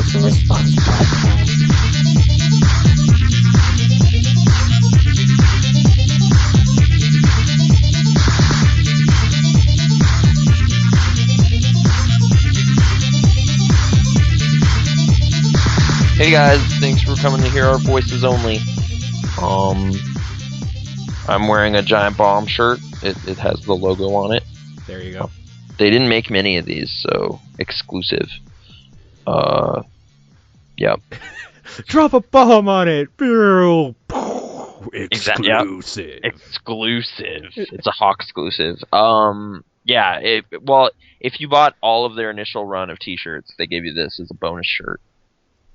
Pixel Response Podcast. Hey guys, thanks for coming to hear our voices only. I'm wearing a Giant Bomb shirt. It has the logo on it. There you go. They didn't make many of these, so exclusive. Yep. Drop a bomb on it. Exactly. Exclusive. Yep. Exclusive. It's a Hawk exclusive. Yeah. Well, if you bought all of their initial run of T-shirts, they gave you this as a bonus shirt.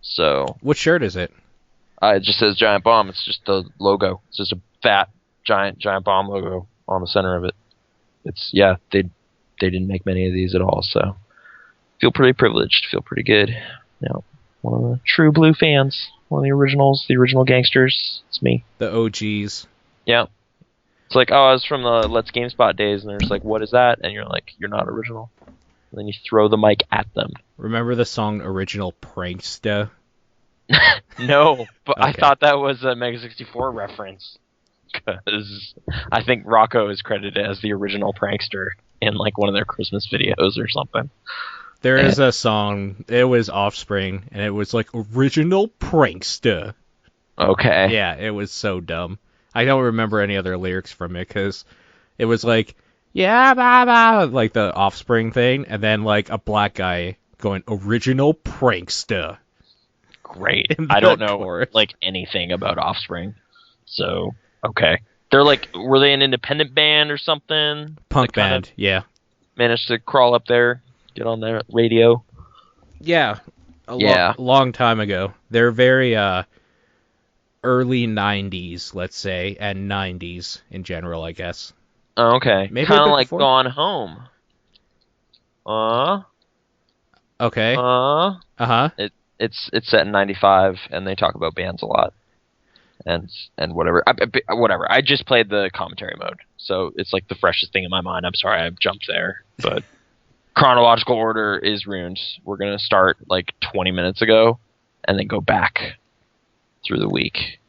So. What shirt is it? It just says Giant Bomb. It's just the logo. It's just a fat Giant Bomb logo on the center of it. They didn't make many of these at all, so feel pretty privileged. Feel pretty good. You know, one of the true blue fans. One of the originals, the original gangsters. It's me. The OGs. Yeah. It's like, oh, I was from the Let's GameSpot days, and they're just like, what is that? And you're like, you're not original. And then you throw the mic at them. Remember the song Original Prankster? No, but Okay. I thought that was a Mega 64 reference. Because I think Rocco is credited as the original prankster in like one of their Christmas videos or something. There is a song, it was Offspring, and it was like Original Prankster. Okay. Yeah, it was so dumb. I don't remember any other lyrics from it, because it was like, yeah, bah, bah, like the Offspring thing, and then like a black guy going, Original Prankster. Great. In I don't the know chorus. like anything about Offspring. So, okay. They're like, were they an independent band or something? Punk That kind band, yeah. of managed to crawl up there, get on their radio. Yeah, Yeah. long time ago. They're very early 90s, let's say, and 90s in general, I guess. Oh, okay. Maybe a Kind of bit like before? Gone Home. Okay. Uh-huh. It's set in 95, and they talk about bands a lot. And whatever. Whatever. I just played the commentary mode, so it's like the freshest thing in my mind. I'm sorry I jumped there, but chronological order is ruined. We're going to start like 20 minutes ago, and then go back through the week.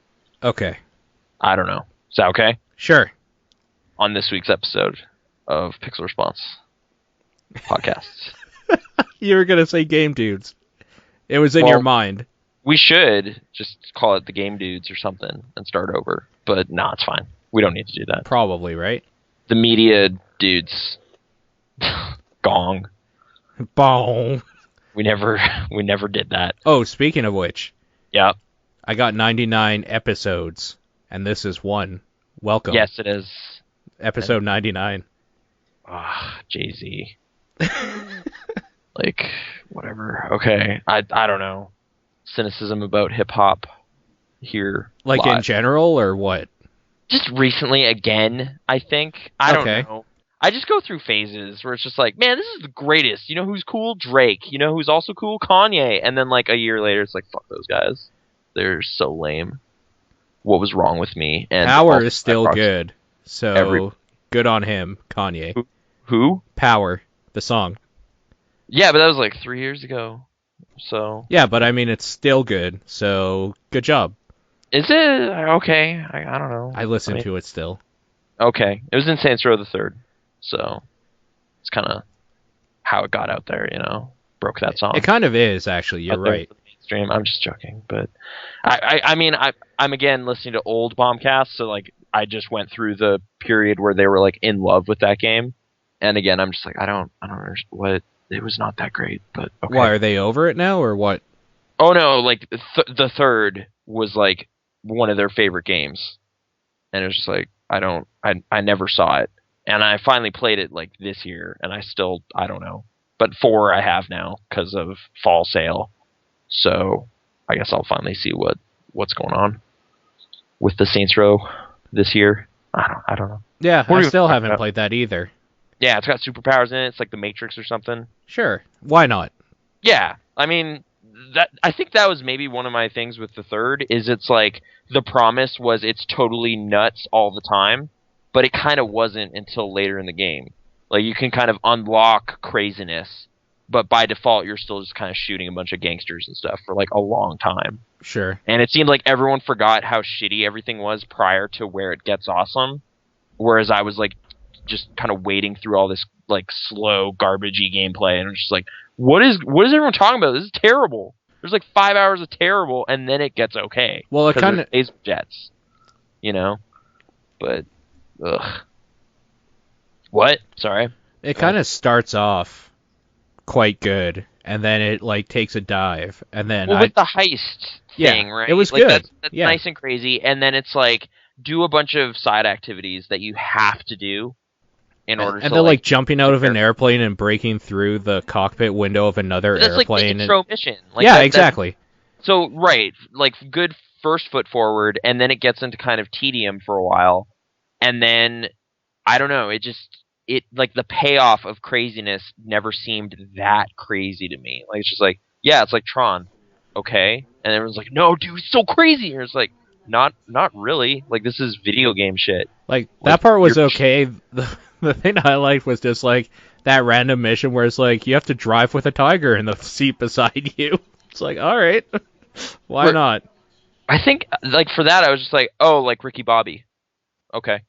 Okay. I don't know. Is that okay? Sure. On this week's episode of Pixel Response Podcasts. You were going to say Game Dudes. It was in Well, your mind. We should just call it the Game Dudes or something and start over. But nah, it's fine. We don't need to do that. Probably, right? The Media Dudes. Gong. Boom. We never did that. Oh, speaking of which, Yeah. I got 99 episodes, and this is one. Welcome. Yes, it is. Episode 99. Ah, Jay-Z. Like, whatever. Okay. I don't know. Cynicism about hip-hop here. Like in live. general, or what? Just recently again, I think. I don't Okay. know. I just go through phases where it's just like, man, this is the greatest. You know who's cool? Drake. You know who's also cool? Kanye. And then like a year later, it's like, fuck those guys. They're so lame. What was wrong with me? And Power also is still Xbox. good. So, Every- good on him, Kanye. Who? Power, the song. Yeah, but that was like 3 years ago. So Yeah, but I mean, it's still good, so good job. is it okay? I don't know. I listen I mean, to it still. Okay, it was in Saints Row the Third, so it's kind of how it got out there. You know, broke that song. It kind of is, actually. You're out there right. for the mainstream. I'm just joking, but I mean, I'm again listening to old Bombcasts, so like I just went through the period where they were like in love with that game, and again, I'm just like I don't understand what. It was not that great, but okay. Why, are they over it now, or what? Oh no, like the third was like one of their favorite games, and it was just like I never saw it, and I finally played it like this year, and I don't know, but 4 I have now because of fall sale, so I guess I'll finally see what's going on with the Saints Row this year. I don't know. Yeah, What are I you still talking haven't about? played that either. Yeah, it's got superpowers in it. It's like the Matrix or something. Sure, why not? Yeah, I mean, I think that was maybe one of my things with the third, is it's like the promise was it's totally nuts all the time, but it kind of wasn't until later in the game. Like you can kind of unlock craziness but by default you're still just kind of shooting a bunch of gangsters and stuff for like a long time. Sure. And it seemed like everyone forgot how shitty everything was prior to where it gets awesome, whereas I was like just kind of wading through all this like slow garbagey gameplay, and I'm just like, what is everyone talking about? This is terrible. There's like 5 hours of terrible, and then it gets okay. Well, it kind of laser jets, you know. But ugh. What? Sorry. It kind of starts off quite good, and then it like takes a dive, and then with the heist thing, right? It was like, good. That's nice and crazy, and then it's like do a bunch of side activities that you have to do in order. And to they're like jumping out of an airplane and breaking through the cockpit window of another that's airplane. Like the intro mission. Like yeah, exactly. So right, like good first foot forward, and then it gets into kind of tedium for a while, and then I don't know. It like the payoff of craziness never seemed that crazy to me. Like it's just like, yeah, it's like Tron, okay, and everyone's like, no, dude, it's so crazy. And it's like, not really. Like this is video game shit. Like that part was okay. The thing I liked was just like that random mission where it's like you have to drive with a tiger in the seat beside you. It's like, all right, why not? I think like for that I was just like, oh, like Ricky Bobby, okay.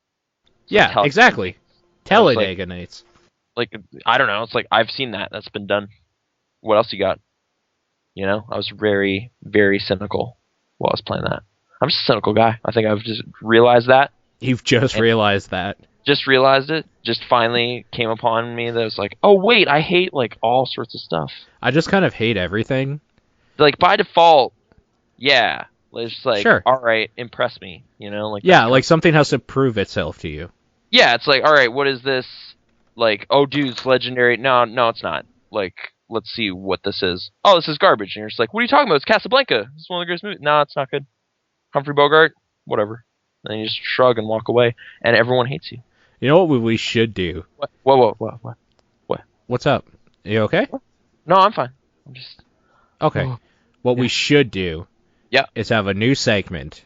So yeah, exactly. Teledaganates. Like I don't know. It's like I've seen that. That's been done. What else you got? You know, I was very, very cynical while I was playing that. I'm just a cynical guy. I think I've just realized that. You've just realized that. Just realized it. Just finally came upon me that it was like, oh wait, I hate like all sorts of stuff. I just kind of hate everything. Like by default, yeah. It's just like, sure. All right, impress me. You know, like yeah, like something has to prove itself to you. Yeah, it's like, all right, what is this? Like, oh, dude, it's legendary. No, it's not. Like, let's see what this is. Oh, this is garbage. And you're just like, what are you talking about? It's Casablanca. It's one of the greatest movies. No, it's not good. Humphrey Bogart, whatever. And then you just shrug and walk away, and everyone hates you. You know what we should do? What? What's up? Are you okay? What? No, I'm fine. I'm just... Okay. What we should do is have a new segment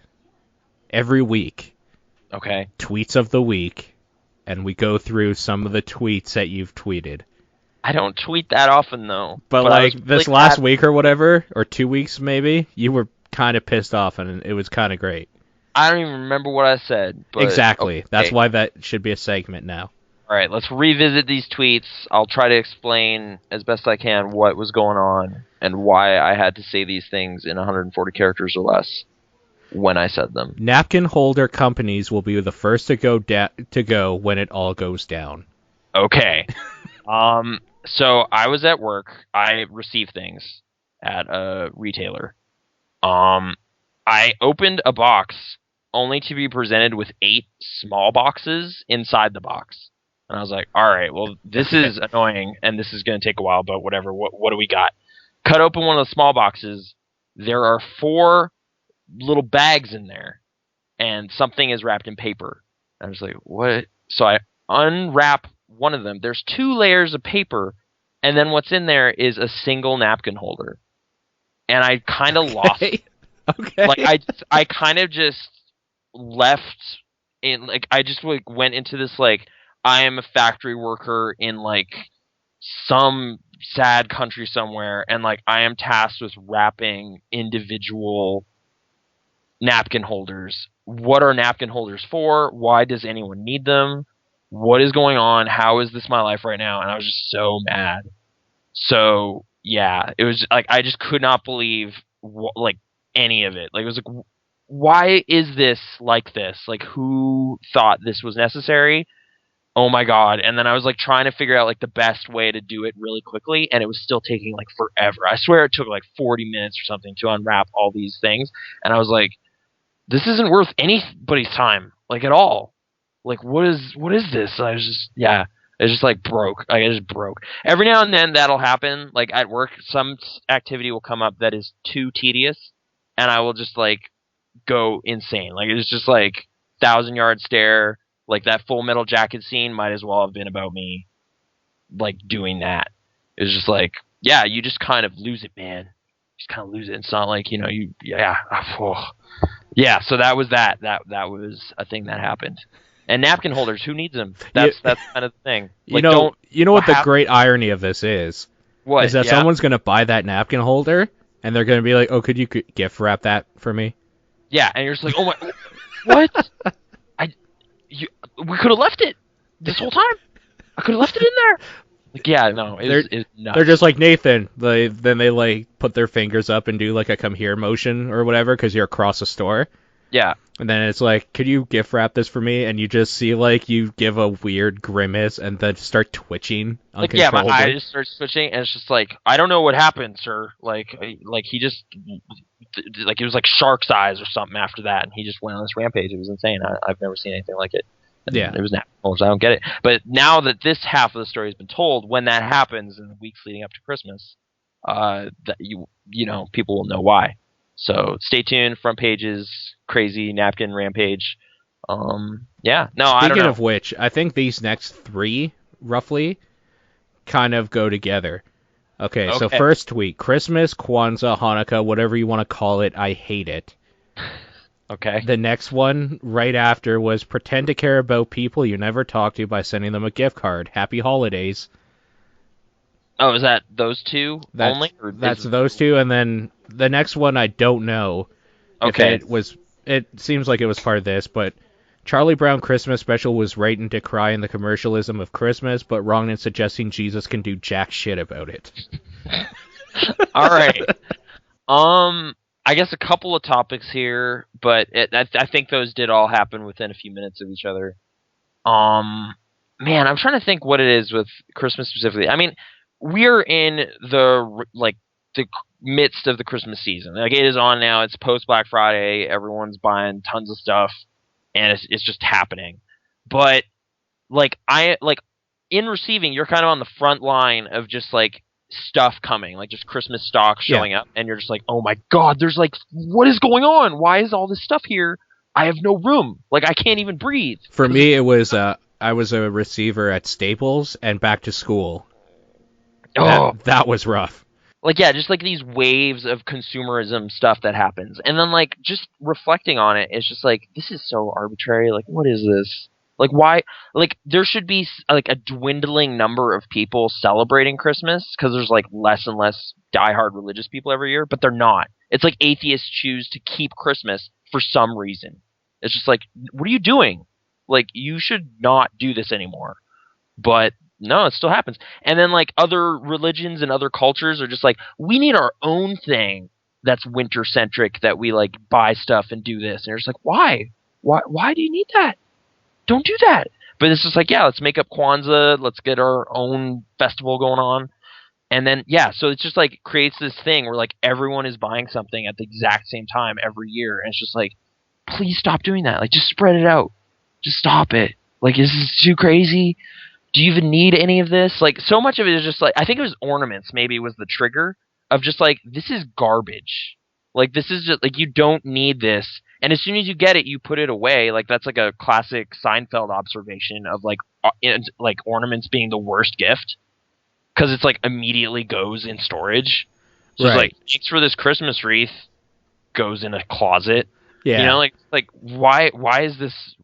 every week. Okay. Tweets of the week, and we go through some of the tweets that you've tweeted. I don't tweet that often, though. But like this last week or whatever, or 2 weeks maybe, you were kind of pissed off, and it was kind of great. I don't even remember what I said. But exactly. Okay. That's why that should be a segment now. All right, let's revisit these tweets. I'll try to explain as best I can what was going on and why I had to say these things in 140 characters or less when I said them. Napkin holder companies will be the first to go when it all goes down. Okay. So I was at work. I received things at a retailer. I opened a box only to be presented with 8 small boxes inside the box. And I was like, all right, well, this is annoying, and this is going to take a while, but whatever. What do we got? Cut open one of the small boxes. There are 4 little bags in there, and something is wrapped in paper. I was like, what? So I unwrap one of them. There's 2 layers of paper, and then what's in there is a single napkin holder. And I kind of lost it. Okay. Like I kind of just left in like I just like went into this like I am a factory worker in like some sad country somewhere, and like I am tasked with wrapping individual napkin holders. What are napkin holders for? Why does anyone need them? What is going on? How is this my life right now? And I was just so mad. So yeah, it was like I just could not believe like any of it. Like it was like, why is this like this? Like who thought this was necessary? Oh my god. And then I was like trying to figure out like the best way to do it really quickly, and it was still taking like forever. I swear it took like 40 minutes or something to unwrap all these things, and I was like, this isn't worth anybody's time, like at all. Like what is this? And I was just it just like broke. Like, I just broke. Every now and then that'll happen. Like at work, some activity will come up that is too tedious, and I will just like go insane. Like it's just like 1,000-yard stare. Like that Full Metal Jacket scene might as well have been about me, like doing that. It's just like, yeah, you just kind of lose it, man. You just kind of lose it. It's not like, you know, yeah. So that was that. That was a thing that happened. And napkin holders, who needs them? That's kind of the thing. Like, you know what the great irony of this is? What? is that Yeah. someone's gonna buy that napkin holder and they're gonna be like, "Oh, could you gift wrap that for me?" Yeah, and you're just like, oh my, what? We could have left it this whole time. I could have left it in there. Like, yeah, no, it's nuts. They're just like Nathan. Then they like put their fingers up and do like a come here motion or whatever because you're across the store. Yeah. And then it's like, could you gift wrap this for me? And you just see like you give a weird grimace and then start twitching uncontrollably. My eye just starts twitching, and it's just like, I don't know what happened, sir. Like he just, like it was like shark's eyes or something after that, and he just went on this rampage. It was insane. I've never seen anything like it. And Yeah. It was natural, so I don't get it. But now that this half of the story has been told, when that happens in the weeks leading up to Christmas, that you know, people will know why. So stay tuned. Front pages, crazy napkin rampage. Yeah. No, I don't know. Speaking of which, I think these next 3 roughly kind of go together. Okay, so first tweet: Christmas, Kwanzaa, Hanukkah, whatever you want to call it, I hate it. Okay. The next one right after was pretend to care about people you never talk to by sending them a gift card. Happy holidays. Oh, is that those two only? Or that's those two, and then the next one I don't know. Okay. It seems like it was part of this, but Charlie Brown Christmas special was right in decrying the commercialism of Christmas, but wrong in suggesting Jesus can do jack shit about it. All right. I guess a couple of topics here, but I think those did all happen within a few minutes of each other. Man, I'm trying to think what it is with Christmas specifically. I mean, we're in the midst of the Christmas season. Like, it is on now. It's post Black Friday. Everyone's buying tons of stuff, and it's just happening. But in receiving, you're kind of on the front line of just like stuff coming, like just Christmas stock showing up, and you're just like, oh my god, there's like, what is going on? Why is all this stuff here? I have no room. Like, I can't even breathe. For me, it was I was a receiver at Staples and back to school. That was rough. Like, yeah, just like these waves of consumerism stuff that happens, and then like just reflecting on it, it's just like, this is so arbitrary. Like, what is this? Like, why? Like, there should be like a dwindling number of people celebrating Christmas because there's like less and less diehard religious people every year, but they're not. It's like atheists choose to keep Christmas for some reason. It's just like, what are you doing? Like, you should not do this anymore. But no, it still happens. And then like other religions and other cultures are just like, we need our own thing that's winter centric, that we like buy stuff and do this. And you're just like, why? Why do you need that? Don't do that. But it's just like, yeah, let's make up Kwanzaa. Let's get our own festival going on. And then, yeah, so it's just like creates this thing where like everyone is buying something at the exact same time every year. And it's just like, please stop doing that. Like, just spread it out. Just stop it. Like, is this too crazy? Do you even need any of this? Like, so much of it is just like, I think it was ornaments maybe was the trigger of just like, this is garbage. Like, this is just like, you don't need this. And as soon as you get it, you put it away. Like, that's like a classic Seinfeld observation of like ornaments being the worst gift, because it's like immediately goes in storage. So It's like, thanks for this Christmas wreath, goes in a closet. Yeah. You know, like why is this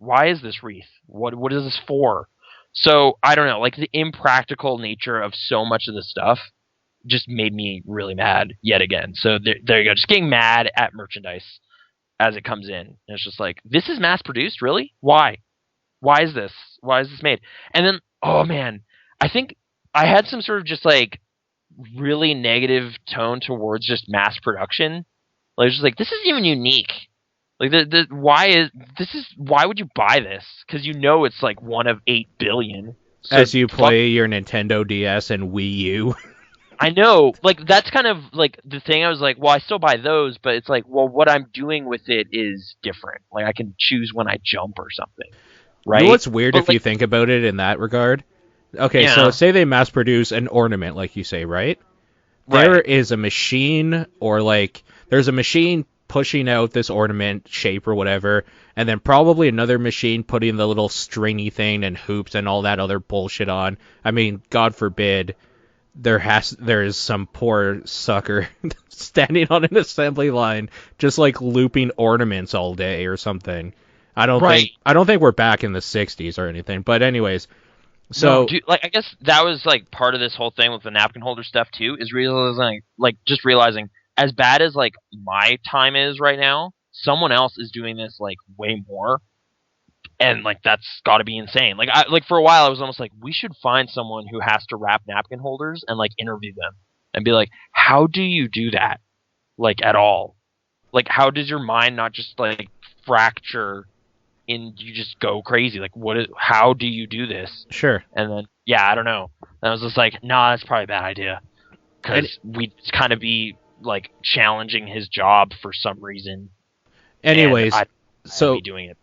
wreath? What is this for? So I don't know. Like, the impractical nature of so much of this stuff just made me really mad yet again. So there you go. Just getting mad at merchandise as it comes in. And it's just like, this is mass produced, really? Why? Why is this made? And then, oh man, I think I had some sort of just like really negative tone towards just mass production. Like, it's just like, this isn't even unique. Like, why would you buy this? Because you know it's like one of 8 billion. So as you play your Nintendo DS and Wii U. I know, like, that's kind of like the thing. I was like, well, I still buy those, but it's like, well, what I'm doing with it is different. Like, I can choose when I jump or something, right? You know what's weird, but if you think about it in that regard? Okay, so say they mass produce an ornament, like you say, right? There is a machine, or like, there's a machine pushing out this ornament shape or whatever, and then probably another machine putting the little stringy thing and hoops and all that other bullshit on. I mean, God forbid there is some poor sucker standing on an assembly line just like looping ornaments all day or something. I don't think we're back in the 60s or anything, but anyways, So, No, dude, like I guess that was like part of this whole thing with the napkin holder stuff too, is realizing just realizing as bad as like my time is right now, someone else is doing this like way more, and like that's got to be insane. Like for a while I was almost like we should find someone who has to wrap napkin holders and like interview them and be like, how do you do that? Like at all? Like how does your mind not just like fracture? And you just go crazy. Like, how do you do this? sure. And then, yeah, I don't know. And I was just like, nah, that's probably a bad idea. Because we'd kind of be, like, challenging his job for some reason. Anyways, I'd so be doing it.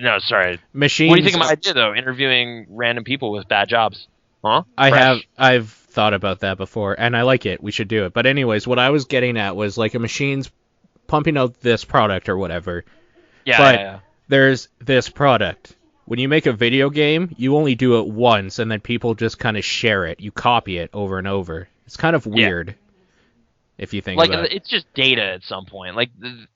No, sorry. machines. What do you think of my idea, though? Interviewing random people with bad jobs. Huh? I've thought about that before, and I like it. We should do it. But anyways, what I was getting at was like a machine's pumping out this product or whatever. Yeah, but yeah. there's this product. When you make a video game, you only do it once, and then people just kind of share it. You copy it over and over. It's kind of weird, if you think like about it. it's just data at some point. Like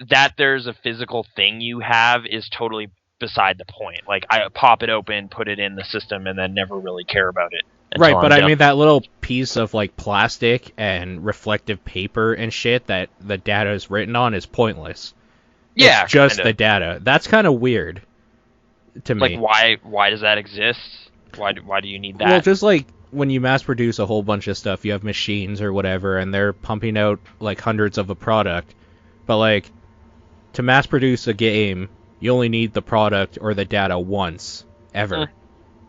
that, there's a physical thing you have is totally beside the point. Like I pop it open, put it in the system, and then never really care about it. Right, but I mean that little piece of like plastic and reflective paper and shit that the data is written on is pointless. Yeah, it's just kinda. the data. That's kind of weird to me. Like, why does that exist? Why do you need that? Well, just like when you mass produce a whole bunch of stuff, you have machines or whatever, and they're pumping out like hundreds of a product. But like to mass produce a game, you only need the product or the data once ever,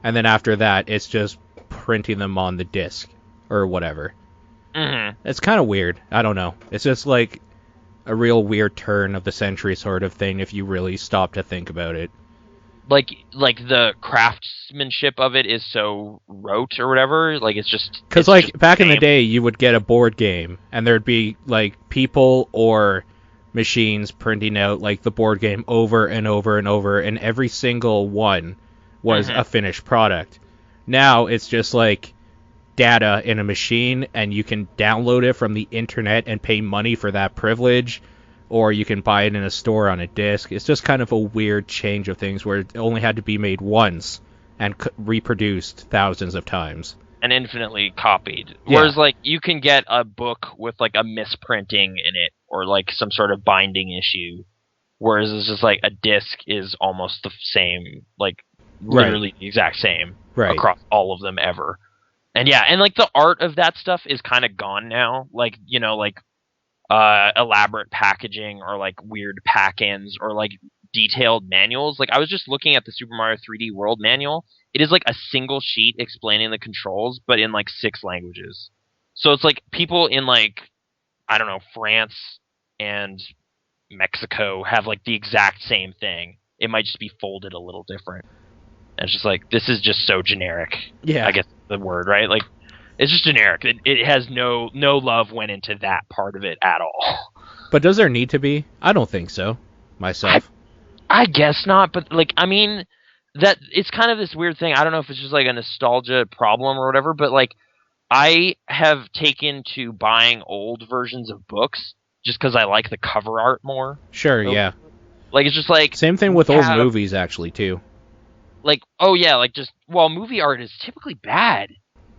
and then after that, it's just printing them on the disk or whatever. Mm-hmm. It's kind of weird. I don't know. It's just like a real weird turn of the century sort of thing if you really stop to think about it. Like the craftsmanship of it is so rote or whatever. Like it's just because like back in the day, you would get a board game and there'd be like people or machines printing out like the board game over and over and over, and every single one was a finished product. Now it's just like data in a machine, and you can download it from the internet and pay money for that privilege, or you can buy it in a store on a disc. It's just kind of a weird change of things where it only had to be made once and reproduced thousands of times. And infinitely copied. Yeah. Whereas like you can get a book with like a misprinting in it or like some sort of binding issue. Whereas it's just like a disc is almost the same, like literally the exact same across all of them ever. And yeah, and like the art of that stuff is kind of gone now. Like, you know, like elaborate packaging or like weird pack-ins or like detailed manuals. Like I was just looking at the Super Mario 3D World manual. It is like a single sheet explaining the controls, but in like 6 languages. So it's like people in like, I don't know, France and Mexico have like the exact same thing. It might just be folded a little different. And it's just like, this is just so generic. Yeah. I guess the word, right? Like, it's just generic. It has no love went into that part of it at all. But does there need to be? I don't think so, myself. I guess not, but like, I mean, that it's kind of this weird thing. I don't know if it's just like a nostalgia problem or whatever, but like, I have taken to buying old versions of books just because I like the cover art more. Sure, yeah. Like, it's just like... Same thing with old movies, actually, too. Like, oh yeah, like just... Well, movie art is typically bad.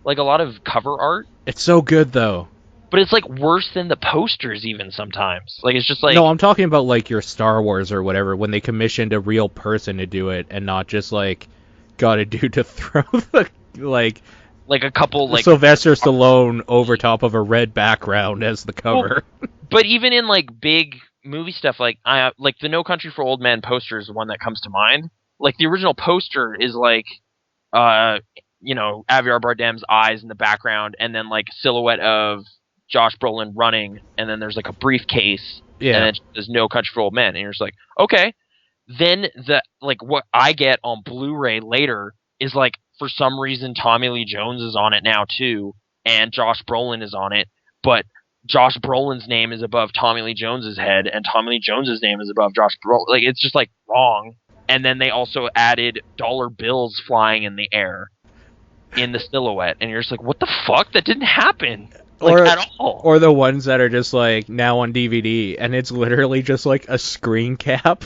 Like, a lot of cover art. It's so good, though. But it's, like, worse than the posters, even, sometimes. Like, it's just, like... No, I'm talking about, like, your Star Wars or whatever, when they commissioned a real person to do it, and not just, like, got a dude to throw the, like a couple, like... Sylvester Stallone over top of a red background as the cover. Well, but even in, like, big movie stuff, like the No Country for Old Men poster is the one that comes to mind. Like, the original poster is, like, you know, Javier Bardem's eyes in the background, and then, like, silhouette of Josh Brolin running, and then there's, like, a briefcase, and then there's No Country for Old Men, and you're just like, okay. Then, what I get on Blu-ray later is, like, for some reason, Tommy Lee Jones is on it now, too, and Josh Brolin is on it, but Josh Brolin's name is above Tommy Lee Jones's head, and Tommy Lee Jones's name is above Josh Brolin. Like, it's just, like, wrong. And then they also added dollar bills flying in the air in the silhouette. And you're just like, what the fuck? That didn't happen. Like, at all. Or the ones that are just, like, now on DVD, and it's literally just, like, a screen cap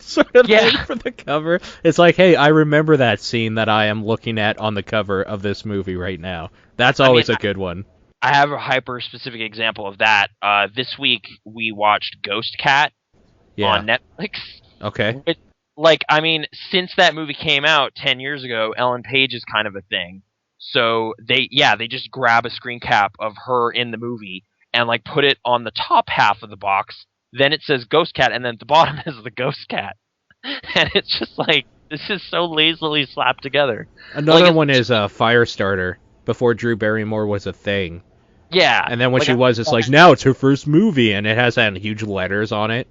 sort of Yeah. thing for the cover. It's like, hey, I remember that scene that I am looking at on the cover of this movie right now. That's always a good one. I have a hyper-specific example of that. This week, we watched Ghost Cat on Netflix. Okay. Since that movie came out 10 years ago, Ellen Page is kind of a thing. So they just grab a screen cap of her in the movie and like put it on the top half of the box. Then it says Ghost Cat, and then at the bottom is the Ghost Cat. And it's just like, this is so lazily slapped together. Another one is Firestarter, before Drew Barrymore was a thing. Yeah. And then when she was, it's like, now it's her first movie, and it has that huge letters on it.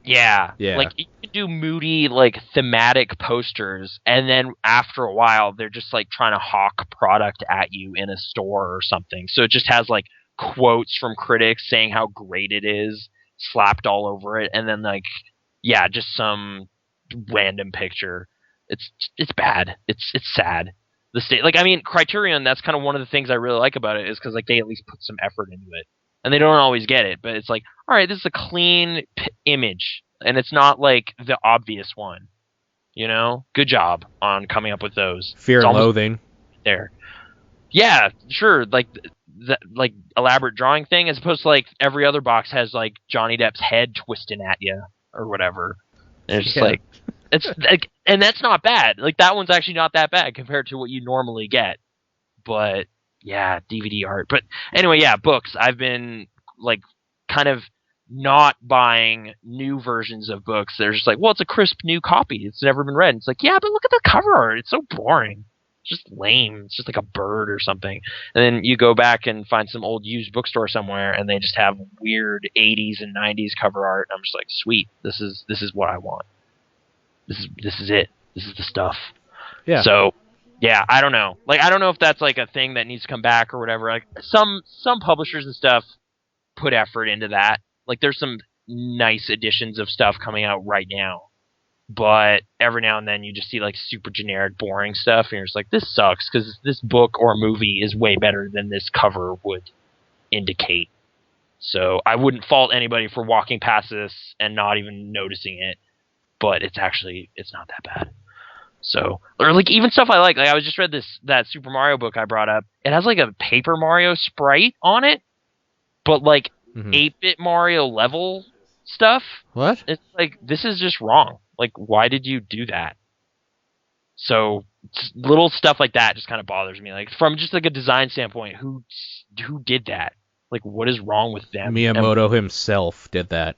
Yeah. Yeah. Like, you can do moody, like, thematic posters, and then after a while, they're just, like, trying to hawk product at you in a store or something. So it just has, like, quotes from critics saying how great it is, slapped all over it, and then, like, yeah, just some random picture. It's bad. It's sad. The state, like, I mean, Criterion, that's kind of one of the things I really like about it, is because, like, they at least put some effort into it. And they don't always get it, but it's like, all right, this is a clean image, and it's not like the obvious one. You know, good job on coming up with those. Fear It's and almost Loathing. there. Yeah, sure, like that, like elaborate drawing thing, as opposed to like every other box has like Johnny Depp's head twisting at you or whatever. And it's just like, it's like, and that's not bad. Like that one's actually not that bad compared to what you normally get. But yeah, DVD art. But anyway, yeah, books. I've been like kind of not buying new versions of books. They're just like, well, it's a crisp new copy. It's never been read. It's like, yeah, but look at the cover art. It's so boring. It's just lame. It's just like a bird or something. And then you go back and find some old used bookstore somewhere, and they just have weird 80s and 90s cover art. I'm just like, sweet. This is what I want. This is it. This is the stuff. Yeah. So, yeah, I don't know. Like, I don't know if that's like a thing that needs to come back or whatever. Like, some publishers and stuff put effort into that. Like, there's some nice editions of stuff coming out right now. But every now and then you just see, like, super generic, boring stuff, and you're just like, this sucks, because this book or movie is way better than this cover would indicate. So I wouldn't fault anybody for walking past this and not even noticing it, but it's not that bad. So, or, like, even stuff I like I just read that Super Mario book I brought up. It has, like, a Paper Mario sprite on it, but, like, 8-bit Mario level stuff. What? It's like, this is just wrong. Like, why did you do that? So, little stuff like that just kind of bothers me. Like, from just like a design standpoint, who did that? Like, what is wrong with them? Miyamoto himself did that.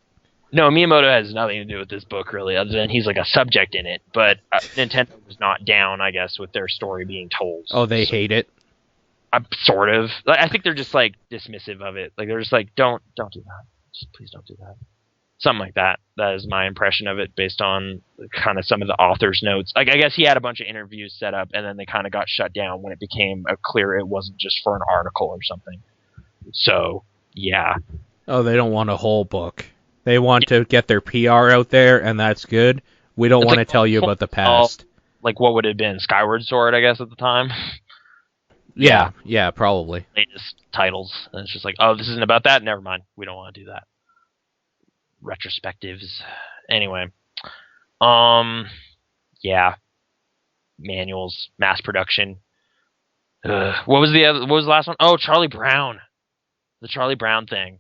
No, Miyamoto has nothing to do with this book, really, other than he's like a subject in it. But Nintendo was not down, I guess, with their story being told. Oh, they hate it? Sort of. Like, I think they're just, like, dismissive of it. Like, they're just like, don't do that. Just please don't do that. Something like that. That is my impression of it based on kind of some of the author's notes. Like, I guess he had a bunch of interviews set up, and then they kind of got shut down when it became clear it wasn't just for an article or something. So, yeah. Oh, they don't want a whole book. They want to get their PR out there, and that's good. We don't want to tell you about the past. Like, what would it have been? Skyward Sword, I guess, at the time? Yeah, probably. Latest titles. And it's just like, oh, this isn't about that? Never mind. We don't want to do that. Retrospectives. Anyway. Yeah. Manuals. Mass production. What was the last one? Oh, Charlie Brown. The Charlie Brown thing.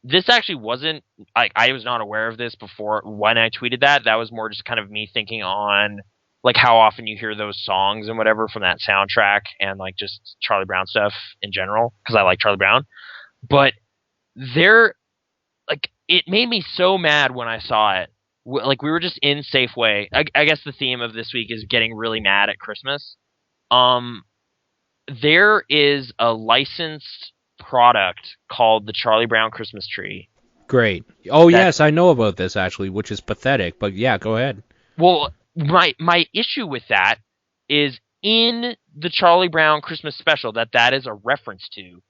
This actually wasn't, I was not aware of this before when I tweeted that. That was more just kind of me thinking on, like, how often you hear those songs and whatever from that soundtrack and, like, just Charlie Brown stuff in general, because I like Charlie Brown. But it made me so mad when I saw it. Like, we were just in Safeway. I guess the theme of this week is getting really mad at Christmas. There is a licensed product called the Charlie Brown Christmas tree. Great. Oh, yes, I know about this, actually, which is pathetic. But, yeah, go ahead. Well, my issue with that is in the Charlie Brown Christmas special that is a reference to,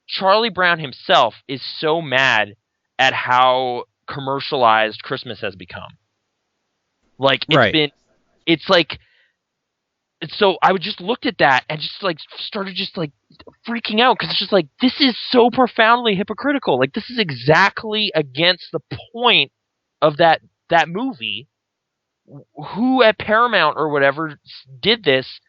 Charlie Brown himself is so mad at how commercialized Christmas has become. Like, it's like, so I would just looked at that and just like started just like freaking out, because it's just like, this is so profoundly hypocritical. Like, this is exactly against the point of that that movie, who at Paramount or whatever did this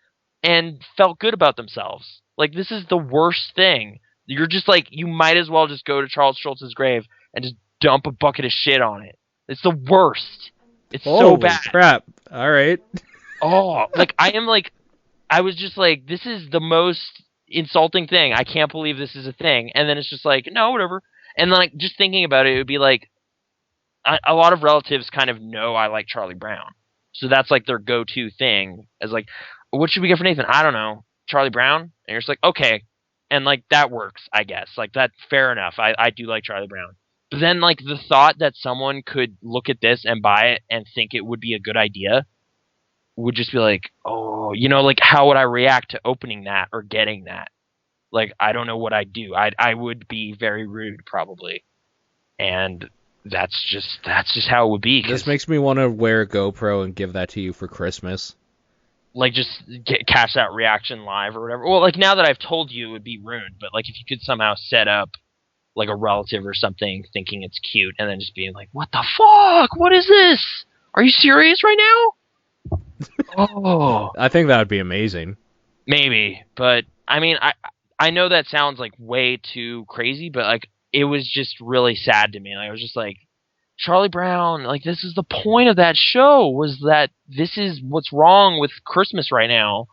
and felt good about themselves. Like, this is the worst thing. You're just like, you might as well just go to Charles Schultz's grave and just dump a bucket of shit on it. It's the worst. It's so bad. Holy crap. All right. Oh, like, I was just like, this is the most insulting thing. I can't believe this is a thing. And then it's just like, no, whatever. And then, like, just thinking about it, it would be like, a lot of relatives kind of know I like Charlie Brown. So that's like their go-to thing. As like, what should we get for Nathan? I don't know. Charlie Brown? And you're just like, okay. And like, that works, I guess. Like, that, fair enough. I do like Charlie Brown. But then, like, the thought that someone could look at this and buy it and think it would be a good idea would just be like, oh, you know, like, how would I react to opening that or getting that? Like, I don't know what I'd do. I would be very rude, probably. And that's just how it would be. This makes me want to wear a GoPro and give that to you for Christmas. Like, just catch that reaction live or whatever. Well, like, now that I've told you, it would be ruined. But, like, if you could somehow set up, like, a relative or something thinking it's cute and then just being like, what the fuck? What is this? Are you serious right now? Oh. I think that would be amazing. Maybe. But, I mean, I know that sounds, like, way too crazy, but, like, it was just really sad to me. Like, I was just like, Charlie Brown, like, this is the point of that show, was that this is what's wrong with Christmas right now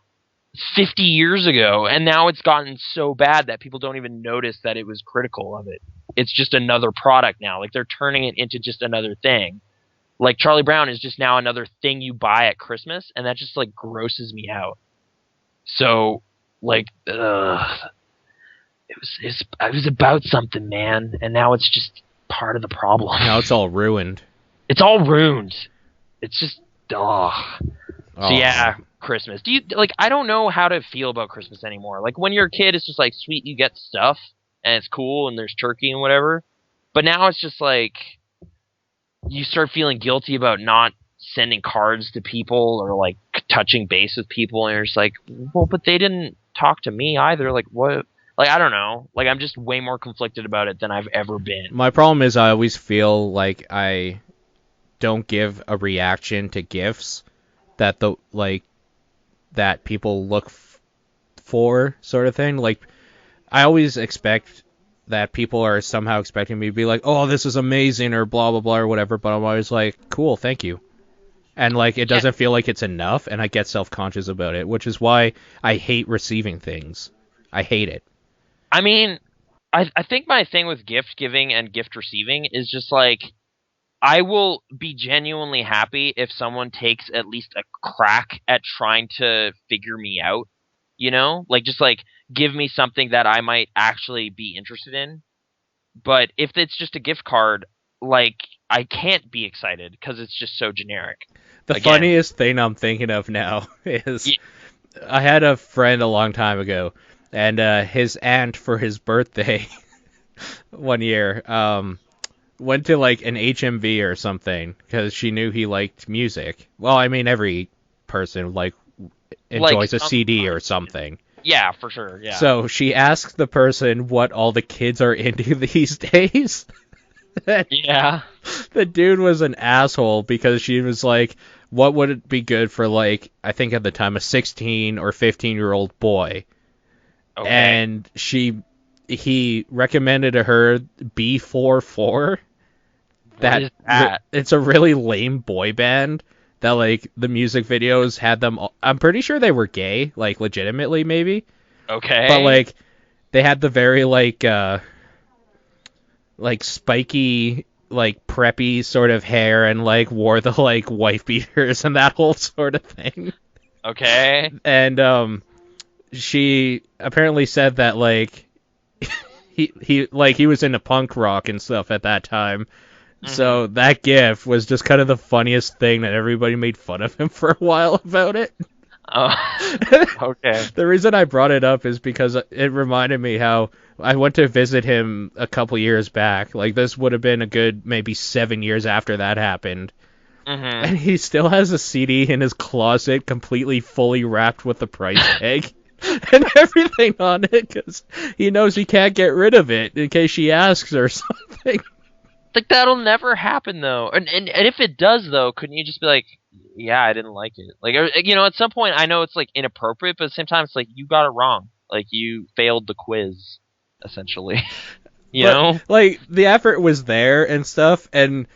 50 years ago, and now it's gotten so bad that people don't even notice that it was critical of it. It's just another product now. Like, they're turning it into just another thing. Like, Charlie Brown is just now another thing you buy at Christmas, and that just, like, grosses me out. So, like, it was about something, man, and now it's just part of the problem. Now it's all ruined. It's all ruined. It's just, So yeah, Christmas. Do you, like, I don't know how to feel about Christmas anymore. Like, when you're a kid, it's just like, sweet, you get stuff, and it's cool, and there's turkey and whatever. But now it's just like, you start feeling guilty about not sending cards to people or, like, touching base with people, and you're just like, well, but they didn't talk to me either. Like, what? Like, I don't know. Like, I'm just way more conflicted about it than I've ever been. My problem is I always feel like I don't give a reaction to gifts that that people look for, sort of thing. Like, I always expect that people are somehow expecting me to be like, oh, this is amazing, or blah, blah, blah, or whatever, but I'm always like, cool, thank you. And, like, it doesn't feel like it's enough, and I get self-conscious about it, which is why I hate receiving things. I hate it. I mean, I think my thing with gift giving and gift receiving is just like, I will be genuinely happy if someone takes at least a crack at trying to figure me out, you know? Like, just like, give me something that I might actually be interested in. But if it's just a gift card, like, I can't be excited because it's just so generic. The funniest thing I'm thinking of now is I had a friend a long time ago, and his aunt, for his birthday one year, went to, like, an HMV or something because she knew he liked music. Well, I mean, every person, like, enjoys a CD or something. Yeah, for sure, yeah. So she asked the person what all the kids are into these days. Yeah. The dude was an asshole because she was like, what would it be good for, like, I think at the time, a 16 or 15-year-old boy. Okay. And he recommended to her B44. What is that? It's a really lame boy band that, like, the music videos had them. I'm pretty sure they were gay, like, legitimately, maybe. Okay. But, like, they had the very, like spiky, like, preppy sort of hair, and, like, wore the, like, wife beaters and that whole sort of thing. Okay. And she apparently said that, like, he was into punk rock and stuff at that time. Mm-hmm. So that gift was just kind of the funniest thing that everybody made fun of him for a while about it. Oh, okay. The reason I brought it up is because it reminded me how I went to visit him a couple years back. Like, this would have been a good maybe 7 years after that happened. Mm-hmm. And he still has a CD in his closet completely fully wrapped with the price tag and everything on it because he knows he can't get rid of it in case she asks or something. Like, that'll never happen, though. And if it does, though, couldn't you just be like, yeah, I didn't like it? Like, at some point, I know it's, like, inappropriate, but at the same time, it's like, you got it wrong. Like, you failed the quiz, essentially. You know? Like, the effort was there and stuff, and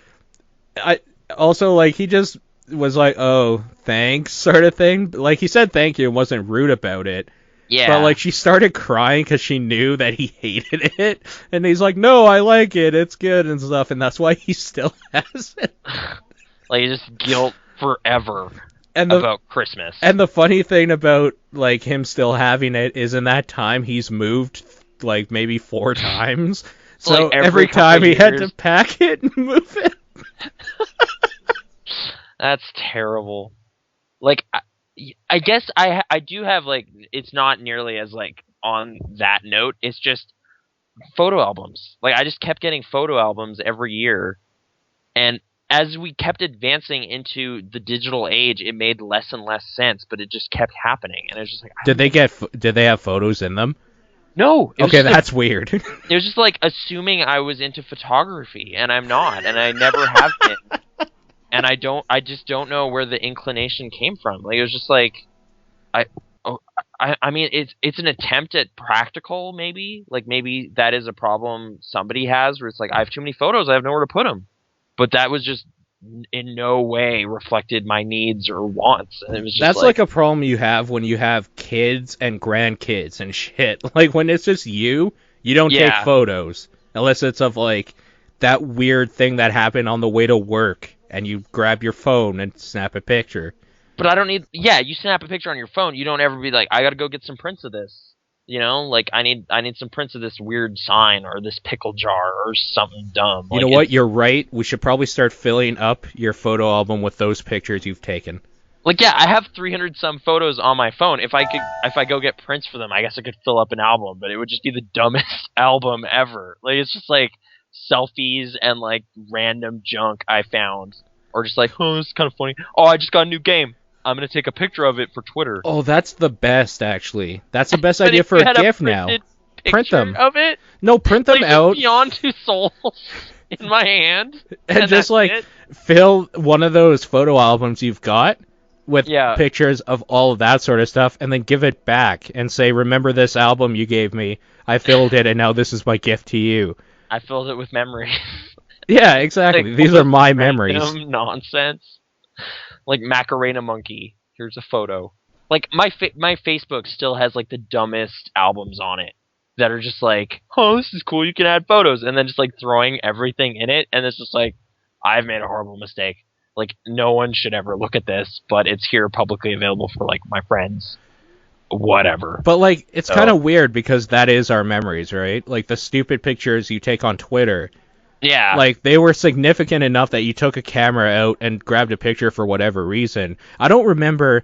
I also, like, he just was like, oh, thanks, sort of thing. Like, he said thank you and wasn't rude about it. Yeah. But, like, she started crying because she knew that he hated it. And he's like, no, I like it. It's good and stuff. And that's why he still has it. Like, just guilt forever about Christmas. And the funny thing about, like, him still having it is in that time he's moved, like, maybe 4 times. So like every time he had to pack it and move it. That's terrible. Like, I guess I do have, like, it's not nearly as, like, on that note. It's just photo albums. Like, I just kept getting photo albums every year. And as we kept advancing into the digital age, it made less and less sense, but it just kept happening. And it was just like... Did they have photos in them? No. Okay, that's weird. It was just, like, assuming I was into photography, and I'm not, and I never have been. And I just don't know where the inclination came from. Like, it was just like, I mean, it's an attempt at practical, maybe. Like, maybe that is a problem somebody has, where it's like, I have too many photos, I have nowhere to put them. But that was just in no way reflected my needs or wants. And it was just that's like a problem you have when you have kids and grandkids and shit. Like, when it's just you don't take photos. Unless it's of, like, that weird thing that happened on the way to work. And you grab your phone and snap a picture. But I don't need... Yeah, you snap a picture on your phone. You don't ever be like, I gotta go get some prints of this. You know? Like, I need some prints of this weird sign or this pickle jar or something dumb. You know what? You're right. We should probably start filling up your photo album with those pictures you've taken. Like, yeah, I have 300-some photos on my phone. If I go get prints for them, I guess I could fill up an album. But it would just be the dumbest album ever. Like, it's just like... selfies and, like, random junk I found. Or just like, oh, this is kind of funny. Oh, I just got a new game. I'm going to take a picture of it for Twitter. Oh, that's the best, actually. That's the best idea for a GIF now. Print them. Of it? No, print them out. Beyond 2 souls in my hand. And just, like, fill one of those photo albums you've got with pictures of all of that sort of stuff, and then give it back and say, remember this album you gave me? I filled it, and now this is my gift to you. I filled it with memories. Yeah, exactly. Like, these are my memories. Nonsense. Like Macarena Monkey. Here's a photo. Like, my Facebook still has, like, the dumbest albums on it that are just like, oh, this is cool, you can add photos. And then just, like, throwing everything in it. And it's just like, I've made a horrible mistake. Like, no one should ever look at this, but it's here publicly available for, like, my friends. Whatever. But, like, it's kind of weird because that is our memories, right? Like, the stupid pictures you take on Twitter. Yeah. Like, they were significant enough that you took a camera out and grabbed a picture for whatever reason. I don't remember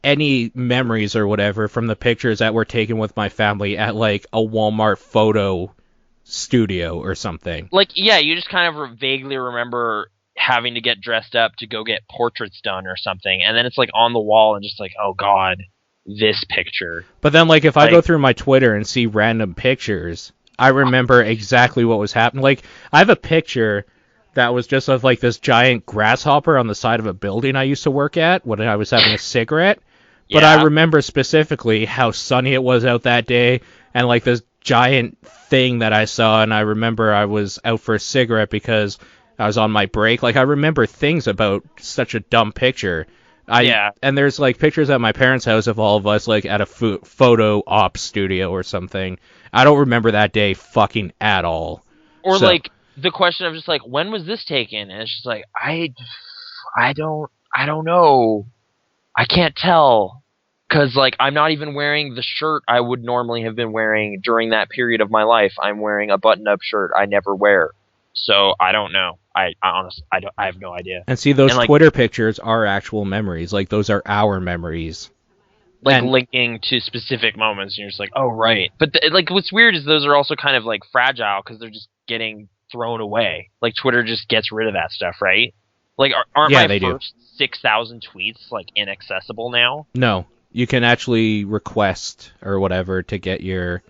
any memories or whatever from the pictures that were taken with my family at, like, a Walmart photo studio or something. Like, yeah, you just kind of vaguely remember having to get dressed up to go get portraits done or something. And then it's, like, on the wall and just like, oh, God. This picture. But then, like, if I go through my Twitter and see random pictures, I remember exactly what was happening. Like, I have a picture that was just of, like, this giant grasshopper on the side of a building I used to work at when I was having a cigarette. But I remember specifically how sunny it was out that day and, like, this giant thing that I saw, and I remember I was out for a cigarette because I was on my break. Like, I remember things about such a dumb picture. And there's, like, pictures at my parents' house of all of us, like, at a photo op studio or something. I don't remember that day fucking at all. Or, like, the question of just, like, when was this taken? And it's just like, I don't know. I can't tell. Because, like, I'm not even wearing the shirt I would normally have been wearing during that period of my life. I'm wearing a button-up shirt I never wear. So, I don't know. I honestly, I have no idea. And see, those Twitter pictures are actual memories. Like, those are our memories. Like, linking to specific moments, and you're just like, oh, right. But, like, what's weird is those are also kind of, like, fragile, because they're just getting thrown away. Like, Twitter just gets rid of that stuff, right? Like, aren't my first 6,000 tweets, like, inaccessible now? No. You can actually request, or whatever, to get your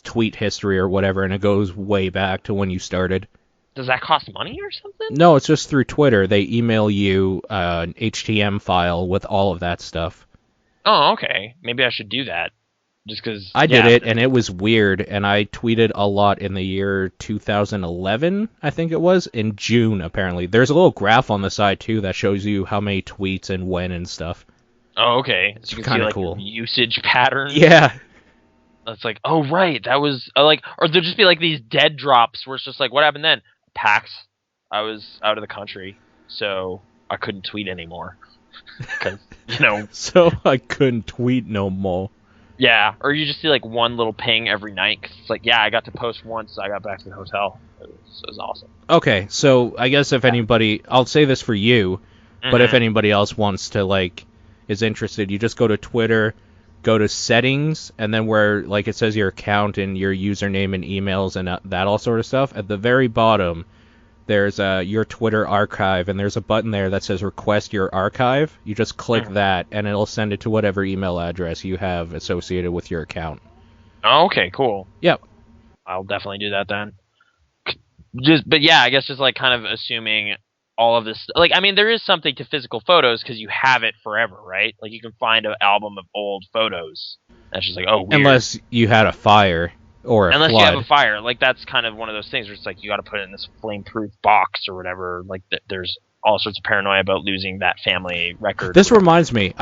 tweet history or whatever, and it goes way back to when you started. Does that cost money or something? No, it's just through Twitter. They email you an HTML file with all of that stuff. Oh, okay. Maybe I should do that. Just because I did it, and it was weird, and I tweeted a lot in the year 2011, I think it was, in June, apparently. There's a little graph on the side, too, that shows you how many tweets and when and stuff. Oh, okay. So you can see, like, cool. usage patterns. Yeah. It's like, oh, right, that was, like, or there'll just be, like, these dead drops where it's just like, what happened then? PAX, I was out of the country, so I couldn't tweet anymore. Because, So I couldn't tweet no more. Yeah, or you just see like one little ping every night because it's like, yeah, I got to post once I got back to the hotel. It was awesome. Okay, so I guess if anybody, I'll say this for you, but if anybody else wants to, like, is interested, you just go to Twitter, go to settings, and then where, like, it says your account and your username and emails and that all sort of stuff, at the very bottom, there's your Twitter archive, and there's a button there that says request your archive. You just click that, and it'll send it to whatever email address you have associated with your account. Oh, okay, cool. Yep. I'll definitely do that then. But yeah, I guess just like kind of assuming all of this, like, I mean, there is something to physical photos because you have it forever, right? Like, you can find an album of old photos. That's just like, oh, weird. Unless you had a fire. Or Unless flood. you have a fire, like that's kind of one of those things where it's like you got to put it in this flame-proof box or whatever. Like there's all sorts of paranoia about losing that family record. This reminds me,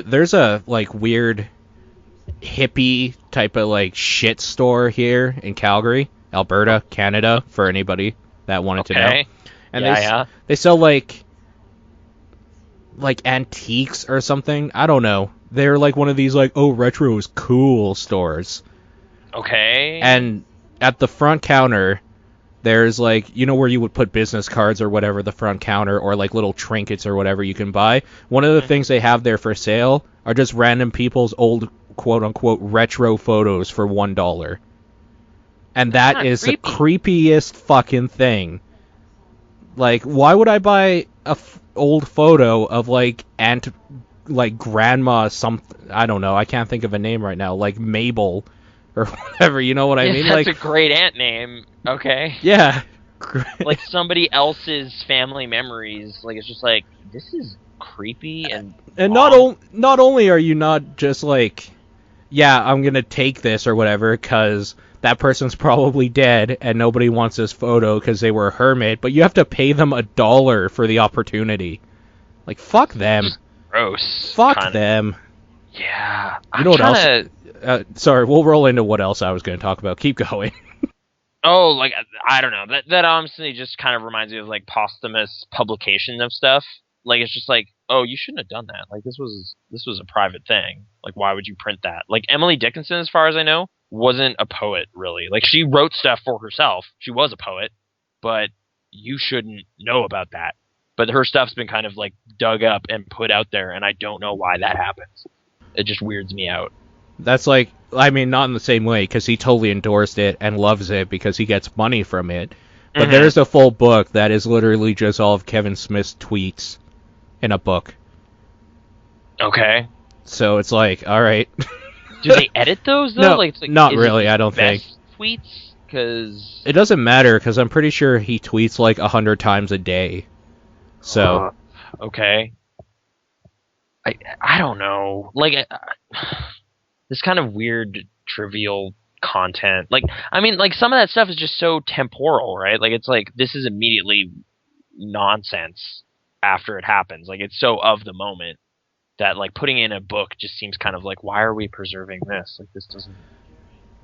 there's a like weird hippie type of like shit store here in Calgary, Alberta, Canada, for anybody that wanted to know. And they sell like antiques or something. I don't know. They're like one of these like, oh, retro is cool stores. Okay. And at the front counter, there's like, where you would put business cards or whatever, the front counter, or like little trinkets or whatever you can buy. One of the things they have there for sale are just random people's old quote-unquote retro photos for $1. And that is the creepiest fucking thing. Like, why would I buy a old photo of like grandma something? I don't know. I can't think of a name right now. Like Mabel. Or whatever, you know what I mean? That's like a great aunt name. Okay. Yeah. Like somebody else's family memories. Like, it's just like, this is creepy and not only are you not just like, yeah, I'm gonna take this or whatever because that person's probably dead and nobody wants this photo because they were a hermit, but you have to pay them $1 for the opportunity. Like, fuck them. Just gross. Fuck them. Yeah. You know what else? Sorry, we'll roll into what else I was going to talk about. Keep going. Oh, like, I don't know. That honestly just kind of reminds me of, like, posthumous publication of stuff. Like, it's just like, oh, you shouldn't have done that. Like, this was a private thing. Like, why would you print that? Like, Emily Dickinson, as far as I know, wasn't a poet, really. Like, she wrote stuff for herself. She was a poet. But you shouldn't know about that. But her stuff's been kind of, like, dug up and put out there, and I don't know why that happens. It just weirds me out. That's like, I mean, not in the same way, because he totally endorsed it and loves it because he gets money from it. But there's a full book that is literally just all of Kevin Smith's tweets in a book. Okay. So it's like, all right. Do they edit those, though? No, like, it's like, not really, I don't think. Tweets? Because... It doesn't matter, because I'm pretty sure he tweets like 100 times a day. So... okay. I don't know. Like... this kind of weird, trivial content. Like, I mean, like, some of that stuff is just so temporal, right? Like, it's like, this is immediately nonsense after it happens. Like, it's so of the moment that, like, putting in a book just seems kind of like, why are we preserving this? Like, this doesn't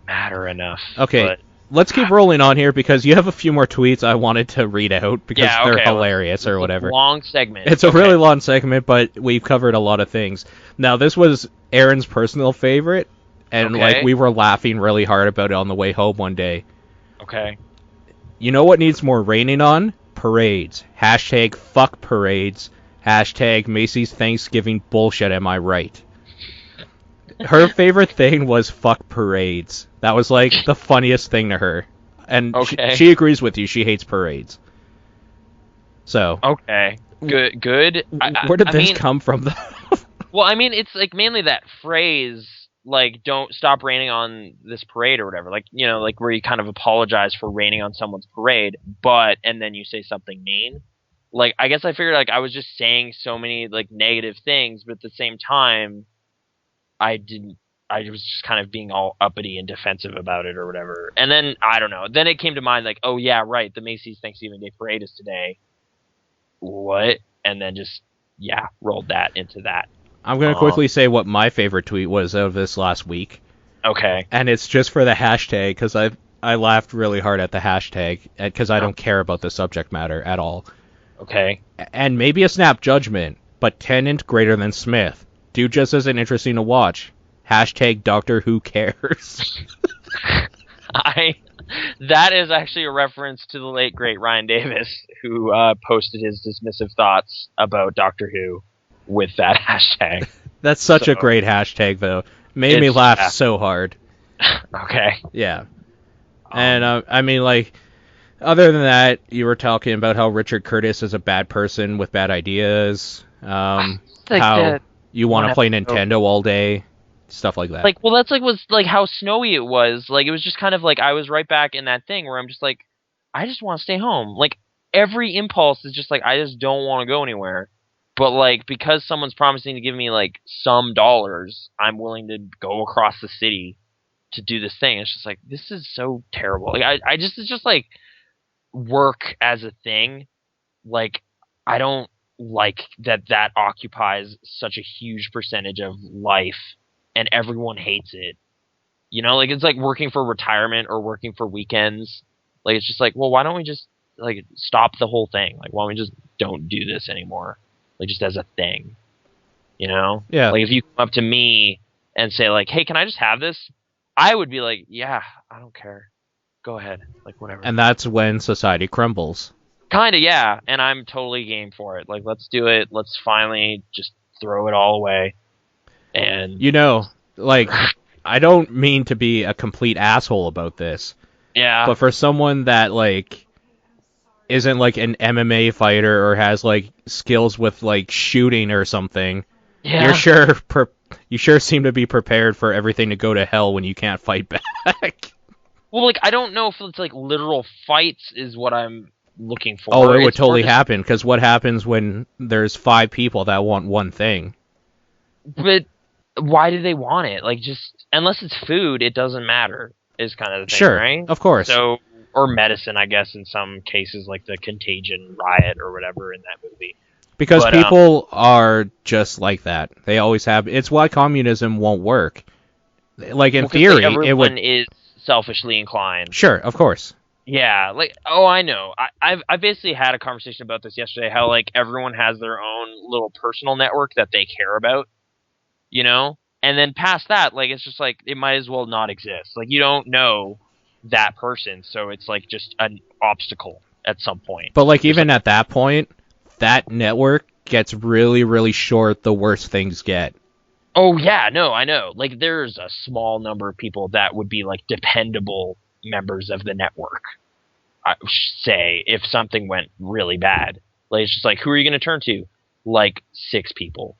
matter enough. Okay, let's keep rolling on here because you have a few more tweets I wanted to read out because they're hilarious or whatever. It's a long segment. It's a really long segment, but we've covered a lot of things. Now, this was Aaron's personal favorite, and like we were laughing really hard about it on the way home one day. Okay. You know what needs more raining on? Parades. Hashtag fuck parades. Hashtag Macy's Thanksgiving bullshit, am I right? Her favorite thing was fuck parades. That was like the funniest thing to her. And she agrees with you. She hates parades. So. Okay. Good. Where did this come from, though? Well, I mean, it's like mainly that phrase like, don't stop raining on this parade or whatever. Like, you know, like where you kind of apologize for raining on someone's parade, and then you say something mean. Like, I guess I figured like I was just saying so many like negative things, but at the same time, I was just kind of being all uppity and defensive about it or whatever. And then, I don't know. Then it came to mind like, oh yeah, right, the Macy's Thanksgiving Day Parade is today. What? And then just, yeah, rolled that into that. I'm going to quickly say what my favorite tweet was out of this last week. Okay. And it's just for the hashtag, because I laughed really hard at the hashtag, because I don't care about the subject matter at all. Okay. And maybe a snap judgment, but Tennant greater than Smith. Dude just isn't interesting to watch. Hashtag Doctor Who cares. That is actually a reference to the late great Ryan Davis, who posted his dismissive thoughts about Doctor Who with that hashtag. That's such a great hashtag, though. Made me laugh so hard. Okay. Yeah. And I mean, like, other than that, you were talking about how Richard Curtis is a bad person with bad ideas. How you want to play Nintendo all day. Stuff like that. Like, well, that's like was like how snowy it was. Like, it was just kind of like I was right back in that thing where I'm just like, I just want to stay home. Like, every impulse is just like, I just don't want to go anywhere. But like, because someone's promising to give me like some dollars, I'm willing to go across the city to do this thing. It's just like, this is so terrible. Like, it's just like work as a thing. Like, I don't like that occupies such a huge percentage of life. And everyone hates it. You know, like, it's like working for retirement or working for weekends. Like, it's just like, well, why don't we just, like, stop the whole thing? Like, why don't we just don't do this anymore? Like, just as a thing. You know? Yeah. Like, if you come up to me and say, like, hey, can I just have this? I would be like, yeah, I don't care. Go ahead. Like, whatever. And that's when society crumbles. Kinda, yeah. And I'm totally game for it. Like, let's do it. Let's finally just throw it all away. And you know, like, I don't mean to be a complete asshole about this. Yeah. But for someone that, like, isn't, like, an MMA fighter or has, like, skills with, like, shooting or something, yeah. you sure seem to be prepared for everything to go to hell when you can't fight back. Well, like, I don't know if it's, like, literal fights is what I'm looking for. Oh, it would totally happen, because what happens when there's 5 people that want one thing? But why do they want it? Like, just, unless it's food, it doesn't matter, is kind of the thing, sure, right? Of course. So, or medicine, I guess, in some cases, like the Contagion riot or whatever in that movie. Because people are just like that. They always have. It's why communism won't work. Like, in theory, everyone is selfishly inclined. Sure, of course. Yeah, like, oh, I know. I basically had a conversation about this yesterday, how, like, everyone has their own little personal network that they care about. You know? And then past that, like, it's just like, it might as well not exist. Like, you don't know that person, so it's like just an obstacle at some point. But, like, even at that point, that network gets really, really short the worse things get. Oh, yeah, no, I know. Like, there's a small number of people that would be, like, dependable members of the network, I say, if something went really bad. Like, it's just like, who are you going to turn to? Like, 6 people.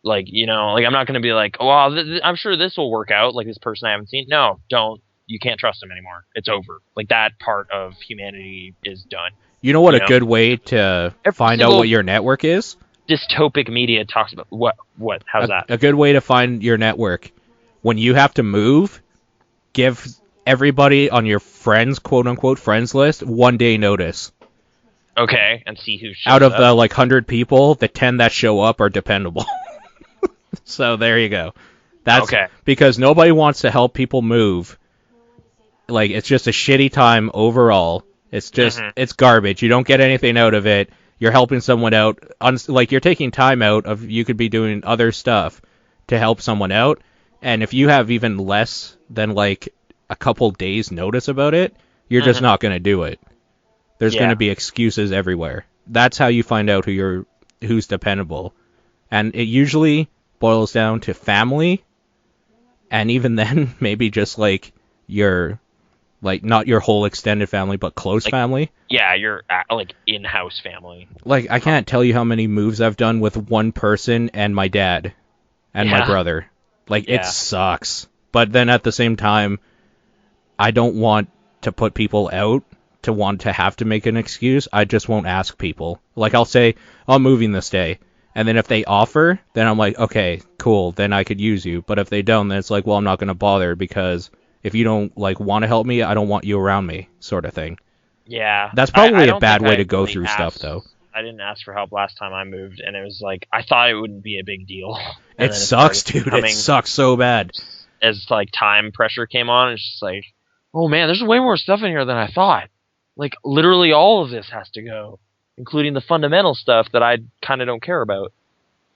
Like, you know, like, I'm not going to be like, oh, well, I'm sure this will work out, like this person I haven't seen. No, don't. You can't trust them anymore. It's over. Like, that part of humanity is done. You know what a good way to find out what your network is? Dystopic media talks about what? How's that? A good way to find your network. When you have to move, give everybody on your friends, quote-unquote, friends list, 1 day notice. Okay, and see who shows out of up. the, like, 100 people, the 10 that show up are dependable. So there you go. That's okay. Because nobody wants to help people move. Like, it's just a shitty time overall. It's just, it's garbage. You don't get anything out of it. You're helping someone out. Like, you're taking time out of, you could be doing other stuff to help someone out. And if you have even less than, like, a couple days notice about it, you're just not going to do it. There's going to be excuses everywhere. That's how you find out who's dependable. And it usually boils down to family, and even then, maybe just, like, your, like, not your whole extended family, but close family. Yeah, your, like, in-house family. Like, I can't tell you how many moves I've done with one person and my dad and my brother. Like, Yeah. it sucks. But then at the same time, I don't want to put people out to want to have to make an excuse. I just won't ask people. Like, I'll say, I'm moving this day. And then if they offer, then I'm like, okay, cool, then I could use you. But if they don't, then it's like, well, I'm not going to bother because if you don't, like, want to help me, I don't want you around me, sort of thing. Yeah. That's probably I a don't bad think way I to go really through stuff, though. I didn't ask for help last time I moved, and it was like, I thought it wouldn't be a big deal. And It then sucks, started dude. It becoming- sucks so bad. As, like, time pressure came on, it's just like, oh man, there's way more stuff in here than I thought. Like, literally all of this has to go, including the fundamental stuff that I kind of don't care about.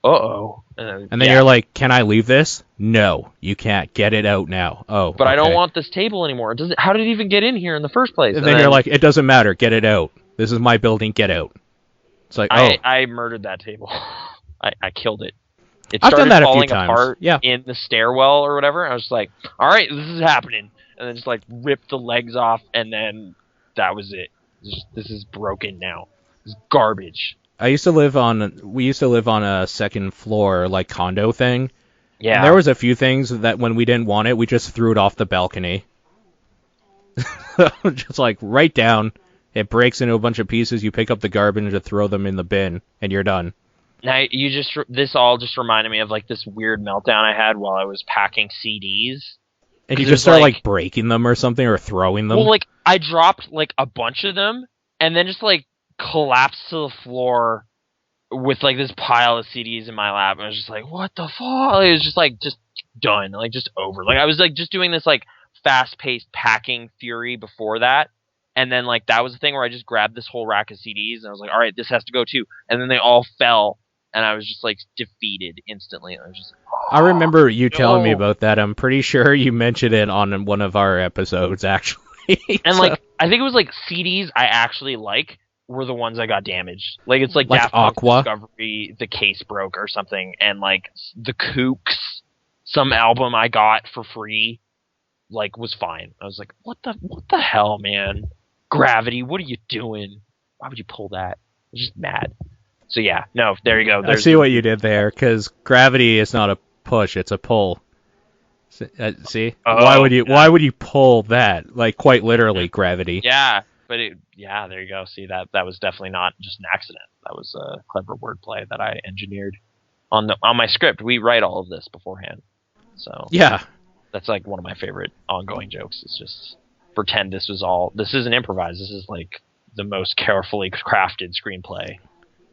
Uh-oh. And then you're like, can I leave this? No, you can't. Get it out now. Oh, but I don't okay. want this table anymore. How did it even get in here in the first place? And then you're like, it doesn't matter. Get it out. This is my building. Get out. It's like, I murdered that table. I killed it. It I've started done that a few falling times. apart Yeah. in the stairwell or whatever. I was just like, all right, this is happening. And then just like ripped the legs off, and then that was it. This is broken now. This is garbage. we used to live on a second floor, like, condo thing. Yeah. And there was a few things that when we didn't want it, we just threw it off the balcony. Just like right down. It breaks into a bunch of pieces. You pick up the garbage and throw them in the bin, and you're done. Now this all just reminded me of like this weird meltdown I had while I was packing CDs. And you 'Cause just it was start like- like breaking them or something, or throwing them. Well, like I dropped like a bunch of them, and then just like collapsed to the floor with like this pile of CDs in my lap. And I was just like, what the fuck? It was just done, like just over. Like I was like just doing this like fast-paced packing fury before that. And then, like, that was the thing where I just grabbed this whole rack of CDs, and I was like, all right, this has to go, too. And then they all fell, and I was just, like, defeated instantly. And I was just like, oh, I remember you telling me no. about that. I'm pretty sure you mentioned it on one of our episodes, actually. And, So- like, I think it was, like, CDs I actually like were the ones that got damaged. Like, it's like Daft Punk Aqua? Discovery, the case broke or something, and, like, the Kooks, some album I got for free, like, was fine. I was like, what the hell, man? Gravity, what are you doing? Why would you pull that? I'm just mad. So yeah, no, there you go. I see what you did there, because gravity is not a push, it's a pull. See? Oh, why would you pull that? Like, quite literally, gravity. Yeah, but there you go. See, that was definitely not just an accident. That was a clever wordplay that I engineered on my script. We write all of this beforehand, so Yeah. that's like one of my favorite ongoing jokes. It's just pretend this isn't improvised. This is like the most carefully crafted screenplay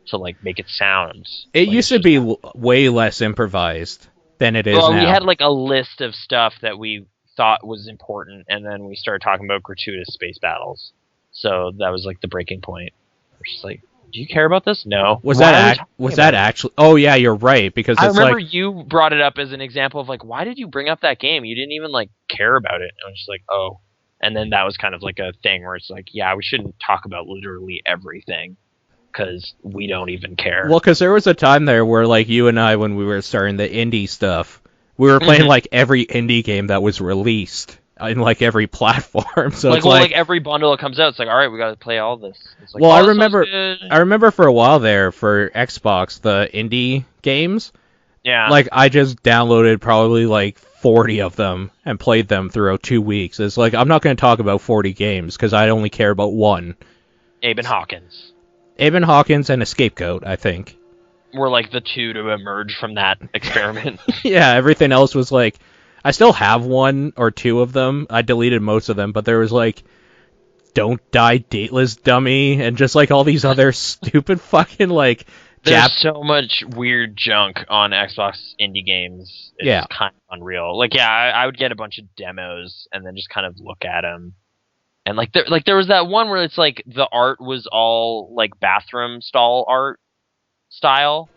to like make it sound. It like used it's to just- be way less improvised than it is Well, now. we had like a list of stuff that we thought was important, and then we started talking about gratuitous space battles. So that was like the breaking point. We're just like, do you care about this? No. Was Why are we that talking about it? actually? Oh yeah, you're right, because I it's remember like you brought it up as an example of like, why did you bring up that game? You didn't even like care about it. I was just like, oh. And then that was kind of like a thing where it's like, yeah, we shouldn't talk about literally everything because we don't even care. well, because there was a time there where like you and I, when we were starting the indie stuff, we were playing like every indie game that was released in like every platform. So like, it's well, like like every bundle that comes out, it's like, all right, we got to play all this. It's like, Well, oh, I this remember- sounds good. I remember for a while there for Xbox, the indie games, Yeah. like I just downloaded probably like 40 of them and played them throughout 2 weeks. It's like, I'm not going to talk about 40 games because I only care about one. Abe and Hawkins Eben Hawkins and a Scapegoat, I think. were like the two to emerge from that experiment. Yeah, everything else was like, I still have one or two of them. I deleted most of them, but there was like, Don't Die Dateless Dummy, and just like all these other stupid fucking like There's so much weird junk on Xbox indie games. It's Yeah. kind of unreal. Like, yeah, I would get a bunch of demos and then just kind of look at them. And like there was that one where it's like the art was all like bathroom stall art style,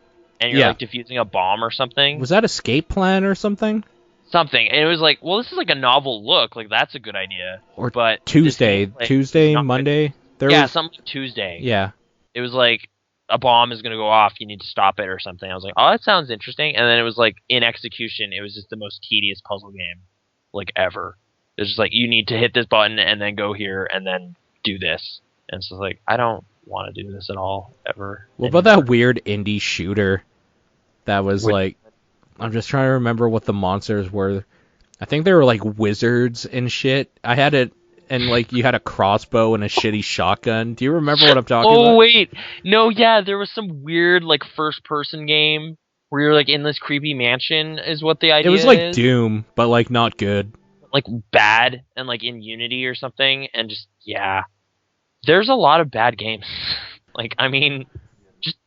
and you're Yeah. like defusing a bomb or something. Was that Escape Plan or something? Something, and it was like, well, this is like a novel look. Like that's a good idea. Or but this Tuesday, gameplay is not good. Monday. There Yeah, was, something like Tuesday. yeah. It was like a bomb is going to go off, you need to stop it or something. I was like, oh, that sounds interesting. And then it was like in execution, it was just the most tedious puzzle game like ever. It's just like, you need to hit this button and then go here and then do this. And so like, I don't want to do this at all ever. What about that weird indie shooter that was Which- like I'm just trying to remember what the monsters were. I think they were like wizards and shit. I had it, and like you had a crossbow and a shitty shotgun. Do you remember what I'm talking Oh about? wait, no, yeah, there was some weird like first-person game where you're like in this creepy mansion, is what the It was idea like is. Doom, but like not good. Like bad and like in Unity or something, and just yeah, there's a lot of bad games. Like I mean,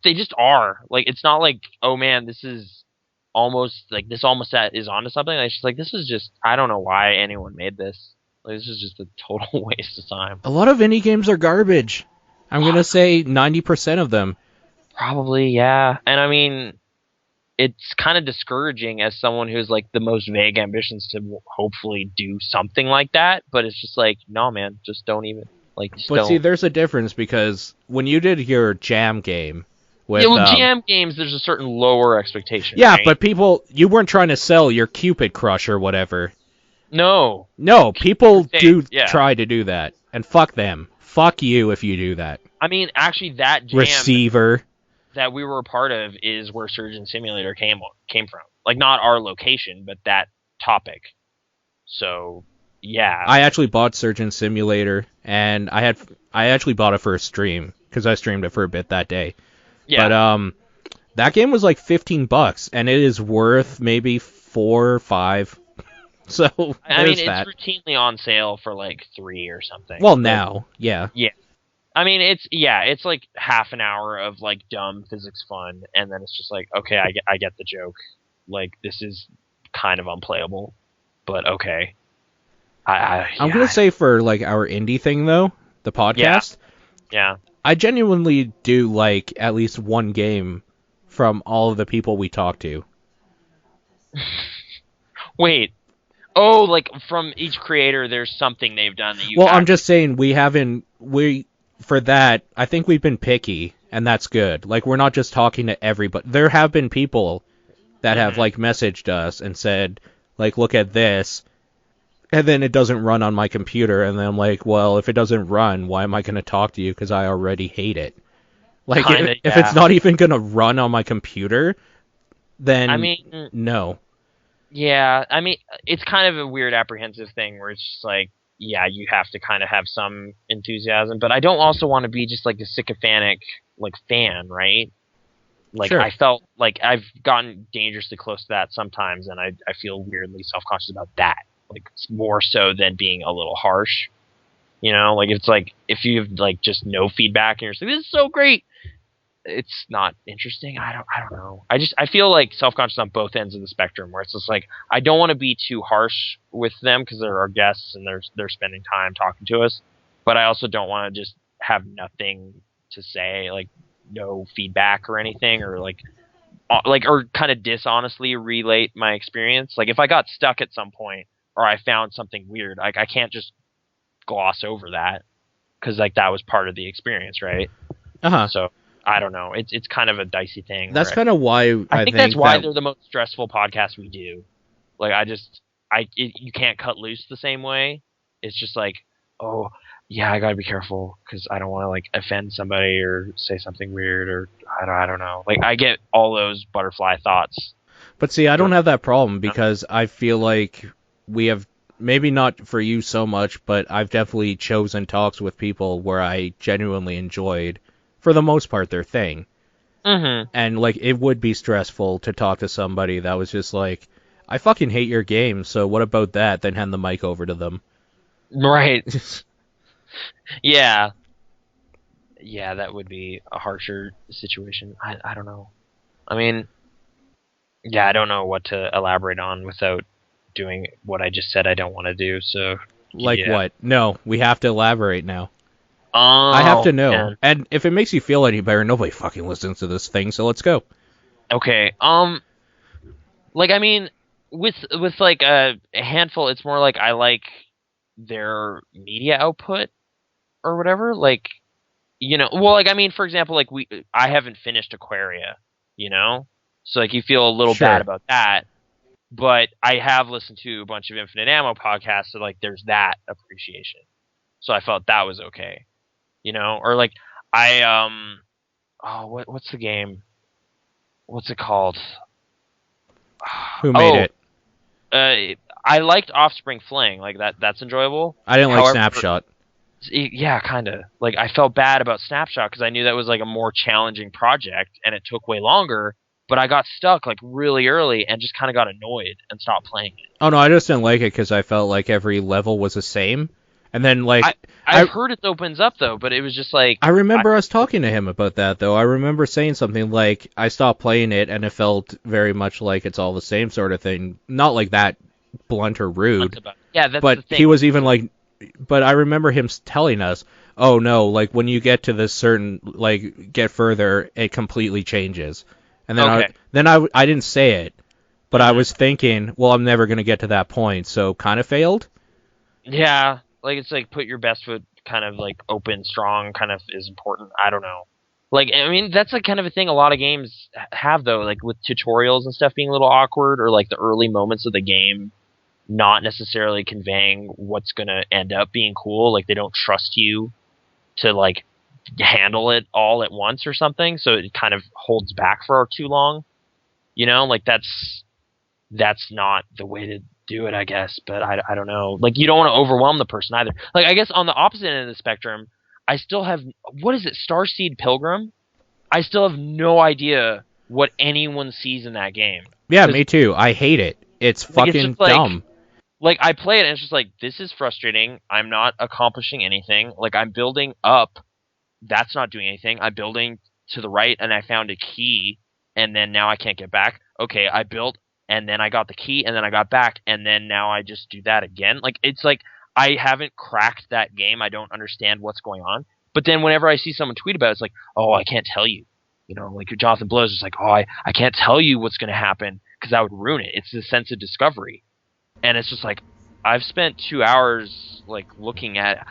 they just are. Like it's not like oh man, this is almost like this almost is onto something. It's just like this is just I don't know why anyone made this. Like this is just a total waste of time. A lot of indie games are garbage. I'm gonna say 90% of them. Probably yeah, and I mean it's kind of discouraging as someone who's like the most vague ambitions to hopefully do something like that. But it's just like no man, just don't even like. Just But don't. see, there's a difference because when you did your jam game with Yeah, well, jam games, there's a certain lower expectation. yeah, right? but you weren't trying to sell your Cupid Crush or whatever. No. No, people do Yeah. try to do that, and fuck them. Fuck you if you do that. I mean, actually, that jam Receiver. that we were a part of is where Surgeon Simulator came from. Like, not our location, but that topic. So, yeah. I actually bought Surgeon Simulator, and I actually bought it for a stream because I streamed it for a bit that day. Yeah. But that game was like $15, and it is worth maybe 4 or 5. So I mean, there's that. it's routinely on sale for like $3 or something. Well, now, yeah. Yeah. I mean, it's like half an hour of like dumb physics fun, and then it's just like, okay, I get the joke. Like this is kind of unplayable, but okay. I'm gonna say for like our indie thing though, the podcast. Yeah. I genuinely do like at least one game from all of the people we talk to. Wait. Oh, like from each creator, there's something they've done that you. Well, I'm just saying for that, I think we've been picky, and that's good. Like, we're not just talking to everybody. There have been people that have, like, messaged us and said, like, look at this, and then it doesn't run on my computer, and then I'm like, well, if it doesn't run, why am I going to talk to you? Because I already hate it. Like, Kinda, if it's not even going to run on my computer, then I mean, no. Yeah, I mean, it's kind of a weird apprehensive thing where it's just like, yeah, you have to kind of have some enthusiasm, but I don't also want to be just like a sycophantic like fan, right? Like Sure. I felt like I've gotten dangerously close to that sometimes, and I feel weirdly self-conscious about that. Like more so than being a little harsh, you know? Like it's like if you have like just no feedback and you're just like, this is so great, it's not interesting. I don't know. I feel like self-conscious on both ends of the spectrum where it's just like I don't want to be too harsh with them because they're our guests and they're spending time talking to us, but I also don't want to just have nothing to say, like no feedback or anything, or like or kind of dishonestly relate my experience. Like if I got stuck at some point or I found something weird, like I can't just gloss over that because like that was part of the experience, right? Uh-huh. So I don't know. It's kind of a dicey thing. That's kind of why I think that's why they're the most stressful podcast we do. Like you can't cut loose the same way. It's just like, oh yeah, I gotta be careful because I don't want to like offend somebody or say something weird or I don't know. Like I get all those butterfly thoughts. But see, I don't have that problem because I feel like we have, maybe not for you so much, but I've definitely chosen talks with people where I genuinely enjoyed, for the most part, their thing. Mm-hmm. And, like, it would be stressful to talk to somebody that was just like, I fucking hate your game, so what about that? Then hand the mic over to them. Right. Yeah. Yeah, that would be a harsher situation. I don't know. I mean, yeah, I don't know what to elaborate on without doing what I just said I don't want to do, so... Like yeah. what? No, we have to elaborate now. Oh, I have to know. man. And if it makes you feel any better, nobody fucking listens to this thing, so let's go. Okay, like, I mean, with like a handful, it's more like I like their media output or whatever, like, you know, well, like, I mean, for example, like, I haven't finished Aquaria, you know? So, like, you feel a little Sure. bad about that, but I have listened to a bunch of Infinite Ammo podcasts, so, like, there's that appreciation. So I felt that was okay, you know? Or, like, what's the game? What's it called? Who made it? I liked Offspring Fling. Like that's enjoyable. I didn't like However, Snapshot. Yeah, kind of. Like I felt bad about Snapshot because I knew that was like a more challenging project and it took way longer. But I got stuck like really early and just kind of got annoyed and stopped playing it. Oh no, I just didn't like it because I felt like every level was the same. And then like I've heard it opens up though, but it was just like I remember us talking to him about that though. I remember saying something like I stopped playing it and it felt very much like it's all the same sort of thing. Not like that blunt or rude. Yeah, that's but the thing. He was even like, but I remember him telling us, "Oh no, like when you get to this certain like get further, it completely changes." And then I didn't say it, but I was thinking, well, I'm never gonna get to that point, so kind of failed. Yeah, like it's like put your best foot kind of like open, strong, kind of is important. I don't know. Like I mean, that's like kind of a thing a lot of games have though, like with tutorials and stuff being a little awkward, or like the early moments of the game not necessarily conveying what's gonna end up being cool. Like they don't trust you to like handle it all at once or something, so it kind of holds back for too long. You know, like that's not the way to do it, I guess. But I don't know. Like you don't want to overwhelm the person either. Like I guess on the opposite end of the spectrum, I still have what is it, Starseed Pilgrim? I still have no idea what anyone sees in that game. Yeah, me too. I hate it. It's fucking dumb. Like I play it and it's just like this is frustrating. I'm not accomplishing anything. Like I'm building up. That's not doing anything. I'm building to the right and I found a key and then now I can't get back. Okay, I built and then I got the key and then I got back and then now I just do that again. Like it's like I haven't cracked that game. I don't understand what's going on. But then whenever I see someone tweet about it, it's like, oh, I can't tell you. You know, like Jonathan Blows is like, oh, I can't tell you what's going to happen because that would ruin it. It's the sense of discovery. And it's just like, I've spent 2 hours like looking at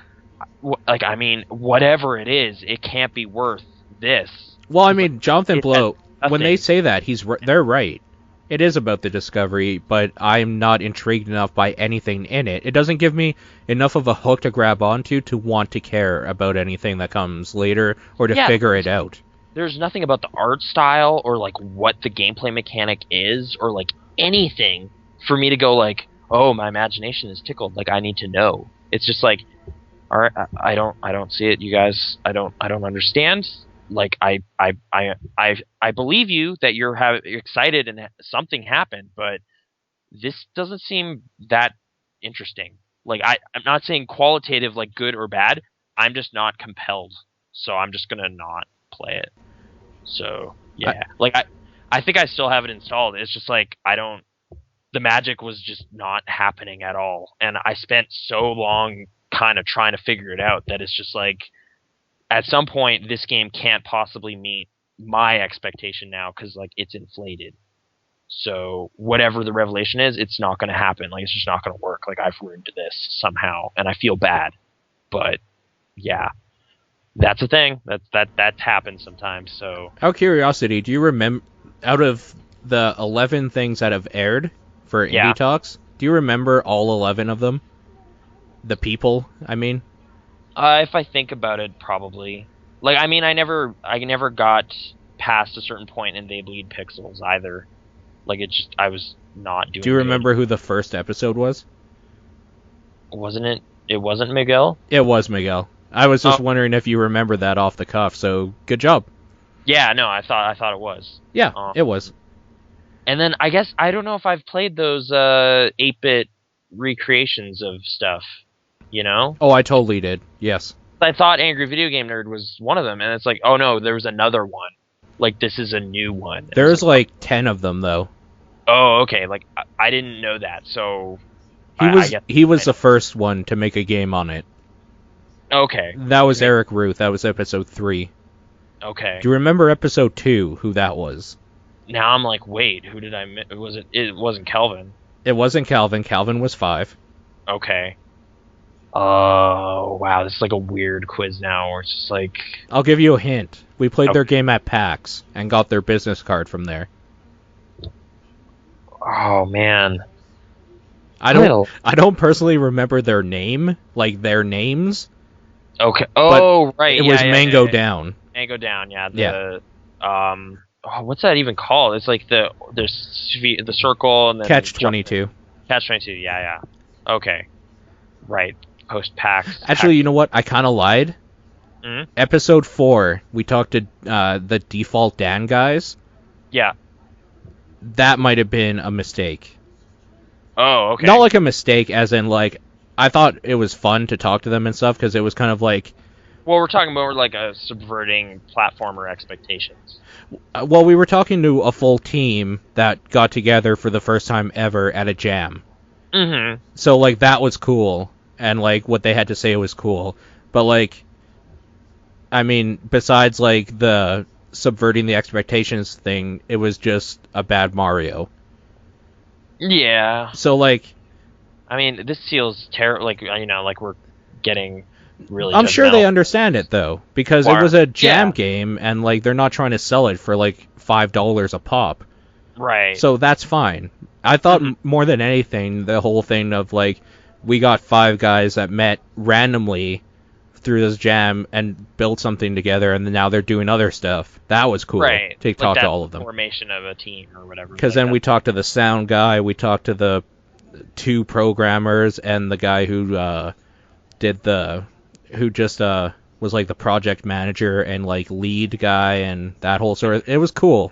like, I mean, whatever it is, it can't be worth this. Well, I mean, Jonathan Blow, when they say that, they're right. It is about the discovery, but I'm not intrigued enough by anything in it. It doesn't give me enough of a hook to grab onto to want to care about anything that comes later or to figure it out. There's nothing about the art style or like what the gameplay mechanic is or like anything for me to go like, oh, my imagination is tickled. Like I need to know. It's just like, all right, I don't see it, you guys. I don't understand. Like I believe you that you're excited and something happened, but this doesn't seem that interesting. Like I'm not saying qualitative like good or bad. I'm just not compelled, so I'm just gonna not play it. So yeah, I think I still have it installed. It's just like the magic was just not happening at all, and I spent so long kind of trying to figure it out that it's just like at some point this game can't possibly meet my expectation now because like it's inflated. So whatever the revelation is, it's not going to happen. Like it's just not going to work. Like I've ruined this somehow, and I feel bad. But yeah, that's a thing. That happens sometimes. So out of curiosity, do you remember out of the 11 things that have aired for Indie Talks, do you remember all 11 of them? The people, I mean. If I think about it, probably. Like, I mean, I never got past a certain point in They Bleed Pixels either. Like, I was not doing. Do you remember who the first episode was? Wasn't it? It wasn't Miguel? It was Miguel. I was just wondering if you remember that off the cuff. So good job. Yeah, no, I thought it was. Yeah, it was. And then I guess I don't know if I've played those 8-bit recreations of stuff. You know? Oh, I totally did. Yes. I thought Angry Video Game Nerd was one of them, and it's like, oh no, there was another one. Like, this is a new one. There's like 10 of them, though. Oh, okay. Like, I didn't know that, so... He was the first one to make a game on it. Okay. That was Eric Ruth. That was episode 3. Okay. Do you remember episode 2, who that was? Now I'm like, wait, who did I miss? It wasn't Kelvin. It wasn't Calvin. Calvin was 5. Okay. Oh, wow, this is like a weird quiz now, where it's just like... I'll give you a hint. We played their game at PAX, and got their business card from there. Oh, man. I don't personally remember their name, like their names. Okay. Oh, right. It was Mango Down. Mango Down, yeah. what's that even called? It's like the circle and then Catch-22. Catch-22. Yeah. Okay. Right. Post PAX. Actually, you know what? I kind of lied. Mhm. Episode 4, we talked to the Default Dan guys. Yeah. That might have been a mistake. Oh, okay. Not like a mistake, as in, like, I thought it was fun to talk to them and stuff, because it was kind of like... Well, we're talking about like a subverting platformer expectations. Well, we were talking to a full team that got together for the first time ever at a jam. Mm-hmm. So, like, that was cool, and, like, what they had to say was cool. But, like, I mean, besides, like, the subverting the expectations thing, it was just a bad Mario. Yeah. So, like... I mean, this feels terrible. Like, like we're getting really. I'm sure they judgmental. understand it, though, because it was a jam game, and, like, they're not trying to sell it for, like, $5 a pop. Right. So that's fine. I thought more than anything, the whole thing of, like, we got 5 guys that met randomly through this jam and built something together, and now they're doing other stuff. That was cool. Right. To talk to all of them. Formation of a team or whatever. Because then we talked to the sound guy, we talked to the 2 programmers, and the guy who was like the project manager and like lead guy and that whole sort of... It was cool.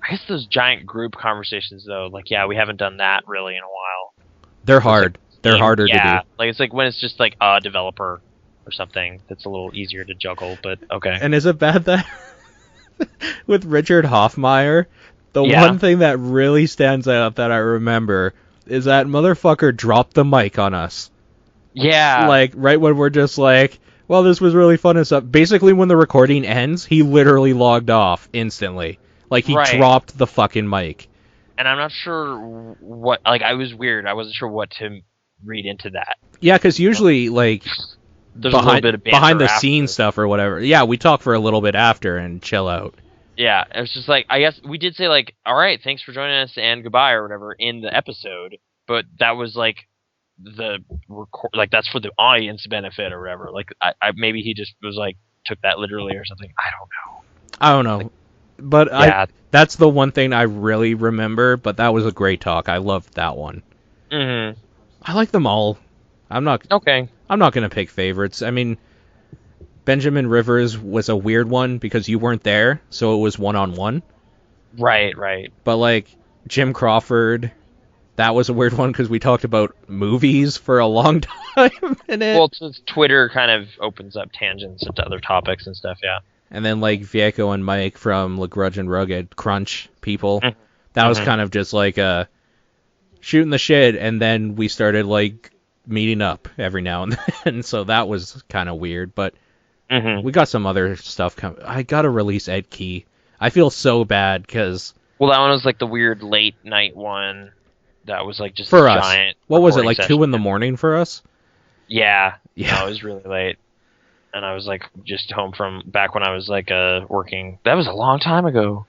I guess those giant group conversations, though, like, yeah, we haven't done that really in a while. They're hard. They're harder to do. Like, it's like when it's just like a developer or something that's a little easier to juggle, but okay. And is it bad that with Richard Hoffmeyer, the one thing that really stands out that I remember is that motherfucker dropped the mic on us. Yeah. Like, right when we're just like, well, this was really fun and stuff. Basically, when the recording ends, he literally logged off instantly. Like, he dropped the fucking mic. And I'm not sure what... Like, I was weird. I wasn't sure what to read into that. Yeah, because usually, like, there's a little bit of behind the scenes stuff or whatever. Yeah, we talk for a little bit after and chill out. Yeah, it was just like, I guess we did say, like, all right, thanks for joining us and goodbye or whatever in the episode. But that was, like, that's for the audience benefit or whatever. Like, I maybe he just was, like, took that literally or something. I don't know. Like, but yeah. That's the one thing I really remember, but that was a great talk. I loved that one. Mm-hmm. I like them all. I'm not going to pick favorites. I mean, Benjamin Rivers was a weird one because you weren't there, so it was one-on-one. Right. But, like, Jim Crawford, that was a weird one because we talked about movies for a long time in it. Well, Twitter kind of opens up tangents into other topics and stuff, yeah. And then, like, Vieko and Mike from LaGrudge and Rugged, Crunch people. That was kind of just, like, shooting the shit, and then we started, like, meeting up every now and then. So that was kind of weird, but we got some other stuff coming. I gotta release Ed Key. I feel so bad, because... Well, that one was, like, the weird late-night one that was, like, just for a us. giant... What was it, like 2 in the morning for us? Yeah. No, it was really late. And I was, like, just home from back when I was, like, working. That was a long time ago.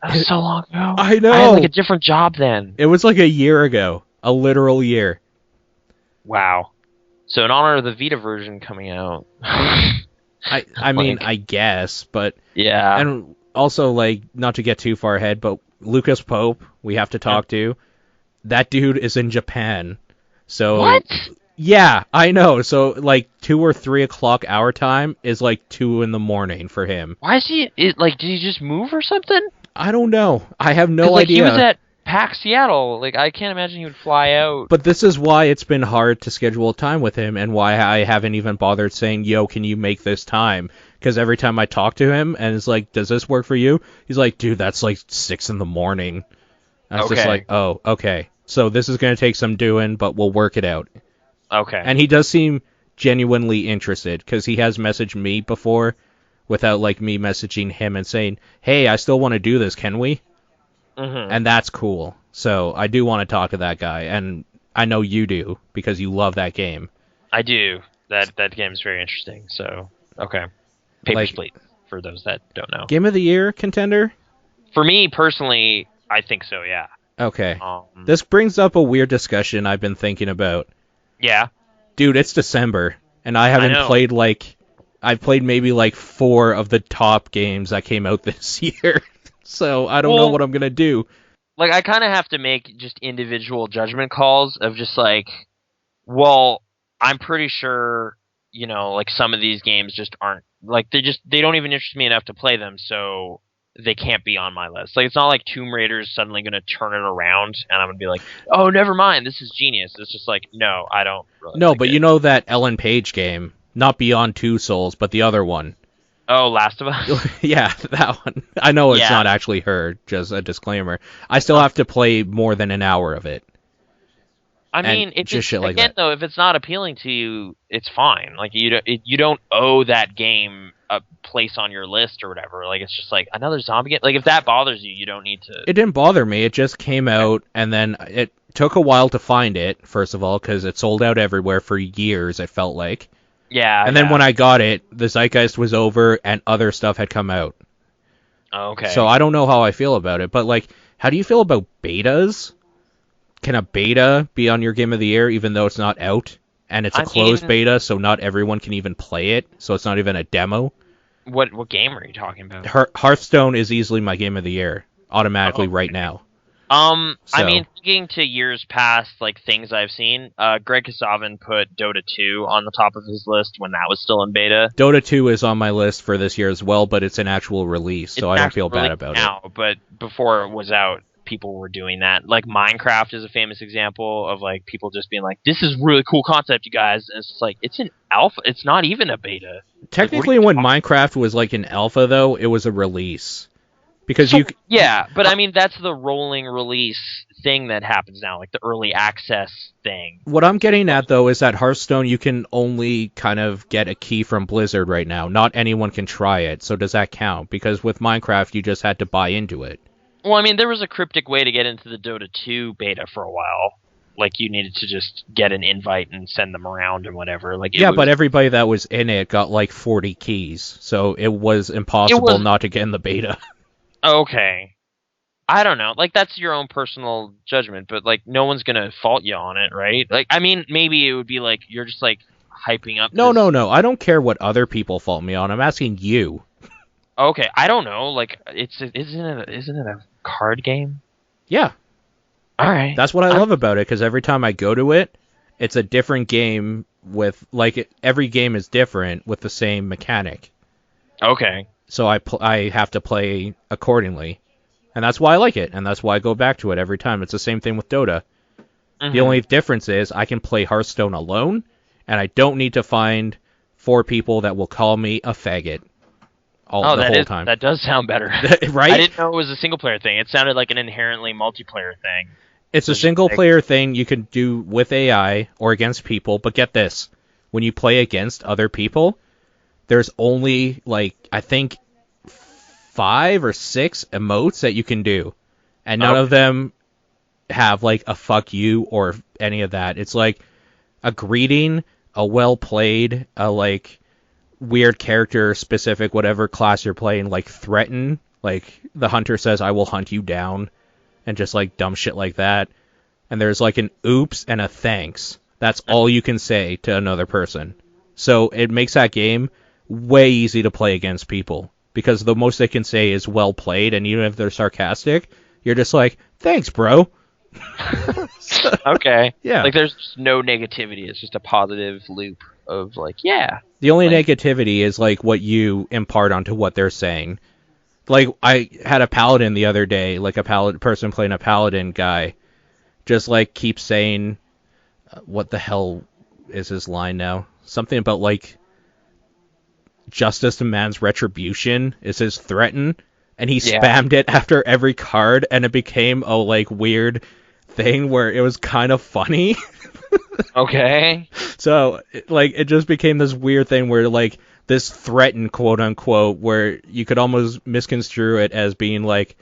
That was so long ago. I know. I had, like, a different job then. It was, like, a year ago. A literal year. Wow. So in honor of the Vita version coming out. I mean, I guess, but... Yeah. And also, like, not to get too far ahead, but Lucas Pope, we have to talk to. That dude is in Japan. So... What? Yeah, I know. So, like, 2 or 3 o'clock our time is, like, 2 in the morning for him. Why is he... Like, did he just move or something? I don't know. I have no like, idea. He was at PAX Seattle. Like, I can't imagine he would fly out. But this is why it's been hard to schedule time with him, and why I haven't even bothered saying, yo, can you make this time? Because every time I talk to him, and it's like, does this work for you? He's like, dude, that's like 6 in the morning. I was just like, oh, okay. So this is going to take some doing, but we'll work it out. Okay. And he does seem genuinely interested, because he has messaged me before without, like, me messaging him and saying, hey, I still want to do this, can we? And that's cool. So I do want to talk to that guy, and I know you do, because you love that game. I do. That game is very interesting, so, okay. Papers, Please, for those that don't know. Game of the Year contender? For me, personally, I think so, yeah. Okay. This brings up a weird discussion I've been thinking about. Yeah? Dude, it's December, and I haven't played, like... I've played maybe like 4 of the top games that came out this year. So I don't know what I'm going to do. Like, I kind of have to make just individual judgment calls of just like, well, I'm pretty sure, like some of these games just aren't, like, they don't even interest me enough to play them, so they can't be on my list. Like, it's not like Tomb Raider's suddenly going to turn it around, and I'm going to be like, oh, never mind, this is genius. It's just like, no, I don't really No, like but it. you know that Ellen Page game, not Beyond Two Souls, but the other one. Oh, Last of Us? Yeah, that one. I know it's Yeah. not actually her, just a disclaimer. I still have to play more than an hour of it. I mean, And just shit like again, that. though, if it's not appealing to you, it's fine. Like, you don't owe that game a place on your list or whatever. Like, it's just like another zombie game. Like, if that bothers you, you don't need to. It didn't bother me. It just came out, and then it took a while to find it, first of all, because it sold out everywhere for years, it felt like. Yeah. And then when I got it, the zeitgeist was over, and other stuff had come out. Oh, okay. So I don't know how I feel about it, but, like, how do you feel about betas? Can a beta be on your Game of the Year even though it's not out? And it's a closed beta, so not everyone can even play it, so it's not even a demo? What game are you talking about? Hearthstone is easily my Game of the Year, automatically right now. I mean, thinking to years past, like, things I've seen, Greg Kasavin put Dota 2 on the top of his list when that was still in beta. Dota 2 is on my list for this year as well, but it's an actual release, so I don't feel bad about it. But before it was out, people were doing that. Like, Minecraft is a famous example of, like, people just being like, this is really cool concept, you guys. And it's just like, it's an alpha. It's not even a beta. Technically, when Minecraft was, like, an alpha, though, it was a release. Because Yeah, but I mean, that's the rolling release thing that happens now, like the early access thing. What I'm getting at, though, is that Hearthstone, you can only kind of get a key from Blizzard right now. Not anyone can try it, so does that count? Because with Minecraft, you just had to buy into it. Well, I mean, there was a cryptic way to get into the Dota 2 beta for a while. Like, you needed to just get an invite and send them around and whatever. Like, but everybody that was in it got, like, 40 keys, so it was impossible not to get in the beta. Okay. I don't know. Like, that's your own personal judgment, but, like, no one's gonna fault you on it, right? Like, I mean, maybe it would be like, you're just, like, hyping up No. I don't care what other people fault me on. I'm asking you. Okay, I don't know. Like, isn't it a card game? Yeah. All right. That's what I love about it, because every time I go to it, it's a different game with, like, every game is different with the same mechanic. Okay. So I have to play accordingly. And that's why I like it, and that's why I go back to it every time. It's the same thing with Dota. Mm-hmm. The only difference is I can play Hearthstone alone, and I don't need to find 4 people that will call me a faggot the whole time. That does sound better. Right? I didn't know it was a single-player thing. It sounded like an inherently multiplayer thing. It's a single-player thing you can do with AI or against people, but get this. When you play against other people, there's only, like, I think 5 or 6 emotes that you can do. And none of them have, like, a fuck you or any of that. It's like a greeting, a well played, a, like, weird character specific, whatever class you're playing, like threaten. Like, the hunter says, I will hunt you down. And just, like, dumb shit like that. And there's, like, an oops and a thanks. That's all you can say to another person. So it makes that game way easy to play against people, because the most they can say is well played, and even if they're sarcastic, you're just like, thanks, bro. Okay. Yeah. Like, there's just no negativity. It's just a positive loop of, like, yeah. The only negativity is, like, what you impart onto what they're saying. Like, I had a paladin the other day, like a person playing a paladin guy, just, like, keeps saying, what the hell is his line now? Something about, like, justice demands retribution is his threaten, and he spammed it after every card, and it became a, like, weird thing where it was kind of funny. Okay. So, like, it just became this weird thing where, like, this threaten, quote unquote, where you could almost misconstrue it as being, like,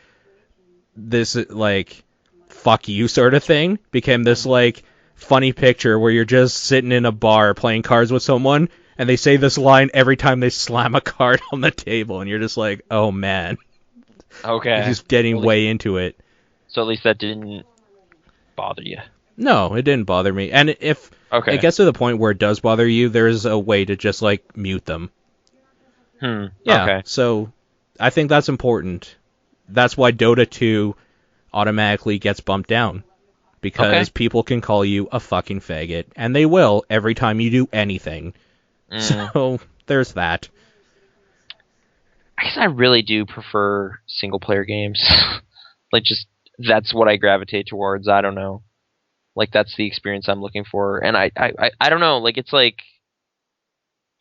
this, like, fuck you sort of thing, became this, like, funny picture where you're just sitting in a bar playing cards with someone, and they say this line every time they slam a card on the table, and you're just like, oh man. Okay. You're just getting way into it. So at least that didn't bother you. No, it didn't bother me. And if it gets to the point where it does bother you, there's a way to just, like, mute them. Yeah, Okay. so I think that's important. That's why Dota 2 automatically gets bumped down. Because Okay. people can call you a fucking faggot, and they will every time you do anything. So, there's that. I guess I really do prefer single player games. Like, just that's what I gravitate towards. I don't know. Like, that's the experience I'm looking for. And I don't know. Like, it's like,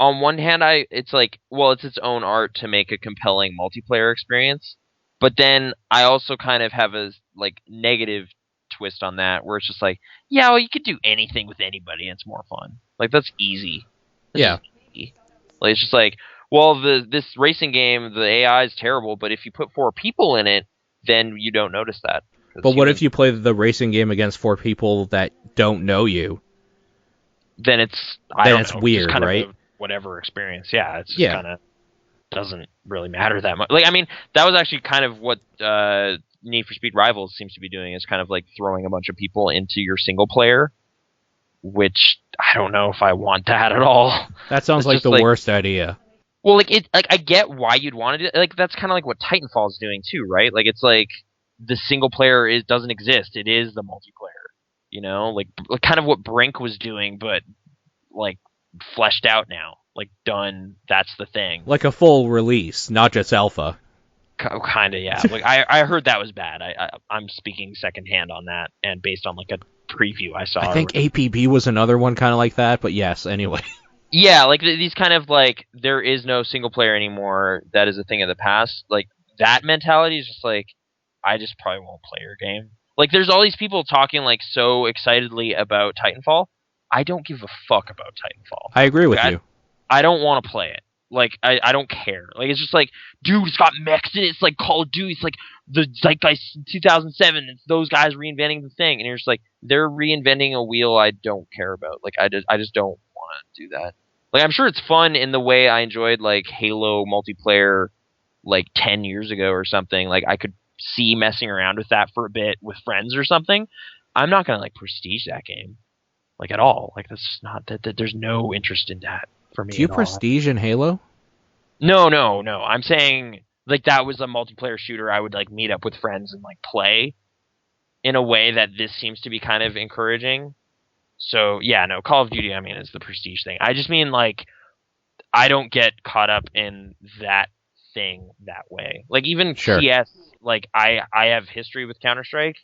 on one hand, it's like, well, it's its own art to make a compelling multiplayer experience. But then I also kind of have a like negative twist on that, where it's just like, yeah, well, you could do anything with anybody, and it's more fun. Like, that's easy. That's Yeah. just easy. Like, it's just like, well, this racing game, the AI is terrible, but if you put 4 people in it, then you don't notice that. But what if you play the racing game against 4 people that don't know you? Then it's weird, just kind right? of a whatever experience. Yeah, it's just Yeah. kind of doesn't really matter that much. Like, I mean, that was actually kind of what Need for Speed Rivals seems to be doing, is kind of like throwing a bunch of people into your single player, which I don't know if I want that at all. That sounds It's like just the like, worst idea. well, like I get why you'd want to do. Like, that's kind of like what Titanfall's doing too, right? Like, it's like the single player doesn't exist. It is the multiplayer. You know, like kind of what Brink was doing, but like fleshed out now, like done. That's the thing. Like a full release, not just alpha. Kind of, yeah. Like I heard that was bad. I'm speaking secondhand on that, and based on like a preview I saw. I think APB was another one kind of like that, but yes, anyway. Yeah, like these kind of like, there is no single player anymore. That is a thing of the past. Like, that mentality is just like, I just probably won't play your game. Like, there's all these people talking like so excitedly about Titanfall. I don't give a fuck about Titanfall. I agree with Like, you. I don't want to play it. Like, I don't care. Like, it's just like, dude, it's got mechs in it. It's like Call of Duty. It's like the Zeitgeist 2007. It's those guys reinventing the thing. And you're just like, they're reinventing a wheel I don't care about. Like, I just don't want to do that. Like, I'm sure it's fun in the way I enjoyed, like, Halo multiplayer, like, 10 years ago or something. Like, I could see messing around with that for a bit with friends or something. I'm not going to, like, prestige that game. Like, at all. Like, that's just not... that there's no interest in that for me. Do you prestige in Halo? No. I'm saying, like, that was a multiplayer shooter I would, like, meet up with friends and, like, play in a way that this seems to be kind of encouraging. So, yeah, no, Call of Duty, I mean, is the prestige thing. I just mean, like, I don't get caught up in that thing that way. Like, even Sure. CS, like, I have history with Counter-Strike.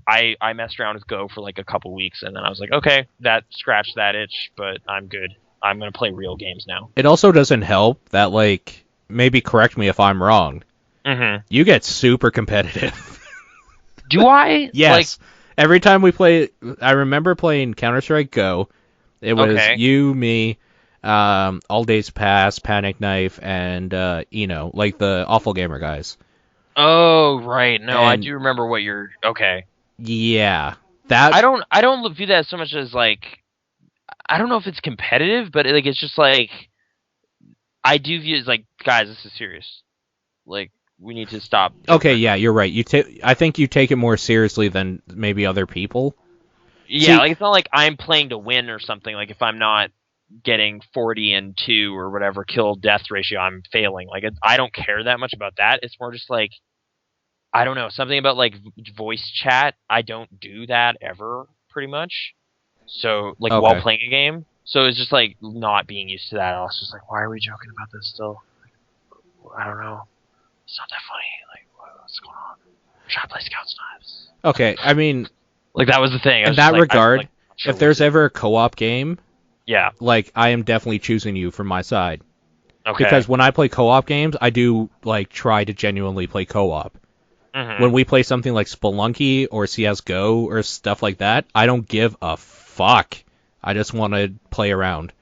I messed around with Go for, like, a couple weeks, and then I was like, okay, that scratched that itch, but I'm good. I'm going to play real games now. It also doesn't help that, like, maybe correct me if I'm wrong. Mm-hmm. You get super competitive. Do I? Yes. Like, every time we play, I remember playing Counter-Strike Go. It was you, me, All Days Pass, Panic Knife, and Eno, like the Awful Gamer guys. Oh, right. No, and, I do remember what you're... Okay. Yeah. That I don't view that so much as, like... I don't know if it's competitive, but, like, it's just, like... I do view it as, like, guys, this is serious. Like, we need to stop. Okay, yeah, you're right. I think you take it more seriously than maybe other people. Yeah, like, it's not like I'm playing to win or something. Like, if I'm not getting 40 and 2 or whatever kill death ratio, I'm failing. Like, I don't care that much about that. It's more just like, I don't know, something about, like, voice chat. I don't do that ever, pretty much. So, like, while playing a game. So it's just, like, not being used to that. I was just like, why are we joking about this still? Like, I don't know. It's not that funny. Like, what's going on? I'm trying to play Scout's Knives. Okay, I mean... Like, that was the thing. In that regard, if there's ever a co-op game... Yeah. Like, I am definitely choosing you for my side. Okay. Because when I play co-op games, I do, like, try to genuinely play co-op. Mm-hmm. When we play something like Spelunky or CSGO or stuff like that, I don't give a fuck. I just want to play around.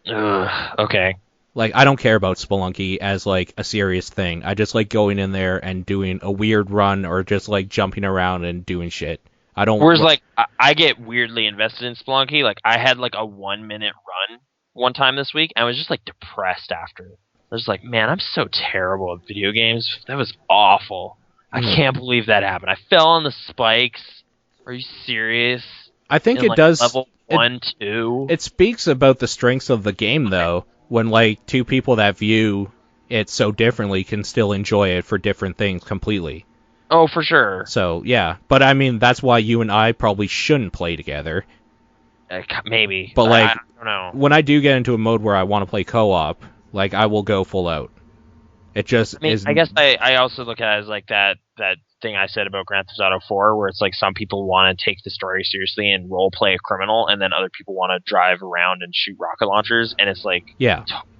Okay. Like, I don't care about Spelunky as, like, a serious thing. I just like going in there and doing a weird run or just, like, jumping around and doing shit. I don't... Whereas, like, I get weirdly invested in Spelunky. Like, I had, like, a 1-minute run one time this week, and I was just, like, depressed after it. I was like, man, I'm so terrible at video games. That was awful. I can't believe that happened. I fell on the spikes. Are you serious? I think in, it like, does... Level 1, 2? It speaks about the strengths of the game, though, when, like, two people that view it so differently can still enjoy it for different things completely. Oh, for sure. So, yeah. But, I mean, that's why you and I probably shouldn't play together. Maybe. But, like, I don't know. when I do get into a mode where I want to play co-op, like, I will go full out. It just is... I guess I also look at it as, like, that thing I said about Grand Theft Auto 4, where it's like some people want to take the story seriously and role play a criminal, and then other people want to drive around and shoot rocket launchers, and it's like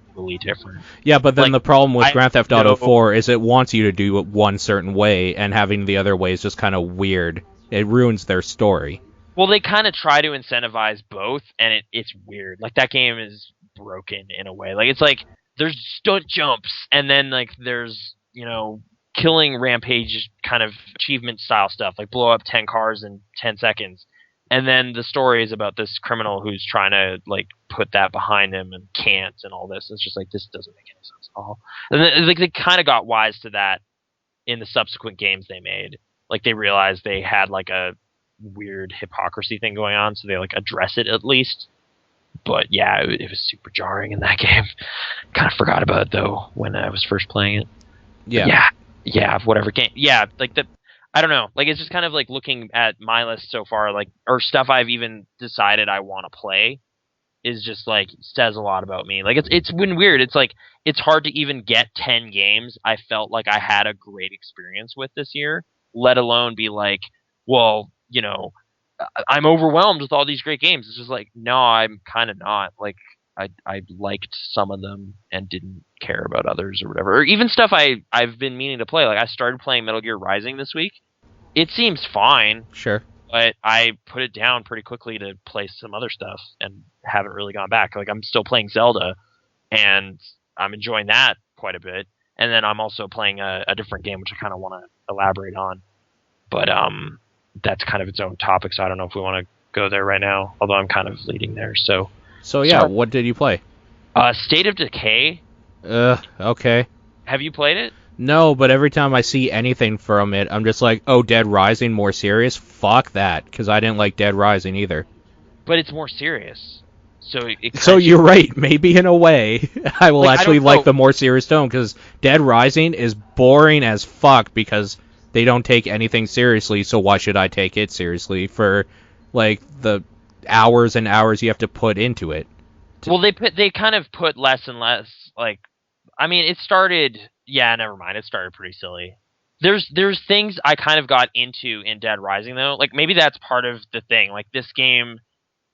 totally different. Yeah, but then like, the problem with Grand Theft Auto 4 is it wants you to do it one certain way, and having the other way is just kind of weird. It ruins their story. Well, they kind of try to incentivize both, and it's weird. Like, that game is broken in a way. Like, it's like there's stunt jumps, and then like there's, you know, killing rampage kind of achievement style stuff, like blow up 10 cars in 10 seconds. And then the story is about this criminal who's trying to like put that behind him and can't, and all this. It's just like, this doesn't make any sense at all. And then, like, they kind of got wise to that in the subsequent games they made. Like, they realized they had like a weird hypocrisy thing going on, so they like address it at least. But yeah, it was super jarring in that game. Kind of forgot about it though when I was first playing it. Yeah, whatever game. Yeah, like I don't know. Like, it's just kind of like looking at my list so far, like, or stuff I've even decided I want to play, is just like says a lot about me. Like, it's been weird. It's like it's hard to even get 10 games I felt like I had a great experience with this year, let alone be like, well, you know, I'm overwhelmed with all these great games. It's just like, no, I'm kind of not. Like, I liked some of them and didn't care about others or whatever. Or even stuff I've been meaning to play. Like, I started playing Metal Gear Rising this week. It seems fine. Sure. But I put it down pretty quickly to play some other stuff and haven't really gone back. Like, I'm still playing Zelda, and I'm enjoying that quite a bit. And then I'm also playing a different game, which I kind of want to elaborate on. But that's kind of its own topic, so I don't know if we want to go there right now, although I'm kind of leading there. So yeah, what did you play? State of Decay. Okay. Have you played it? No, but every time I see anything from it, I'm just like, oh, Dead Rising, more serious? Fuck that, because I didn't like Dead Rising either. But it's more serious. So you're right, maybe in a way, I will actually like the more serious tone, because Dead Rising is boring as fuck, because they don't take anything seriously, so why should I take it seriously for, like, the hours and hours you have to put into it? Well, they kind of put less and less, like, I mean, it started, yeah, never mind, it started pretty silly. There's things I kind of got into in Dead Rising, though. Like, maybe that's part of the thing. Like, this game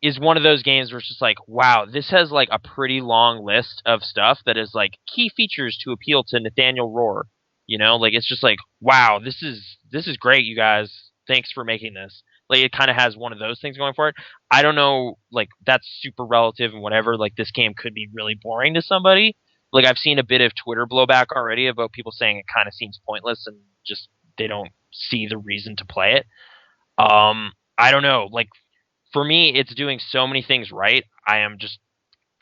is one of those games where it's just like, wow, this has, like, a pretty long list of stuff that is, like, key features to appeal to Nathaniel Rohr. You know, like, it's just like, wow, this is great, you guys. Thanks for making this. Like, it kind of has one of those things going for it. I don't know, like, that's super relative and whatever. Like, this game could be really boring to somebody. Like, I've seen a bit of Twitter blowback already about people saying it kind of seems pointless and just they don't see the reason to play it. I don't know. Like, for me, it's doing so many things right. I am just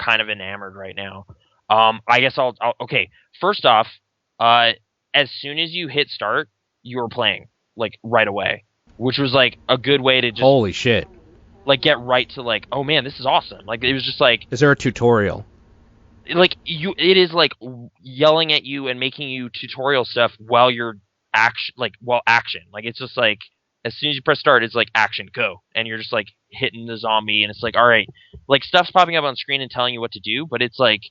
kind of enamored right now. I guess I'll okay. First off, as soon as you hit start, you were playing, like, right away, which was like a good way to just holy shit, like, get right to, like, oh man, this is awesome. Like, it was just like, is there a tutorial? Like, it is like yelling at you and making you tutorial stuff while you're action. Like, it's just like, as soon as you press start, it's like, action, go, and you're just like hitting the zombie, and it's like, all right, like, stuff's popping up on screen and telling you what to do, but it's like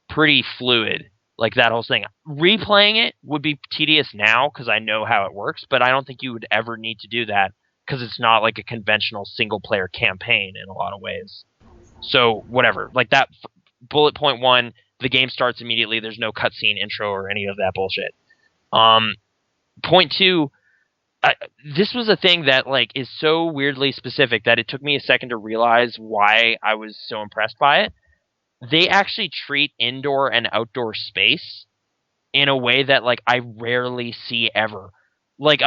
pretty fluid. Like, that whole thing. Replaying it would be tedious now because I know how it works, but I don't think you would ever need to do that because it's not like a conventional single-player campaign in a lot of ways. So, whatever. Like, that bullet point 1, the game starts immediately. There's no cutscene, intro, or any of that bullshit. Point 2, this was a thing that, like, is so weirdly specific that it took me a second to realize why I was so impressed by it. They actually treat indoor and outdoor space in a way that, like, I rarely see ever. Like,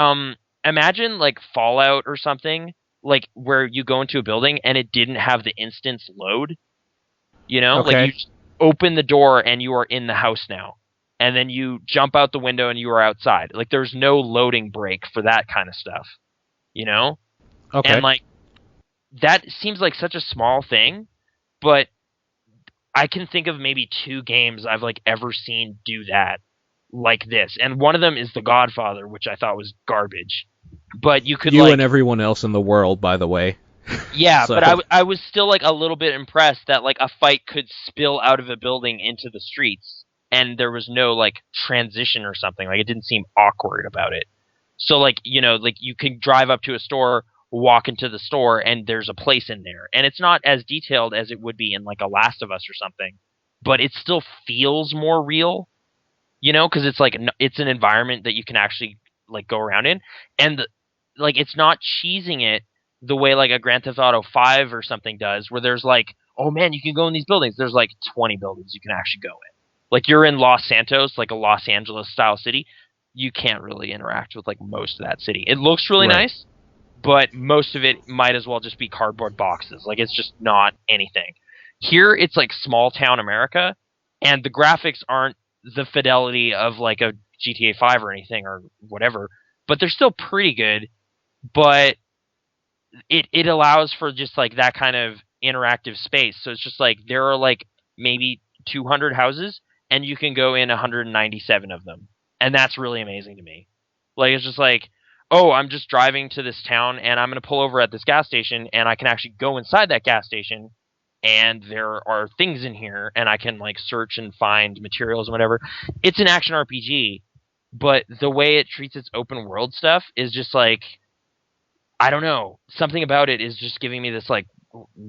imagine, like, Fallout or something, like, where you go into a building and it didn't have the instance load. You know? Okay. Like, you just open the door and you are in the house now. And then you jump out the window and you are outside. Like, there's no loading break for that kind of stuff. You know? Okay. And, like, that seems like such a small thing, but I can think of maybe 2 games I've like ever seen do that like this, and one of them is The Godfather, which I thought was garbage. But you could You like, and everyone else in the world, by the way. yeah, So but I was still like a little bit impressed that like a fight could spill out of a building into the streets, and there was no like transition or something. Like it didn't seem awkward about it. So like, you know, like you can drive up to a store, walk into the store, and there's a place in there, and it's not as detailed as it would be in like a Last of Us or something, but it still feels more real, you know, because it's like it's an environment that you can actually like go around in, and like it's not cheesing it the way like a Grand Theft Auto 5 or something does, where there's like, oh man, you can go in these buildings. There's like 20 buildings you can actually go in. Like you're in Los Santos, like a Los Angeles style city. You can't really interact with like most of that city. It looks really Right. nice, but most of it might as well just be cardboard boxes. Like it's just not anything. Here it's like small town America, and the graphics aren't the fidelity of like a GTA 5 or anything or whatever, but they're still pretty good. But it allows for just like that kind of interactive space. So it's just like there are like maybe 200 houses, and you can go in 197 of them, and that's really amazing to me. Like it's just like, oh, I'm just driving to this town, and I'm going to pull over at this gas station, and I can actually go inside that gas station, and there are things in here, and I can like search and find materials and whatever. It's an action RPG, but the way it treats its open world stuff is just like, I don't know. Something about it is just giving me this like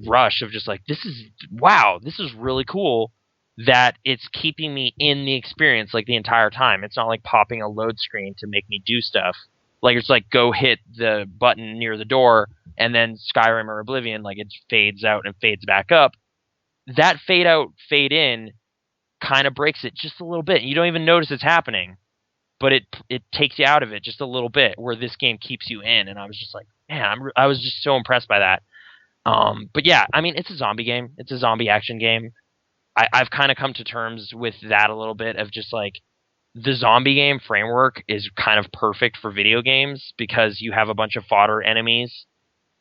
rush of just like, this is, wow, this is really cool, that it's keeping me in the experience like the entire time. It's not like popping a load screen to make me do stuff. Like it's like go hit the button near the door, and then Skyrim or Oblivion, like it fades out and fades back up. That fade out, fade in kind of breaks it just a little bit. You don't even notice it's happening, but it takes you out of it just a little bit, where this game keeps you in. And I was just like, man, I was just so impressed by that. But yeah, I mean, it's a zombie game. It's a zombie action game. I've kind of come to terms with that a little bit, of just like the zombie game framework is kind of perfect for video games, because you have a bunch of fodder enemies,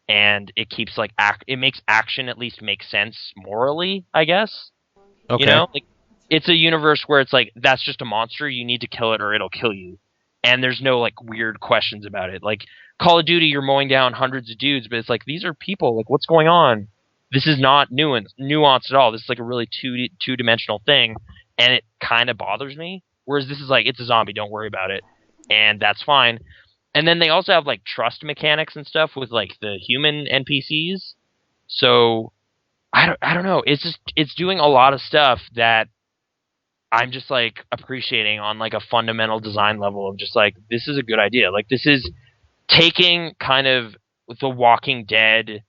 and it keeps like it makes action at least make sense morally, I guess. okay. You know, like it's a universe where it's like, that's just a monster, you need to kill it or it'll kill you. And there's no like weird questions about it. Like Call of Duty, you're mowing down hundreds of dudes, but it's like, these are people, like what's going on? This is not nuanced at all. This is like a really two-dimensional thing, and it kind of bothers me. Whereas this is like, it's a zombie, don't worry about it, and that's fine. And then they also have like trust mechanics and stuff with like the human NPCs. So I don't know. It's doing a lot of stuff that I'm just like appreciating on like a fundamental design level, of just like, this is a good idea. Like this is taking kind of the Walking Dead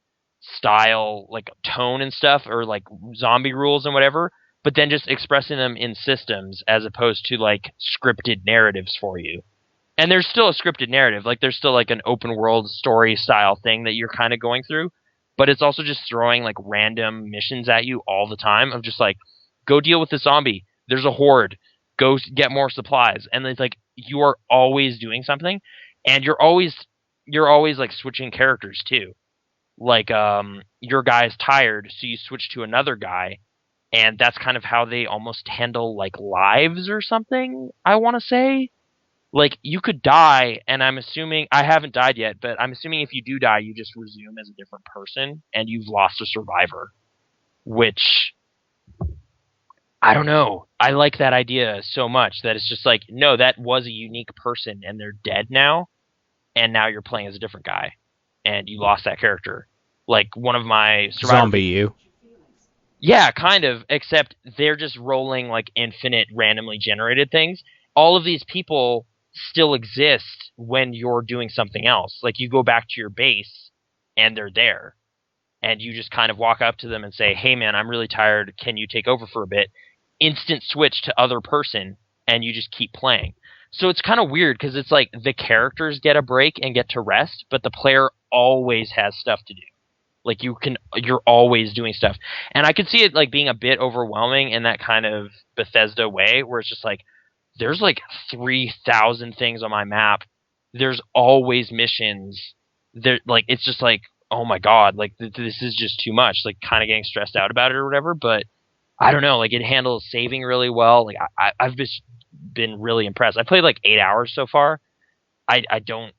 style like tone and stuff, or like zombie rules and whatever, but then just expressing them in systems as opposed to like scripted narratives for you. And there's still a scripted narrative, like there's still like an open world story style thing that you're kind of going through, but it's also just throwing like random missions at you all the time, of just like, go deal with the zombie, there's a horde, go get more supplies. And it's like, you are always doing something, and you're always like switching characters too. Like your guy's tired, so you switch to another guy, and that's kind of how they almost handle like lives or something, I want to say. Like you could die, and I'm assuming, I haven't died yet, but I'm assuming if you do die, you just resume as a different person, and you've lost a survivor. Which, I don't know, I like that idea so much that it's just like, no, that was a unique person, and they're dead now, and now you're playing as a different guy, and you lost that character. Like one of my Zombie you. Yeah, kind of, except they're just rolling like infinite randomly generated things. All of these people still exist when you're doing something else. Like you go back to your base, and they're there, and you just kind of walk up to them and say, hey man, I'm really tired, can you take over for a bit? Instant switch to other person, and you just keep playing. So it's kind of weird, because it's like the characters get a break and get to rest, but the player always has stuff to do. Like you're always doing stuff. And I could see it like being a bit overwhelming in that kind of Bethesda way, where it's just like, there's like 3,000 things on my map. There's always missions. There, like, it's just like, oh my God, like this is just too much, like kind of getting stressed out about it or whatever. But I don't know, like it handles saving really well. Like I've just been really impressed. I played like 8 hours so far. I don't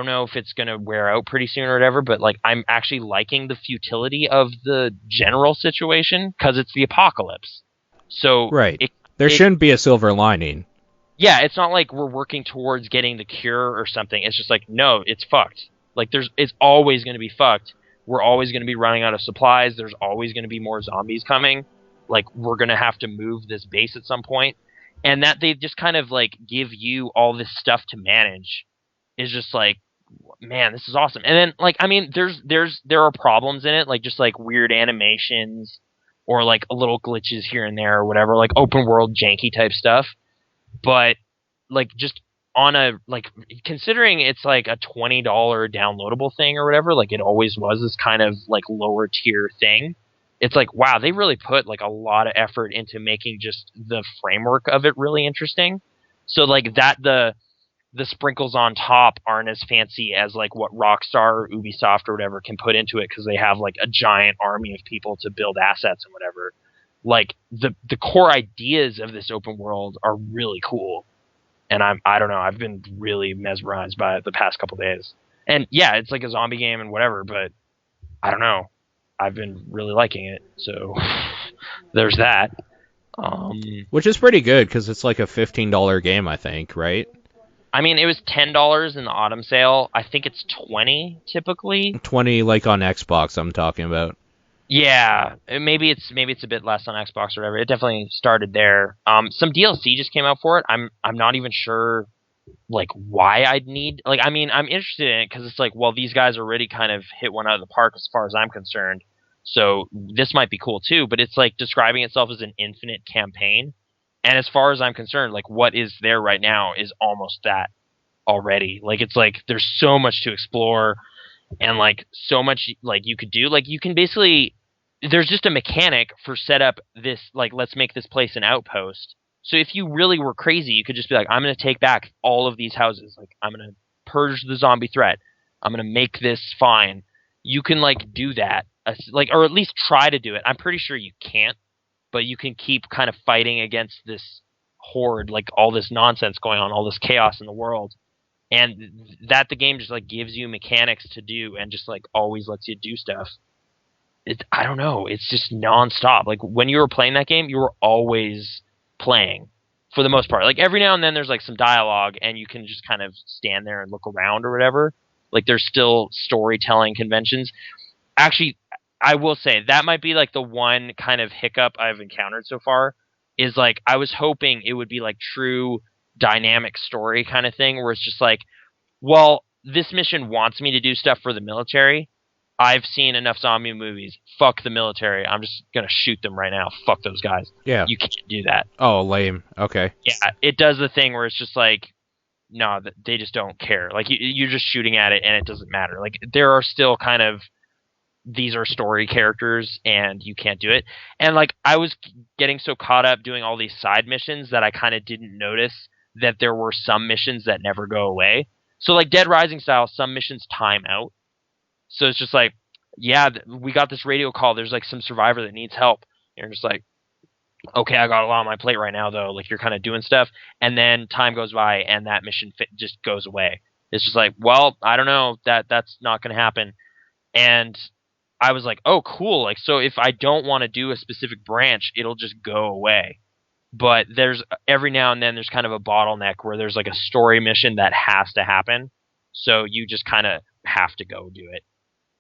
know if it's gonna wear out pretty soon or whatever, but like I'm actually liking the futility of the general situation because it's the apocalypse. So Right. it, There it shouldn't be a silver lining. yeah, it's not like we're working towards getting the cure or something. It's just like no, it's fucked. Like it's always gonna be fucked. We're always gonna be running out of supplies. There's always gonna be more zombies coming. Like we're gonna have to move this base at some point, and that they just kind of like give you all this stuff to manage is just like, man, this is awesome. And then like I mean, there are problems in it, like just like weird animations or like little glitches here and there or whatever, like open world janky type stuff. But like just on a like considering it's like a $20 downloadable thing or whatever, like it always was this kind of like lower tier thing. It's like wow, they really put like a lot of effort into making just the framework of it really interesting. So like that the sprinkles on top aren't as fancy as like what Rockstar or Ubisoft or whatever can put into it because they have like a giant army of people to build assets and whatever. Like the core ideas of this open world are really cool, and I don't know, I've been really mesmerized by it the past couple days. And yeah, it's like a zombie game and whatever, but I don't know, I've been really liking it. So there's that. Which is pretty good because it's like a $15 game, I think, right? I mean, it was $10 in the autumn sale. I think it's 20 typically. 20 like on Xbox, I'm talking about. Yeah, maybe it's a bit less on Xbox or whatever. It definitely started there. Some DLC just came out for it. I'm not even sure like why I'd need like I mean I'm interested in it because it's like well these guys already kind of hit one out of the park as far as I'm concerned. So this might be cool too. But it's like describing itself as an infinite campaign. And as far as I'm concerned, like what is there right now is almost that already. Like it's like there's so much to explore and like so much like you could do. Like you can basically there's just a mechanic for set up this like let's make this place an outpost. So if you really were crazy, you could just be like I'm going to take back all of these houses. Like I'm going to purge the zombie threat. I'm going to make this fine. You can like do that. Like or at least try to do it. I'm pretty sure you can't. But you can keep kind of fighting against this horde, like all this nonsense going on, all this chaos in the world, and that the game just like gives you mechanics to do and just like always lets you do stuff. I don't know, it's just nonstop. Like when you were playing that game, you were always playing for the most part. Like every now and then there's like some dialogue and you can just kind of stand there and look around or whatever. Like there's still storytelling conventions. Actually, I will say that might be like the one kind of hiccup I've encountered so far is like I was hoping it would be like true dynamic story kind of thing where it's just like, well, this mission wants me to do stuff for the military. I've seen enough zombie movies. Fuck the military. I'm just going to shoot them right now. Fuck those guys. Yeah. You can't do that. Oh, lame. Okay. Yeah, it does the thing where it's just like, no, they just don't care. Like you're just shooting at it and it doesn't matter. Like there are still kind of these are story characters and you can't do it. And like I was getting so caught up doing all these side missions that I kind of didn't notice that there were some missions that never go away. So like Dead Rising style, some missions time out. So it's just like, yeah, we got this radio call. There's like some survivor that needs help. And you're just like, okay, I got a lot on my plate right now though. Like you're kind of doing stuff and then time goes by and that mission just goes away. It's just like, well, I don't know, that's not going to happen. And I was like, oh, cool. Like, so if I don't want to do a specific branch, it'll just go away. But there's every now and then there's kind of a bottleneck where there's like a story mission that has to happen. So you just kind of have to go do it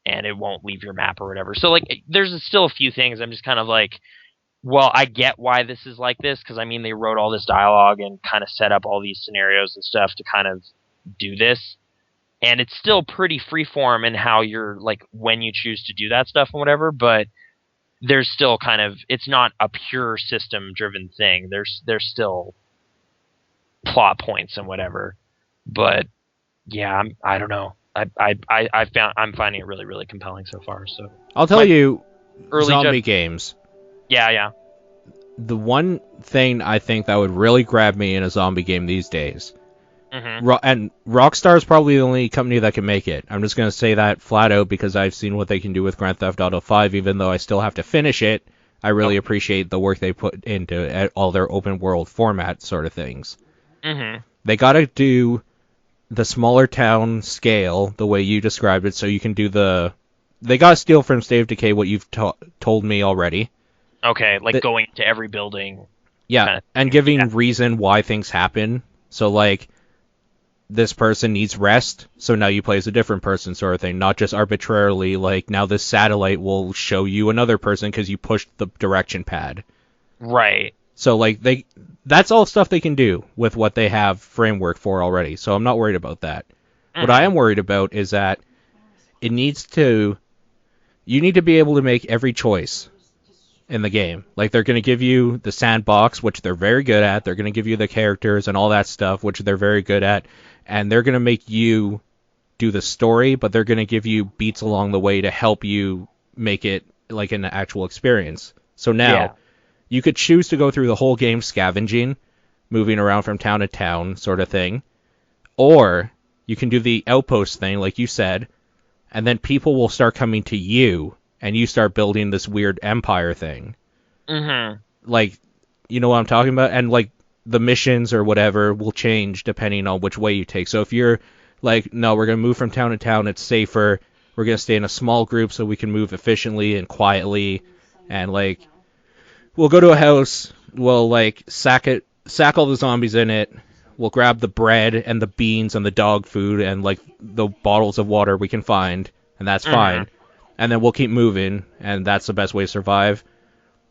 and it won't leave your map or whatever. So like there's still a few things I'm just kind of like, well, I get why this is like this. Cause I mean, they wrote all this dialogue and kind of set up all these scenarios and stuff to kind of do this. And it's still pretty freeform in how you're like when you choose to do that stuff and whatever, but there's still kind of it's not a pure system driven thing. There's still plot points and whatever. But yeah, I don't know. I'm finding it really, really compelling so far. So I'll tell you, early zombie games. Yeah. The one thing I think that would really grab me in a zombie game these days. Mm-hmm. And Rockstar is probably the only company that can make it. I'm just going to say that flat out because I've seen what they can do with Grand Theft Auto 5, even though I still have to finish it I really appreciate the work they put into all their open world format sort of things. Mm-hmm. They got to do the smaller town scale the way you described it, so you can do the. They got to steal from State of Decay what you've told me already. Okay, like going to every building. Yeah, Kinda and giving reason why things happen. So, like, this person needs rest, so now you play as a different person sort of thing, not just arbitrarily, like, now this satellite will show you another person because you pushed the direction pad. Right. So, like, that's all stuff they can do with what they have framework for already, so I'm not worried about that. Mm-hmm. What I am worried about is that you need to be able to make every choice in the game. Like, they're going to give you the sandbox, which they're very good at. They're going to give you the characters and all that stuff, which they're very good at. And they're going to make you do the story, but they're going to give you beats along the way to help you make it like an actual experience. So now, you could choose to go through the whole game scavenging, moving around from town to town sort of thing. Or you can do the outpost thing, like you said, and then people will start coming to you, and you start building this weird empire thing. Mm-hmm. Like, you know what I'm talking about? And, like, the missions or whatever will change depending on which way you take. So if you're like, no, we're going to move from town to town, it's safer, we're going to stay in a small group so we can move efficiently and quietly, and, like, we'll go to a house, we'll, like, sack all the zombies in it, we'll grab the bread and the beans and the dog food and, like, the bottles of water we can find, and that's fine. And then we'll keep moving, and that's the best way to survive.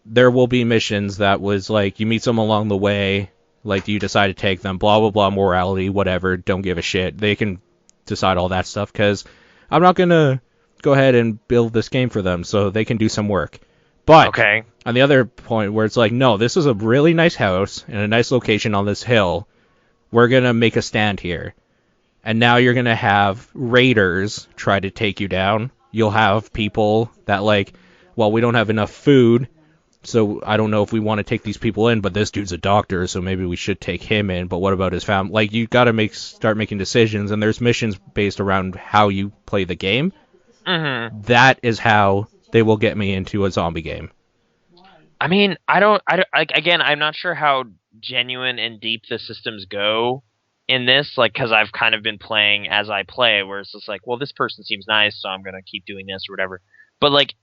There will be missions that was like, you meet someone along the way, like, you decide to take them, blah, blah, blah, morality, whatever, don't give a shit. They can decide all that stuff, because I'm not going to go ahead and build this game for them, so they can do some work. But, on the other point, where it's like, no, this is a really nice house, in a nice location on this hill, we're going to make a stand here. And now you're going to have raiders try to take you down. You'll have people that, like, well, we don't have enough food, so I don't know if we want to take these people in, but this dude's a doctor, so maybe we should take him in, but what about his family? Like, you got to start making decisions, and there's missions based around how you play the game. Mm-hmm. That is how they will get me into a zombie game. I mean, again, I'm not sure how genuine and deep the systems go in this, like, because I've kind of been playing as I play, where it's just like, well, this person seems nice, so I'm going to keep doing this or whatever. But, like,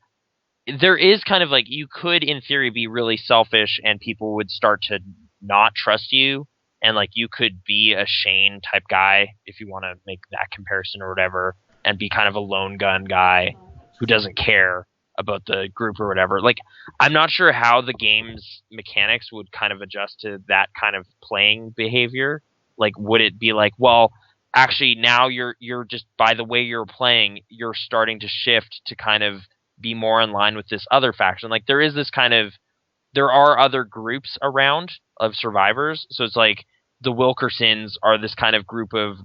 there is kind of, like, you could, in theory, be really selfish and people would start to not trust you, and, like, you could be a Shane type guy, if you want to make that comparison or whatever, and be kind of a lone gun guy who doesn't care about the group or whatever. Like, I'm not sure how the game's mechanics would kind of adjust to that kind of playing behavior. Like, would it be like, well, actually now you're just, by the way you're playing, you're starting to shift to kind of be more in line with this other faction. Like, there are other groups around of survivors. So it's like the Wilkersons are this kind of group of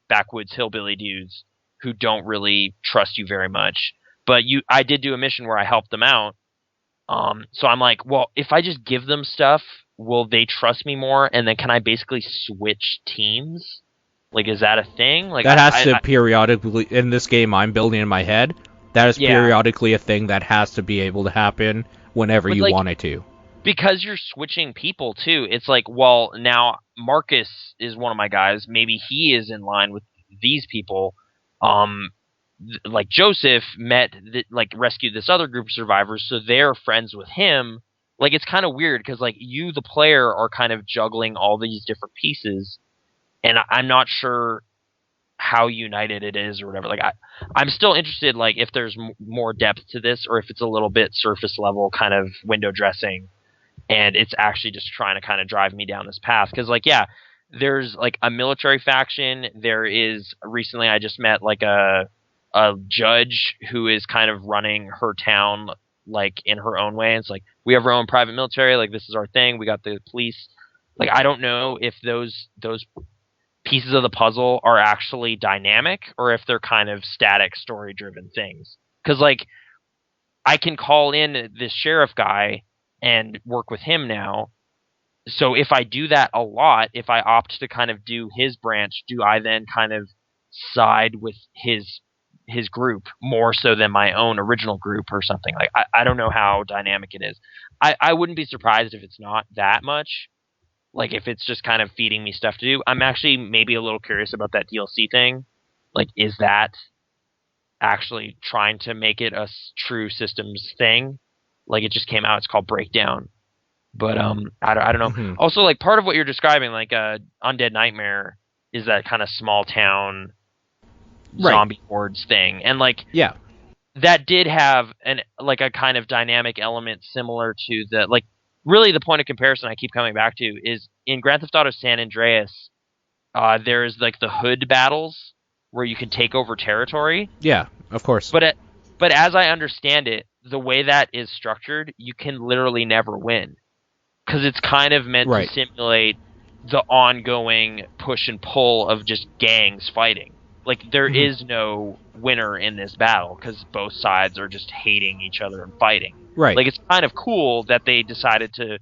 backwoods hillbilly dudes who don't really trust you very much. But I did do a mission where I helped them out. So I'm like, well, if I just give them stuff, will they trust me more? And then can I basically switch teams? Like, is that a thing? Like, that has to periodically, in this game I'm building in my head, that is periodically a thing that has to be able to happen whenever you want it to. Because you're switching people, too. It's like, well, now Marcus is one of my guys. Maybe he is in line with these people. Like, Joseph rescued this other group of survivors, so they're friends with him. Like, it's kind of weird, because, like, you, the player, are kind of juggling all these different pieces, and I'm not sure how united it is or whatever. Like, I'm still interested, like, if there's more depth to this, or if it's a little bit surface level kind of window dressing, and it's actually just trying to kind of drive me down this path. Because, like, yeah, there's, like, a military faction. There is, recently I just met, like, a judge who is kind of running her town, like, in her own way. It's like, we have our own private military, like, this is our thing, we got the police. Like, I don't know if those pieces of the puzzle are actually dynamic, or if they're kind of static, story-driven things. Because, like, I can call in this sheriff guy and work with him now. So if I do that a lot, if I opt to kind of do his branch, do I then kind of side with his his group more so than my own original group or something. Like I don't know how dynamic it is. I wouldn't be surprised if it's not that much. Like if it's just kind of feeding me stuff to do. I'm actually maybe a little curious about that DLC thing. Like, is that actually trying to make it a true systems thing? Like, it just came out. It's called Breakdown. But I don't know. Mm-hmm. Also, like, part of what you're describing, like Undead Nightmare, is that kind of small town zombie hordes thing. And like, yeah, that did have a kind of dynamic element similar to the, like, really the point of comparison I keep coming back to is in Grand Theft Auto San Andreas, there's like the hood battles where you can take over territory. Yeah, of course. But as I understand it, the way that is structured, you can literally never win. Because it's kind of meant to simulate the ongoing push and pull of just gangs fighting. Like, there is no winner in this battle because both sides are just hating each other and fighting. Right. Like, it's kind of cool that they decided to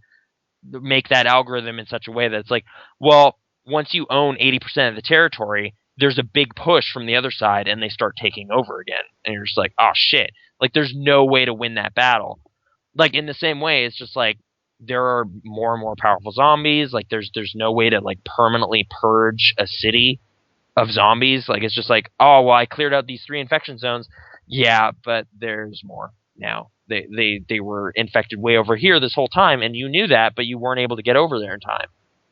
make that algorithm in such a way that it's like, well, once you own 80% of the territory, there's a big push from the other side and they start taking over again. And you're just like, oh, shit. Like, there's no way to win that battle. Like, in the same way, it's just like, there are more and more powerful zombies. Like, there's no way to, like, permanently purge a city of zombies. Like, it's just like, oh, well, I cleared out these 3 infection zones. Yeah, but there's more now. They were infected way over here this whole time, and you knew that, but you weren't able to get over there in time,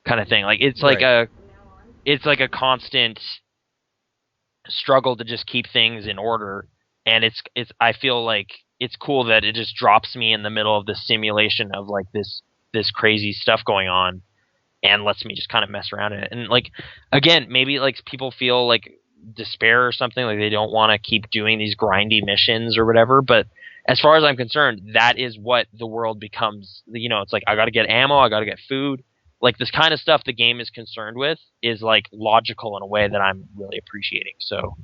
kind of thing. Like, it's like a constant struggle to just keep things in order. And it's I feel like it's cool that it just drops me in the middle of the simulation of like this crazy stuff going on and lets me just kind of mess around in it. And like, again, maybe like people feel like despair or something, like they don't want to keep doing these grindy missions or whatever. But as far as I'm concerned, that is what the world becomes. You know, it's like, I got to get ammo, I got to get food. Like, this kind of stuff the game is concerned with is like logical in a way that I'm really appreciating. So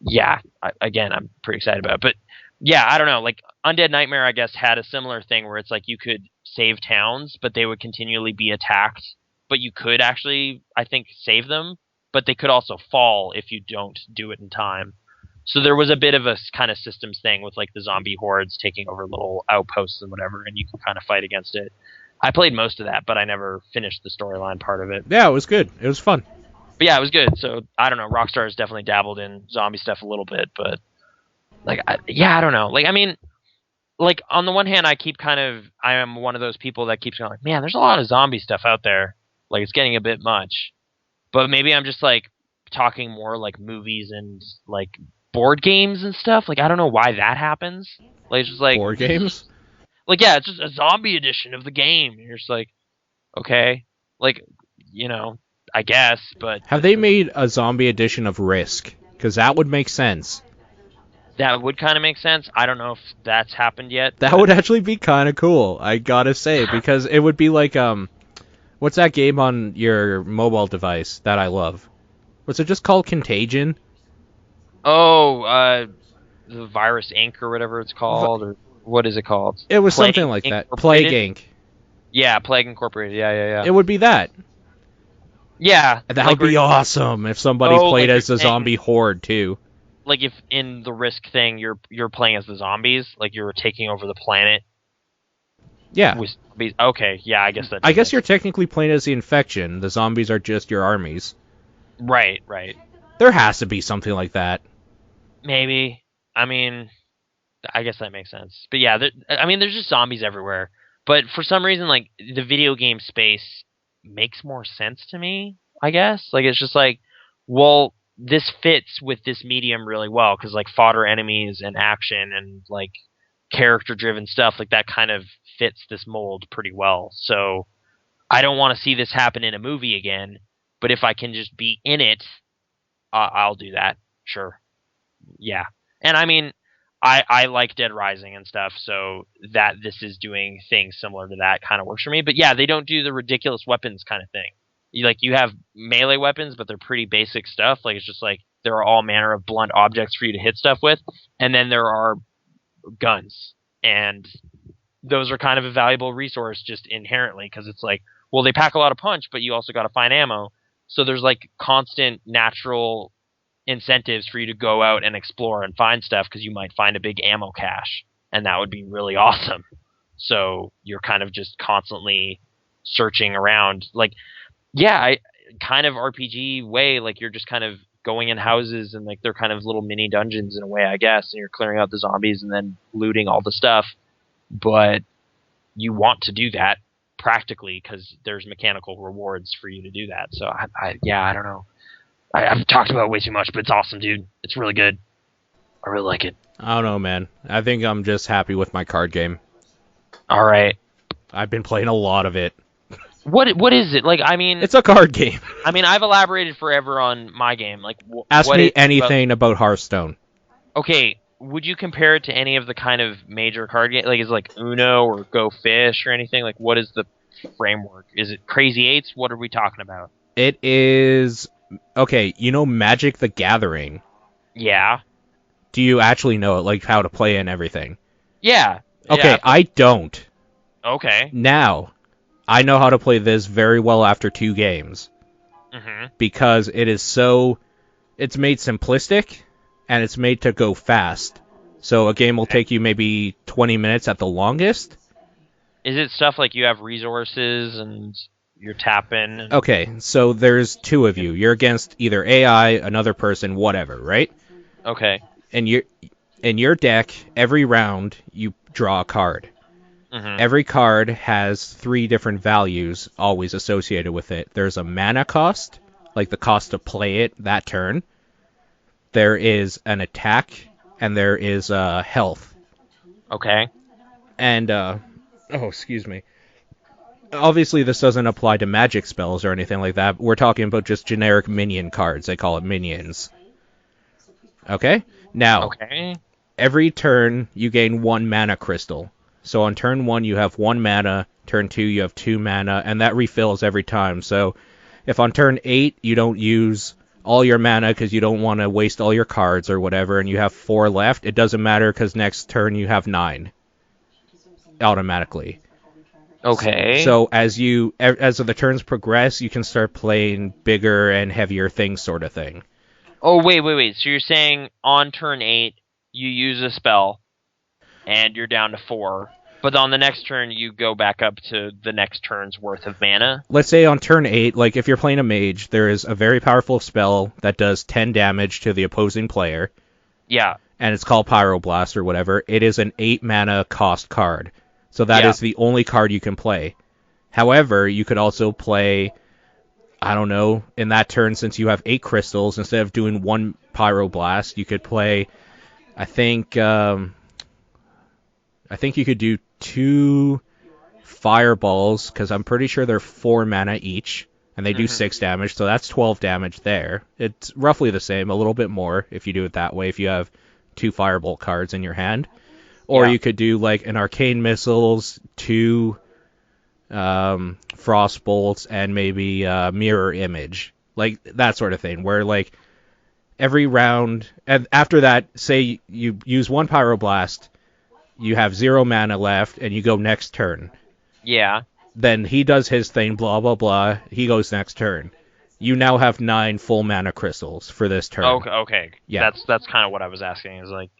yeah, I'm pretty excited about it. But yeah, I don't know. Like, Undead Nightmare, I guess, had a similar thing where it's like you could save towns, but they would continually be attacked. But you could actually, I think, save them. But they could also fall if you don't do it in time. So there was a bit of a kind of systems thing with like the zombie hordes taking over little outposts and whatever, and you can kind of fight against it. I played most of that, but I never finished the storyline part of it. Yeah, it was good. It was fun. But yeah, it was good. So I don't know. Rockstar has definitely dabbled in zombie stuff a little bit, but like, I don't know. Like, I mean, like, on the one hand, I am one of those people that keeps going like, man, there's a lot of zombie stuff out there. Like, it's getting a bit much. But maybe I'm just like talking more like movies and like board games and stuff. Like, I don't know why that happens. Like, it's just like board games. Like, yeah, it's just a zombie edition of the game. You're just like, okay, like, you know, I guess. But have they made a zombie edition of Risk? Because that would make sense. That would kind of make sense. I don't know if that's happened yet. That would actually be kind of cool, I gotta say, because it would be like, what's that game on your mobile device that I love? Was it just called Contagion? Oh, the Virus Inc. or whatever it's called, or what is it called? It was something like that. Plague Inc. Yeah, Plague Incorporated. Yeah. It would be that. Yeah. That would be awesome if somebody played as a zombie horde, too. Like, if in the Risk thing, you're playing as the zombies, like you're taking over the planet. Yeah. Okay, yeah, I guess that. I guess you're technically playing as the infection. The zombies are just your armies. Right. There has to be something like that. Maybe. I mean, I guess that makes sense. But yeah, there's just zombies everywhere. But for some reason, like, the video game space makes more sense to me, I guess. Like, it's just like, well, this fits with this medium really well, because, like, fodder enemies and action and, like, character-driven stuff, like, that kind of fits this mold pretty well. So I don't want to see this happen in a movie again, but if I can just be in it, I'll do that. Sure. Yeah. And I mean, I like Dead Rising and stuff, so that this is doing things similar to that kind of works for me. But yeah, they don't do the ridiculous weapons kind of thing. You have melee weapons, but they're pretty basic stuff. Like, it's just like there are all manner of blunt objects for you to hit stuff with, and then there are guns, and those are kind of a valuable resource just inherently, because it's like, well, they pack a lot of punch, but you also got to find ammo. So there's like constant natural incentives for you to go out and explore and find stuff because you might find a big ammo cache, and that would be really awesome. So you're kind of just constantly searching around, like, yeah, I kind of RPG way, like you're just kind of going in houses and like they're kind of little mini dungeons in a way, I guess, and you're clearing out the zombies and then looting all the stuff. But you want to do that practically because there's mechanical rewards for you to do that. So I don't know. I've talked about it way too much, but it's awesome, dude. It's really good. I really like it. I don't know, man. I think I'm just happy with my card game. All right. I've been playing a lot of it. What is it? Like, I mean, it's a card game. I mean, I've elaborated forever on my game. Like, ask me anything about Hearthstone. Okay, would you compare it to any of the kind of major card games? Like, is it like Uno or Go Fish or anything? Like, what is the framework? Is it Crazy Eights? What are we talking about? It is... Okay, you know Magic the Gathering? Yeah. Do you actually know it, like how to play and everything? Yeah. Okay, yeah. I don't. Okay. Now, I know how to play this very well after 2 games. Mm-hmm. Because it is so... It's made simplistic, and it's made to go fast. So a game will take you maybe 20 minutes at the longest. Is it stuff like you have resources and you're tapping? And... Okay, so there's 2 of you. You're against either AI, another person, whatever, right? Okay. And in your deck, every round, you draw a card. Mm-hmm. Every card has 3 different values always associated with it. There's a mana cost, like the cost to play it that turn. There is an attack, and there is health. Okay. And, excuse me. Obviously, this doesn't apply to magic spells or anything like that. We're talking about just generic minion cards. They call it minions. Okay? Now, every turn, you gain 1 mana crystal. So on turn 1, you have 1 mana. Turn 2, you have 2 mana. And that refills every time. So if on turn 8, you don't use all your mana because you don't want to waste all your cards or whatever, and you have 4 left, it doesn't matter because next turn you have 9. Automatically. Okay. So as the turns progress, you can start playing bigger and heavier things sort of thing. Oh, wait. So you're saying on turn 8, you use a spell, and you're down to 4, but on the next turn, you go back up to the next turn's worth of mana? Let's say on turn 8, like if you're playing a mage, there is a very powerful spell that does 10 damage to the opposing player. Yeah. And it's called Pyroblast or whatever. It is an 8 mana cost card. So that is the only card you can play. However, you could also play, I don't know, in that turn, since you have 8 crystals, instead of doing 1 Pyroblast, you could play, I think you could do 2 Fireballs, because I'm pretty sure they're 4 mana each, and they do 6 damage, so that's 12 damage there. It's roughly the same, a little bit more if you do it that way, if you have 2 Firebolt cards in your hand. Or you could do like an Arcane Missiles, 2 Frost Bolts, and maybe Mirror Image. Like that sort of thing, where like every round, and after that, say you use 1 Pyroblast, you have 0 mana left, and you go next turn. Yeah. Then he does his thing, blah, blah, blah. He goes next turn. You now have 9 full mana crystals for this turn. Okay. Yeah. That's kind of what I was asking, is like,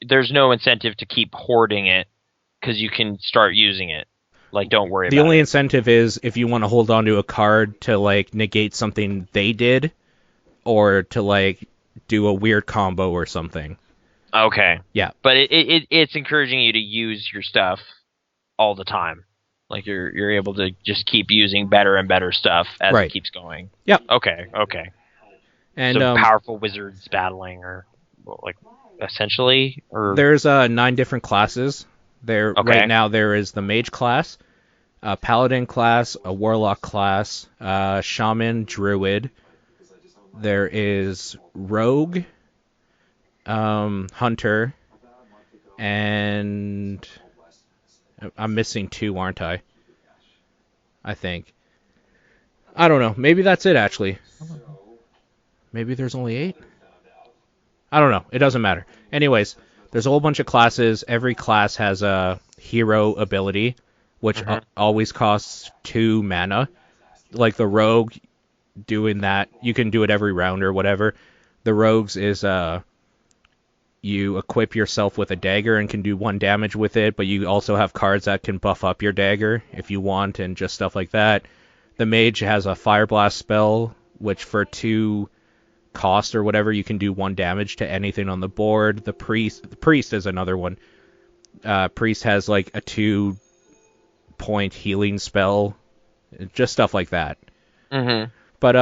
there's no incentive to keep hoarding it because you can start using it. Like, don't worry about it. The only incentive is if you want to hold on to a card to, like, negate something they did, or to, like, do a weird combo or something. Okay. Yeah. But it's encouraging you to use your stuff all the time. Like, you're able to just keep using better and better stuff as it keeps going. Yeah. Okay. And so powerful wizards battling, or, like, essentially? Or... There's 9 different classes. Right now there is the mage class, a paladin class, a warlock class, shaman, druid. There is rogue, hunter, and I'm missing 2, aren't I? I think. I don't know. Maybe that's it, actually. Maybe there's only 8? I don't know. It doesn't matter. Anyways, there's a whole bunch of classes. Every class has a hero ability, which always costs 2 mana. Like the rogue, doing that, you can do it every round or whatever. The rogues is you equip yourself with a dagger and can do 1 damage with it, but you also have cards that can buff up your dagger if you want, and just stuff like that. The mage has a fire blast spell, which for 2 cost or whatever, you can do 1 damage to anything on the board. The priest is another one. Priest has like a 2-point healing spell, just stuff like that. But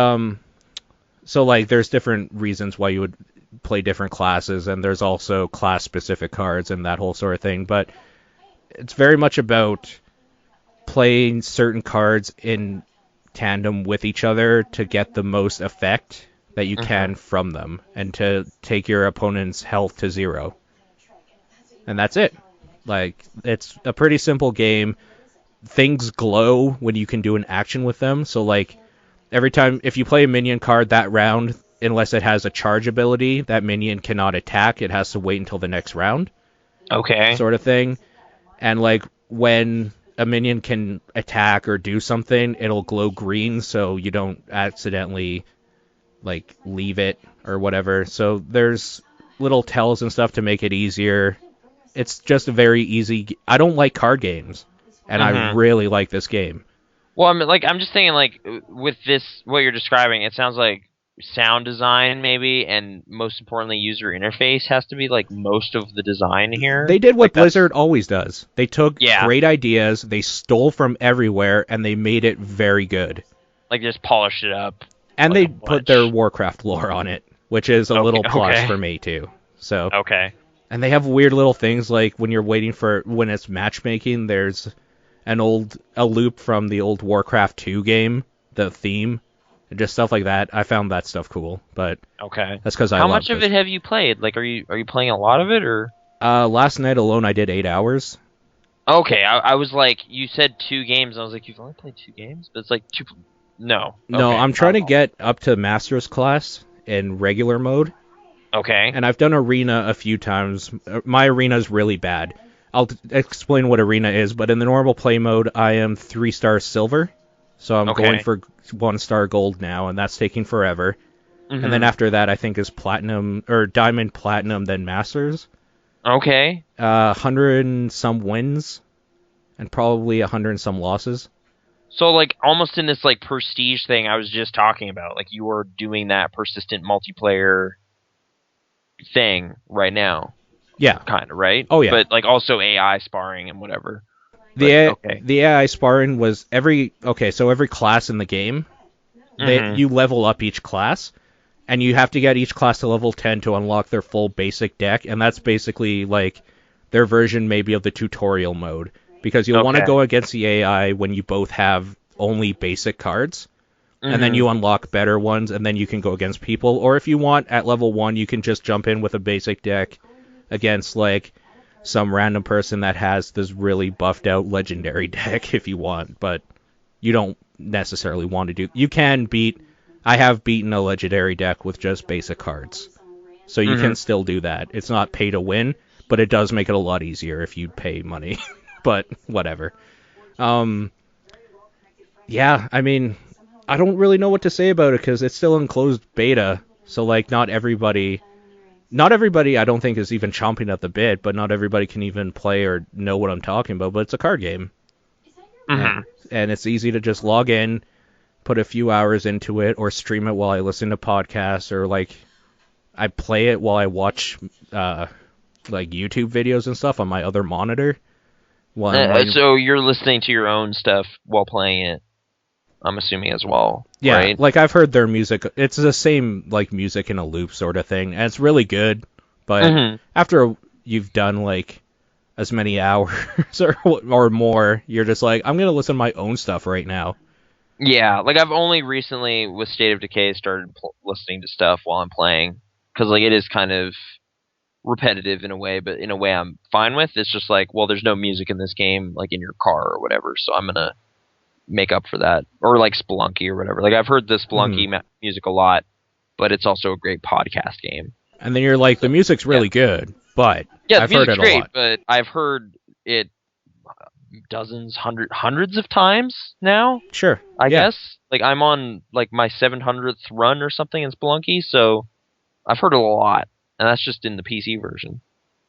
so like there's different reasons why you would play different classes, and there's also class specific cards and that whole sort of thing, but it's very much about playing certain cards in tandem with each other to get the most effect that you can from them, and to take your opponent's health to 0. And that's it. Like, it's a pretty simple game. Things glow when you can do an action with them, so like every time if you play a minion card that round, unless it has a charge ability, that minion cannot attack. It has to wait until the next round. Okay. Sort of thing. And like when a minion can attack or do something, it'll glow green so you don't accidentally like leave it or whatever. So there's little tells and stuff to make it easier. It's just a very easy... I don't like card games, and I really like this game. Well, I'm just thinking, like, with this, what you're describing, it sounds like sound design, maybe, and most importantly, user interface has to be, like, most of the design here. They did what Blizzard always does. They took Yeah. great ideas, they stole from everywhere, and they made it very good. Like, just polished it up. And like they a put bunch. their Warcraft lore on it, which is a little plus okay. for me, too. So, Okay. and they have weird little things, like when you're waiting for... When it's matchmaking, there's a loop from the old Warcraft 2 game, the theme, and just stuff like that. I found that stuff cool, but Okay. that's because How much of it have you played? Like, are you playing a lot of it, or? Last night alone, I did 8 hours. Okay, I was like, you said 2 games, and I was like, you've only played 2 games? But it's like 2... No. No, Okay. I'm trying to get up to Master's Class in regular mode, Okay. and I've done Arena a few times. My Arena's really bad. I'll explain what Arena is, but in the normal play mode, I am 3-star silver, so I'm going for 1-star gold now, and that's taking forever. And then after that, I think is platinum, or diamond, platinum, then Masters. Okay. 100 and some wins, and probably 100 and some losses. So, like, almost in this, like, prestige thing I was just talking about, like, you are doing that persistent multiplayer thing right now. Yeah. Kind of, right? Oh, yeah. But, like, also AI sparring and whatever. The AI sparring was every class in the game, you level up each class, and you have to get each class to level 10 to unlock their full basic deck, and that's basically, like, their version maybe of the tutorial mode. Because you'll want to go against the AI when you both have only basic cards, and then you unlock better ones, and then you can go against people. Or if you want, at level 1, you can just jump in with a basic deck against, like, some random person that has this really buffed out legendary deck if you want, but you don't necessarily want to do... You can beat... I have beaten a legendary deck with just basic cards, so you can still do that. It's not pay to win, but it does make it a lot easier if you pay money. But whatever. Yeah, I mean, I don't really know what to say about it because it's still in closed beta. So like, not everybody I don't think is even chomping at the bit, but not everybody can even play or know what I'm talking about. But it's a card game, and it's easy to just log in, put a few hours into it, or stream it while I listen to podcasts, or like I play it while I watch like YouTube videos and stuff on my other monitor. So you're listening to your own stuff while playing it, I'm assuming as well. Yeah, right? Like I've heard their music. It's the same like music in a loop sort of thing, and it's really good. But after you've done like as many hours or more, you're just like, I'm gonna listen to my own stuff right now. Yeah, like I've only recently with State of Decay started listening to stuff while I'm playing, because like it is kind of repetitive in a way, but in a way I'm fine with. It's just like, well, there's no music in this game, like in your car or whatever, so I'm gonna make up for that. Or like Spelunky or whatever. Like I've heard the Spelunky music a lot, but it's also a great podcast game. And then you're like, the music's really good, but I've heard it a lot. But I've heard it dozens, hundreds of times now. Sure, I guess. Like I'm on like my 700th run or something in Spelunky, so I've heard a lot, and that's just in the PC version.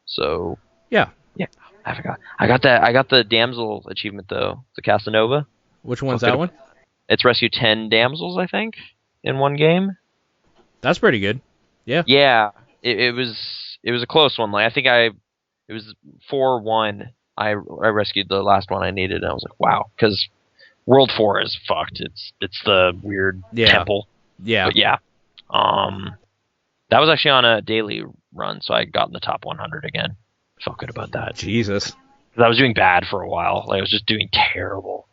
So Yeah. yeah, I forgot. I got the damsel achievement though, the Casanova. Which one's that one? It's rescued 10 damsels, I think, in one game. That's pretty good. Yeah. Yeah, it was a close one. Like I think it was 4-1. I rescued the last one I needed, and I was like, wow, because World 4 is fucked. It's the weird temple. Yeah. But yeah. That was actually on a daily run, so I got in the top 100 again. Felt good about that. Jesus. I was doing bad for a while. Like I was just doing terrible.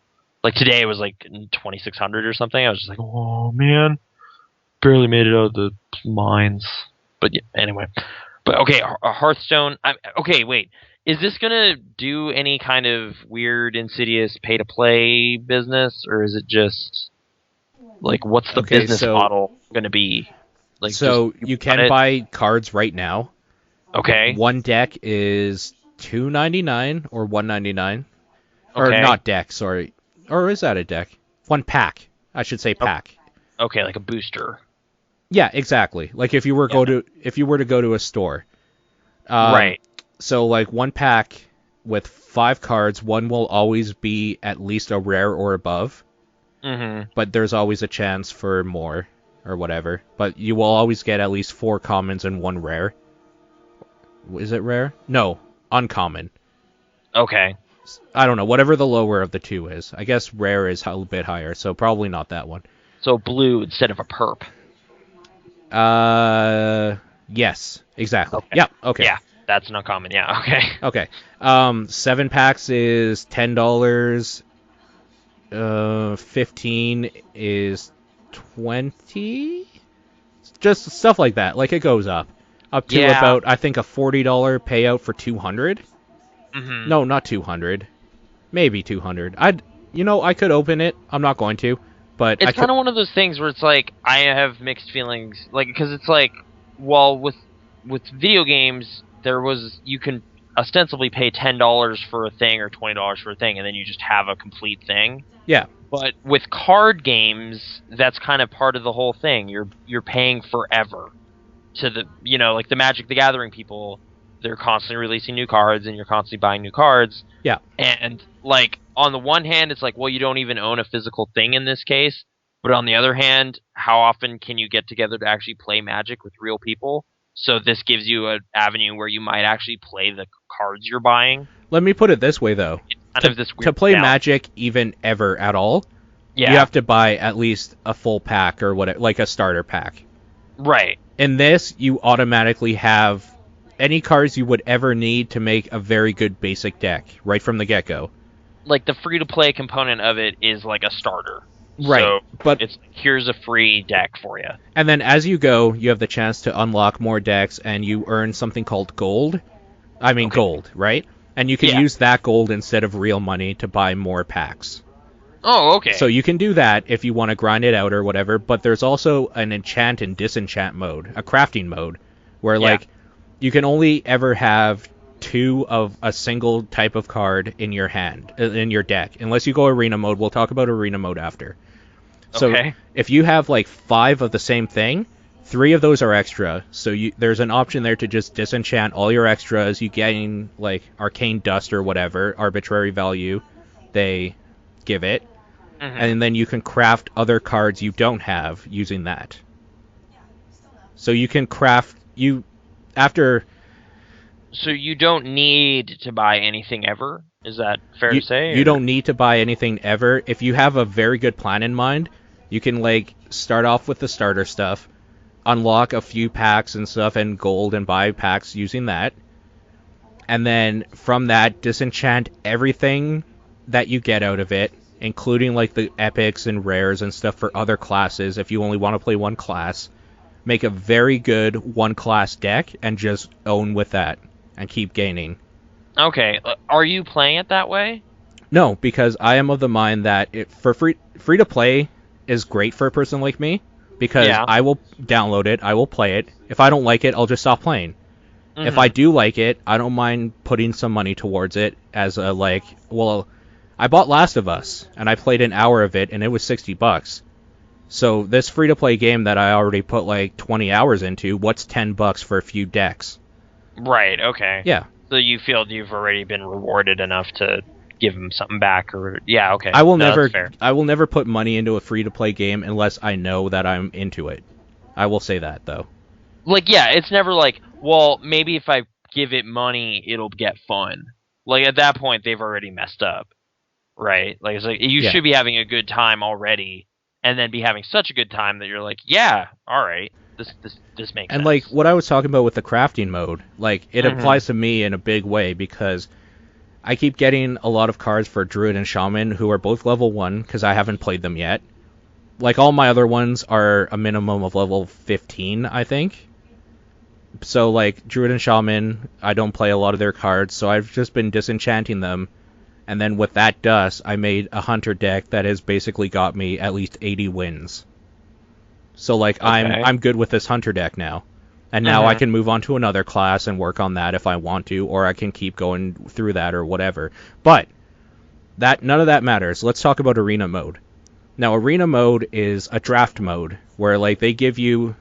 Like today it was like 2600 or something. I was just like, oh man, barely made it out of the mines. But yeah, anyway. But okay, Hearthstone. Okay, wait. Is this gonna do any kind of weird, insidious pay-to-play business, or is it just like what's the business model gonna be? Like, so you can buy cards right now. Okay. One deck is $2.99 or $1.99, Okay. or not deck. Sorry, or is that a deck? One pack. I should say pack. Okay, like a booster. Yeah, exactly. Like if you were to go to a store. Right. So like one pack with 5 cards, one will always be at least a rare or above. Mm-hmm. But there's always a chance for more or whatever. But you will always get at least 4 commons and 1 rare. Is it rare? No, uncommon. Okay. I don't know, whatever the lower of the two is. I guess rare is a bit higher, so probably not that one. So blue instead of a perp. Yes, exactly. Okay. Yep, okay. Yeah, that's an uncommon, yeah, okay. Okay. 7 packs is $10. 15 is 20? Just stuff like that. Like, it goes up. Up to about, I think, a $40 payout for 200. Mm-hmm. No, not 200. Maybe 200. I could open it. I'm not going to. But it's kind of one of those things where it's like, I have mixed feelings. Like, because it's like, well, with video games, you can ostensibly pay $10 for a thing or $20 for a thing, and then you just have a complete thing. Yeah. But with card games, that's kind of part of the whole thing. You're paying forever to the, like the Magic the Gathering people, they're constantly releasing new cards and you're constantly buying new cards. Yeah. And like on the one hand, it's like, well, you don't even own a physical thing in this case. But on the other hand, how often can you get together to actually play Magic with real people? So this gives you an avenue where you might actually play the cards you're buying. Let me put it this way, though. To play Magic even ever at all, you have to buy at least a full pack or whatever, like a starter pack. Right. In this, you automatically have any cards you would ever need to make a very good basic deck right from the get-go. Like the free-to-play component of it is like a starter. Right. So but here's a free deck for you. And then as you go, you have the chance to unlock more decks, and you earn something called gold. Gold, right? And you can use that gold instead of real money to buy more packs. Oh, okay. So you can do that if you want to grind it out or whatever, but there's also an enchant and disenchant mode, a crafting mode, where like you can only ever have 2 of a single type of card in your hand, in your deck, unless you go arena mode. We'll talk about arena mode after. So if you have like 5 of the same thing, 3 of those are extra. So there's an option there to just disenchant all your extras. You gain like arcane dust or whatever arbitrary value they give it. Mm-hmm. And then you can craft other cards you don't have using that. So you can craft So you don't need to buy anything ever? Is that fair to say? You don't need to buy anything ever. If you have a very good plan in mind, you can like start off with the starter stuff, unlock a few packs and stuff and gold and buy packs using that. And then from that, disenchant everything that you get out of it, including like the epics and rares and stuff for other classes if you only want to play one class. Make a very good one class deck and just own with that and keep gaining. Okay, are you playing it that way? No, because I am of the mind that for free to play is great for a person like me, because I will download it, I will play it. If I don't like it, I'll just stop playing. Mm-hmm. If I do like it, I don't mind putting some money towards it as a I bought Last of Us and I played an hour of it and it was $60. So this free-to-play game that I already put like 20 hours into, what's $10 for a few decks? Right, okay. Yeah. So you feel you've already been rewarded enough to give them something back, or yeah, okay. I will No, never that's fair. I will never put money into a free-to-play game unless I know that I'm into it. I will say that though. Like, yeah, it's never like, well, maybe if I give it money, it'll get fun. Like, at that point, they've already messed up, right? Like, it's like, you Yeah. should be having a good time already, and then be having such a good time that you're like, yeah, alright, this makes sense. And like what I was talking about with the crafting mode, like it Mhm. applies to me in a big way because I keep getting a lot of cards for Druid and Shaman who are both level 1 because I haven't played them yet. Like all my other ones are a minimum of level 15, I think. So like Druid and Shaman, I don't play a lot of their cards, so I've just been disenchanting them. And then with that dust, I made a hunter deck that has basically got me at least 80 wins. So like Okay. I'm good with this hunter deck now. And now I Mhm. can move on to another class and work on that if I want to, or I can keep going through that or whatever. But that none of that matters. Let's talk about arena mode. Now arena mode is a draft mode where like they give you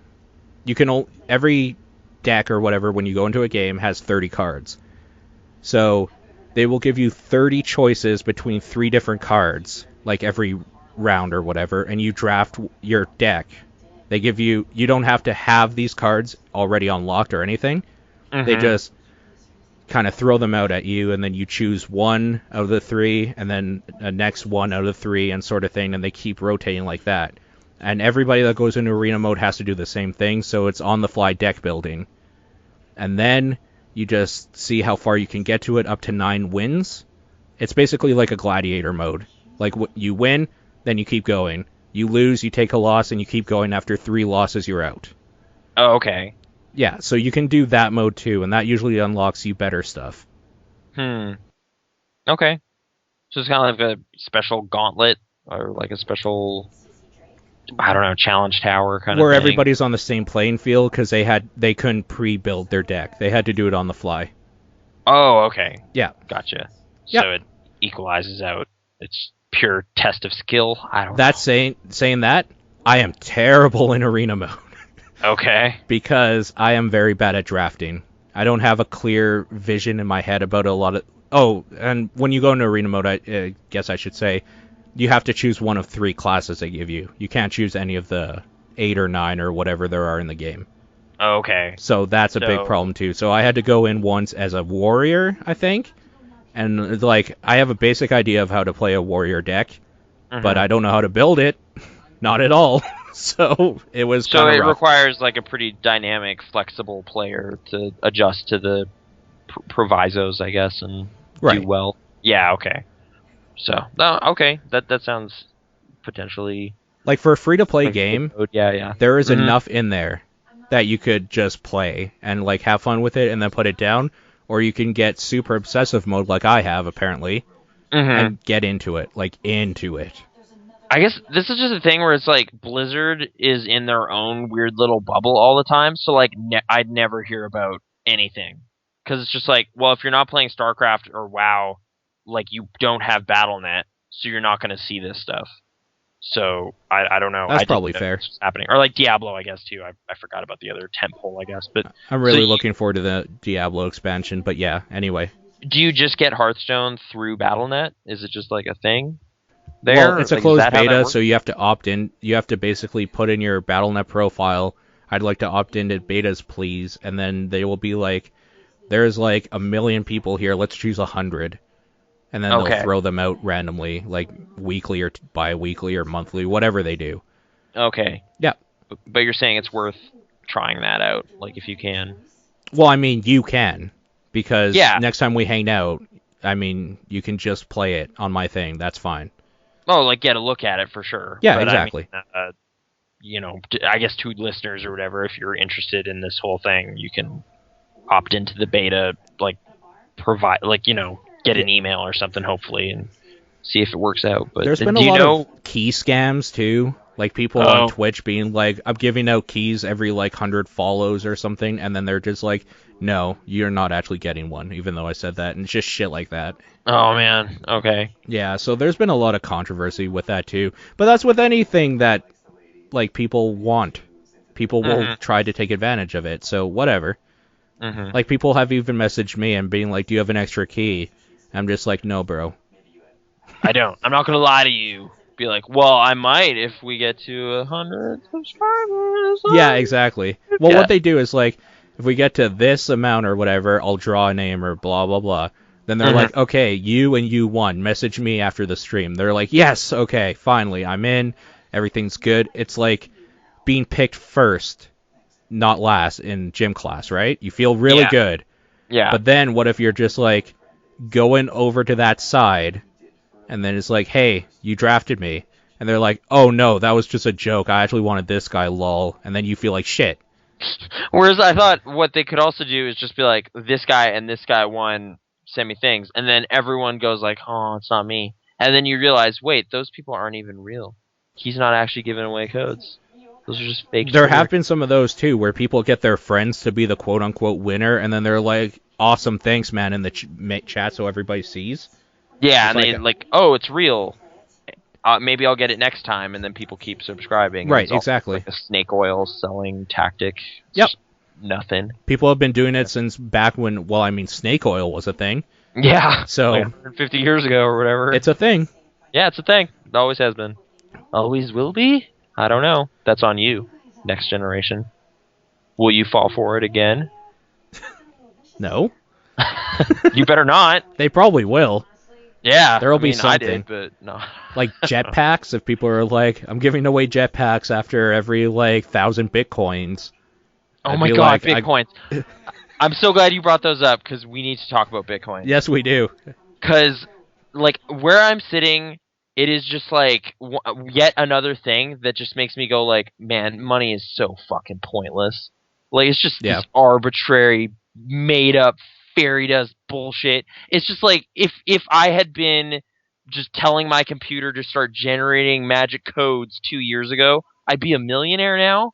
every deck or whatever when you go into a game has 30 cards. So they will give you 30 choices between 3 different cards like every round or whatever, and you draft your deck. They give you don't have to have these cards already unlocked or anything. They Mhm. just kind of throw them out at you, and then you choose one out of the 3, and then a next one out of the 3, and sort of thing, and they keep rotating like that. And everybody that goes into arena mode has to do the same thing, so it's on-the-fly deck building. And then you just see how far you can get to it, up to 9 wins. It's basically like a gladiator mode. Like you win, then you keep going. You lose, you take a loss, and you keep going. After 3 losses, you're out. Oh, okay. Yeah, so you can do that mode too, and that usually unlocks you better stuff. Okay. So it's kind of like a special gauntlet, or like a special, I don't know, challenge tower kind Where of thing. everybody's on the same playing field because they couldn't pre-build their deck. They had to do it on the fly. Oh, okay. Yeah. Gotcha. Yep. So it equalizes out. It's pure test of skill. I don't That's saying that, I am terrible in arena mode. know. Okay. Because I am very bad at drafting. I don't have a clear vision in my head about a lot of... Oh, and when you go into arena mode, I guess I should say, you have to choose one of 3 classes they give you. You can't choose any of the 8 or 9 or whatever there are in the game. Okay. So that's a big problem too. So I had to go in once as a warrior, I think. And like, I have a basic idea of how to play a warrior deck, but I don't know how to build it. Not at all. So it was So kind it of rough. requires like a pretty dynamic, flexible player to adjust to the provisos, I guess, and Right. do well. Yeah. Okay. So no. Okay. That sounds potentially Like for a free-to-play like a good game, mode. Yeah. there is Mhm. enough in there that you could just play and like have fun with it and then put it down, or you can get super obsessive mode like I have apparently and get into it, like into it. I guess this is just a thing where it's like Blizzard is in their own weird little bubble all the time, so like I'd never hear about anything because it's just like, well, if you're not playing StarCraft or WoW, like you don't have BattleNet, so you're not going to see this stuff. So I don't know. That's I didn't probably know fair. this was happening, or like Diablo, I guess too. I forgot about the other temple, I guess. But I'm really you- looking forward to the Diablo expansion, but yeah, anyway. do you just get Hearthstone through BattleNet? Is it just like a thing? There, Well, it's a Like, is closed that how that beta, works? so you have to opt in. You have to basically put in your Battle.net profile. I'd like to opt into betas, please. And then they will be like, there's like 1 million people here. Let's choose 100. And then Okay. they'll throw them out randomly, like weekly or bi-weekly or monthly, whatever they do. Okay. Yeah. But you're saying it's worth trying that out, like if you can. Well, I mean, you can. Because Yeah. next time we hang out, I mean, you can just play it on my thing. That's fine. Oh, like get a look at it for sure. Yeah, But exactly. I mean, I guess to listeners or whatever, if you're interested in this whole thing, you can opt into the beta, like provide, like get an email or something, hopefully, and see if it works out. But There's been do a you lot know? of key scams, too. Like people Oh. on Twitch being like, I'm giving out keys every like 100 follows or something, and then they're just like, no, you're not actually getting one, even though I said that, and it's just shit like that. Oh man. Okay. Yeah, so there's been a lot of controversy with that too. But that's with anything that like people want. People will try to take advantage of it. So whatever. Like people have even messaged me and being like, "Do you have an extra key?" I'm just like, "No, bro." I don't. I'm not gonna lie to you. Be like, well, I might if we get to 100 subscribers. Yeah, exactly. Well, what they do is like, if we get to this amount or whatever, I'll draw a name or blah blah blah. Then they're like, okay, you and you won. Message me after the stream. They're like, yes, okay, finally, I'm in. Everything's good. It's like being picked first, not last in gym class, right? You feel really good. Yeah. But then what if you're just like going over to that side, and then it's like, hey, you drafted me. And they're like, oh no, that was just a joke. I actually wanted this guy, lol. And then you feel like shit. Whereas I thought what they could also do is just be like, this guy and this guy won, send me things. And then everyone goes like, oh, it's not me. And then you realize, wait, those people aren't even real. He's not actually giving away codes. Those are just fake. There have been some of those too, where people get their friends to be the quote-unquote winner, and then they're like, awesome, thanks, man, in the chat so everybody sees. Yeah, and they like, oh, it's real. Maybe I'll get it next time, and then people keep subscribing. Right, exactly. Like a snake oil selling tactic. Yep. Nothing. People have been doing it since back when, well, I mean, snake oil was a thing. Yeah. So like 150 years ago or whatever. It's a thing. Yeah, it's a thing. It always has been. Always will be? I don't know. That's on you, next generation. Will you fall for it again? No. You better not. They probably will. Yeah. There'll be something. I did, but no. Like jetpacks, if people are like, I'm giving away jetpacks after every, 1,000 bitcoins. Oh my god, bitcoins. I'm so glad you brought those up, because we need to talk about Bitcoin. Yes, we do. Because, where I'm sitting, it is just, yet another thing that just makes me go, man, money is so fucking pointless. It's just this arbitrary, made-up, fairy dust bullshit. It's just if I had been just telling my computer to start generating magic codes 2 years ago, I'd be a millionaire now?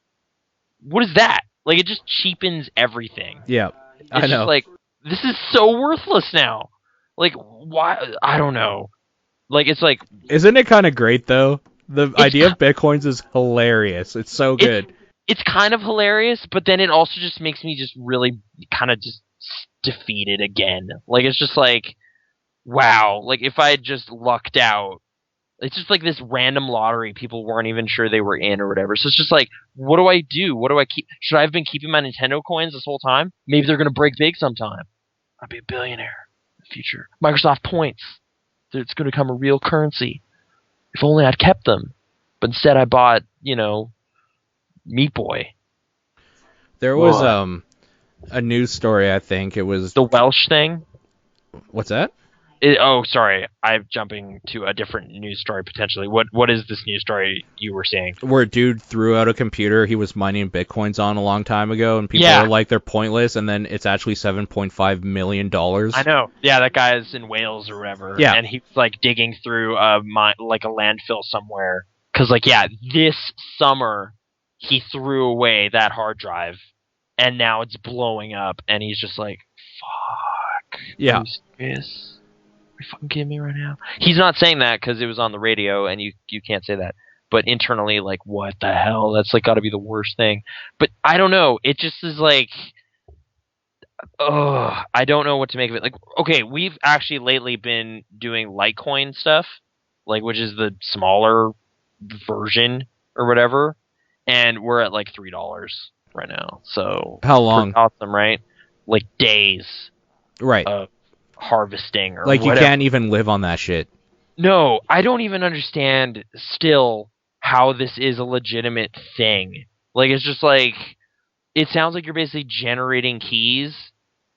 What is that? It just cheapens everything. Yeah, I know. Just this is so worthless now. Why? I don't know. Isn't it kind of great, though? The idea of Bitcoins is hilarious. It's so good. It's kind of hilarious, but then it also just makes me just really kind of just defeated again. It's just wow. If I had just lucked out, it's just this random lottery people weren't even sure they were in or whatever. So it's just what do I do? What do I keep? Should I have been keeping my Nintendo coins this whole time? Maybe they're going to break big sometime. I'd be a billionaire in the future. Microsoft points. It's going to become a real currency. If only I'd kept them. But instead I bought, Meat Boy. There was a news story, I think. It was... The Welsh thing? What's that? Sorry. I'm jumping to a different news story, potentially. What is this news story you were saying? Where a dude threw out a computer he was mining bitcoins on a long time ago, and people are like, they're pointless, and then it's actually $7.5 million. I know. Yeah, that guy is in Wales or whatever. Yeah. And he's, digging through a landfill somewhere. Because, this summer, he threw away that hard drive, and now it's blowing up, and he's just like, fuck. Yeah. Are you serious? Are you fucking kidding me right now? He's not saying that because it was on the radio, and you can't say that. But internally, what the hell? That's got to be the worst thing. But I don't know. It just is I don't know what to make of it. Okay, we've actually lately been doing Litecoin stuff, which is the smaller version or whatever, and we're at $3 right now. So how long? Awesome, right? Days. Right. Harvesting or whatever. You can't even live on that shit. No, I don't even understand still how this is a legitimate thing. It's just it sounds like you're basically generating keys,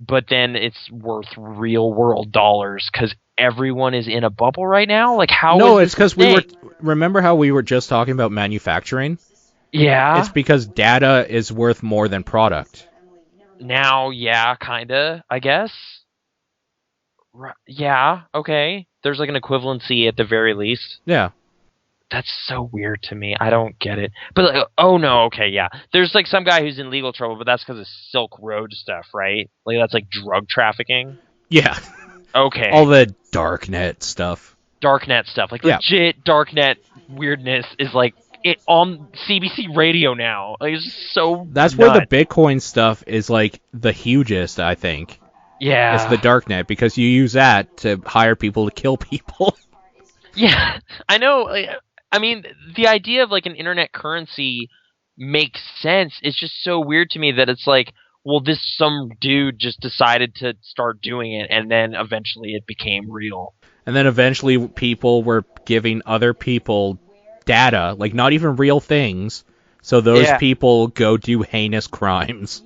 but then it's worth real world dollars because everyone is in a bubble right now. How? No, it's because remember how we were just talking about manufacturing? Yeah. It's because data is worth more than product. Now, yeah, kinda, I guess. Yeah, okay. There's an equivalency at the very least. Yeah. That's so weird to me. I don't get it. But, oh no, okay, yeah. There's, some guy who's in legal trouble, but that's because of Silk Road stuff, right? That's, drug trafficking? Yeah. Okay. All the darknet stuff. Darknet stuff. Legit darknet weirdness is, it on CBC radio now. Like, it's just so That's nuts. where the Bitcoin stuff is like the hugest, I think. Yeah. It's the darknet because you use that to hire people to kill people. Yeah, I know. I mean, the idea of like an internet currency makes sense. It's just so weird to me that it's like, well, some dude just decided to start doing it, and then eventually it became real. And then eventually people were giving other people data, like not even real things, so those people go do heinous crimes.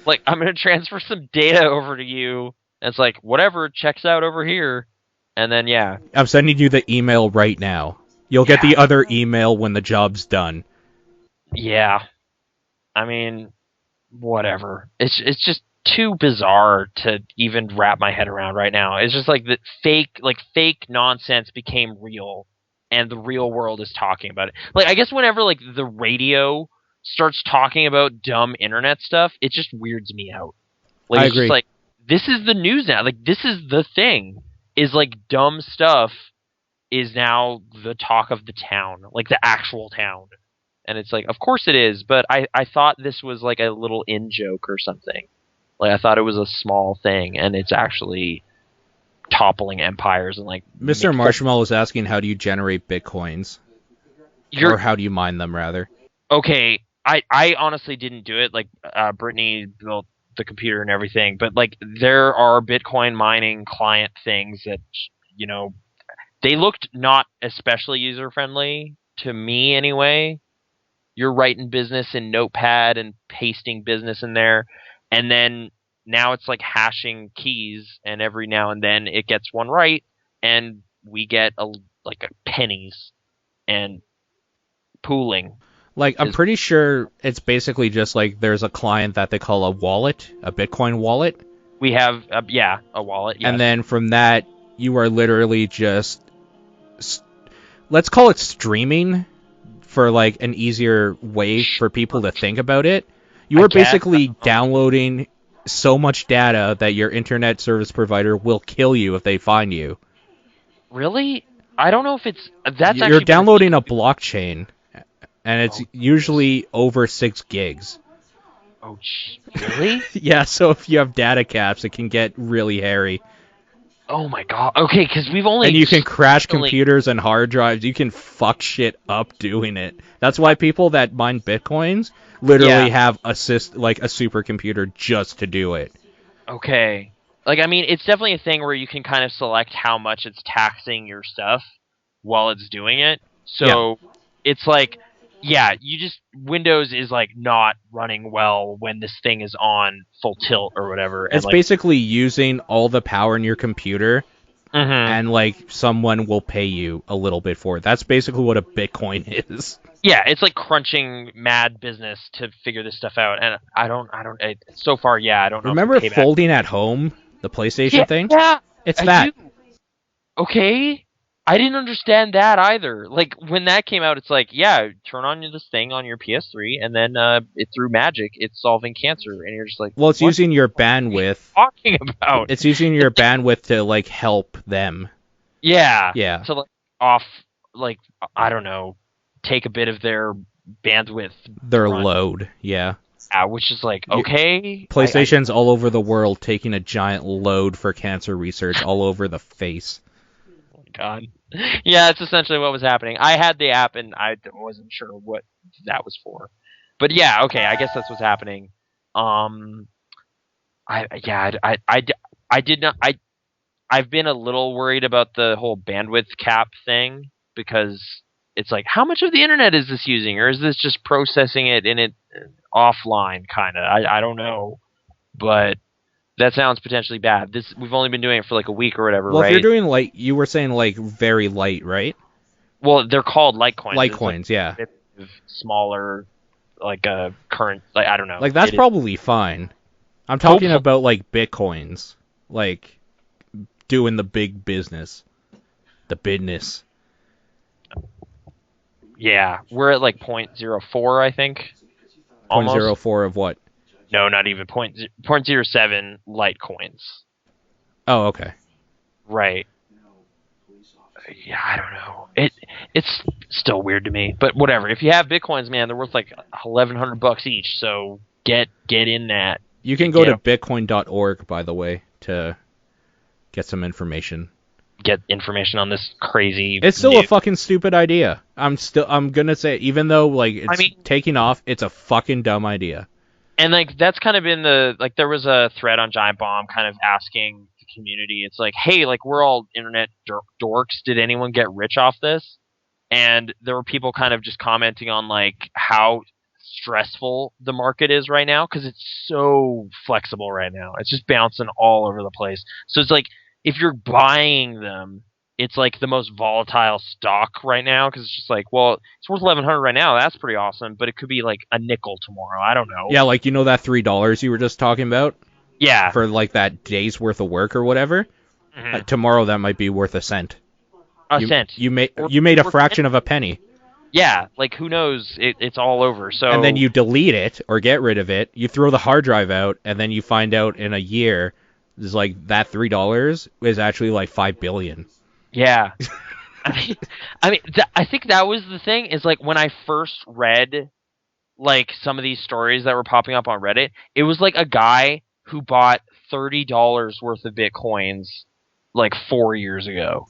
Like, I'm going to transfer some data over to you, and it's like, whatever, checks out over here. And then, yeah. I'm sending you the email right now. You'll get the other email when the job's done. Yeah. I mean, whatever. It's just too bizarre to even wrap my head around right now. It's just like that fake nonsense became real, and the real world is talking about it. Like, I guess whenever like the radio starts talking about dumb internet stuff, it just weirds me out. Like, I it's agree. just like, this is the news now. Like, this is the thing. Is like dumb stuff is now the talk of the town, like the actual town. And it's like, of course it is, but I thought this was like a little in-joke or something. Like, I thought it was a small thing, and it's actually toppling empires and like... Mr. Marshmallow is asking, how do you generate bitcoins? Or how do you mine them, rather? Okay, I honestly didn't do it. Like, Brittany built the computer and everything, but like, there are Bitcoin mining client things that, you know, they looked not especially user-friendly, to me anyway. You're writing business in Notepad and pasting business in there, and then now it's like hashing keys, and every now and then it gets one right, and we get pennies and pooling. Like, I'm pretty sure it's basically just like there's a client that they call a wallet, a Bitcoin wallet. We have, a wallet, yes. And then from that, you are literally just, let's call it streaming, for like an easier way for people to think about it. You are basically downloading so much data that your internet service provider will kill you if they find you. Really? I don't know if it's... You're downloading a blockchain, and it's usually over 6 gigs. Oh, really? Yeah, so if you have data caps, it can get really hairy. Oh my god. Okay, because we've only... And you can crash computers and hard drives. You can fuck shit up doing it. That's why people that mine bitcoins literally have a supercomputer just to do it. Okay. Like, I mean, it's definitely a thing where you can kind of select how much it's taxing your stuff while it's doing it. So it's like, Windows is like not running well when this thing is on full tilt or whatever. It's basically using all the power in your computer, and like someone will pay you a little bit for it. That's basically what a Bitcoin is. Yeah, it's like crunching mad business to figure this stuff out, and I don't so far, I don't know. Remember Folding at Home, the PlayStation thing? Yeah, it's that. Okay. I didn't understand that either. Like, when that came out, it's like, turn on this thing on your PS3, and then through magic, it's solving cancer, and you're just like, well, it's using your bandwidth. What are you talking about? It's using your bandwidth to like help them. Yeah. Yeah. To I don't know, take a bit of their bandwidth. Their load. Yeah. Which is like, okay. PlayStation's all over the world taking a giant load for cancer research all over the face. Oh my god. Yeah, it's essentially what was happening. I had the app and I wasn't sure what that was for. But yeah, okay, I guess that's what's happening. I've been a little worried about the whole bandwidth cap thing, because it's like, how much of the internet is this using, or is this just processing it in it offline kind of? I don't know, but that sounds potentially bad. We've only been doing it for like a week or whatever, well, right? Well, if you're doing light, you were saying like very light, right? Well, they're called Litecoins. Litecoins, yeah. Smaller, like a current, like, I don't know. Like, that's probably fine. I'm talking about like Bitcoins, like doing the big business, the business. Yeah, we're at like 0.04, I think. 0.04 of what? No, not even 0.07 Litecoins. Oh, okay. Right. Yeah, I don't know. Still weird to me, but whatever. If you have bitcoins, man, they're worth like $1,100 each. So get in that. You can go to bitcoin.org, by the way, to get some information. Get information on this crazy. It's still a fucking stupid idea. I'm gonna say, even though like it's taking off, it's a fucking dumb idea. And like that's kind of been there was a thread on Giant Bomb kind of asking the community. It's like, hey, like we're all internet dorks. Did anyone get rich off this? And there were people kind of just commenting on like how stressful the market is right now because it's so flexible right now. It's just bouncing all over the place. So it's like if you're buying them, it's like the most volatile stock right now because it's just like, well, it's worth $1,100 right now. That's pretty awesome, but it could be like a nickel tomorrow. I don't know. Yeah, like that $3 you were just talking about. Yeah. For like that day's worth of work or whatever. Mm-hmm. Tomorrow that might be worth a cent. A cent. You made a fraction of a penny. Yeah, like who knows? It's all over. So and then you delete it or get rid of it. You throw the hard drive out, and then you find out in a year, is like that $3 is actually like $5 billion. Yeah. I think that was the thing. Is like when I first read like some of these stories that were popping up on Reddit, it was like a guy who bought $30 worth of bitcoins like 4 years ago.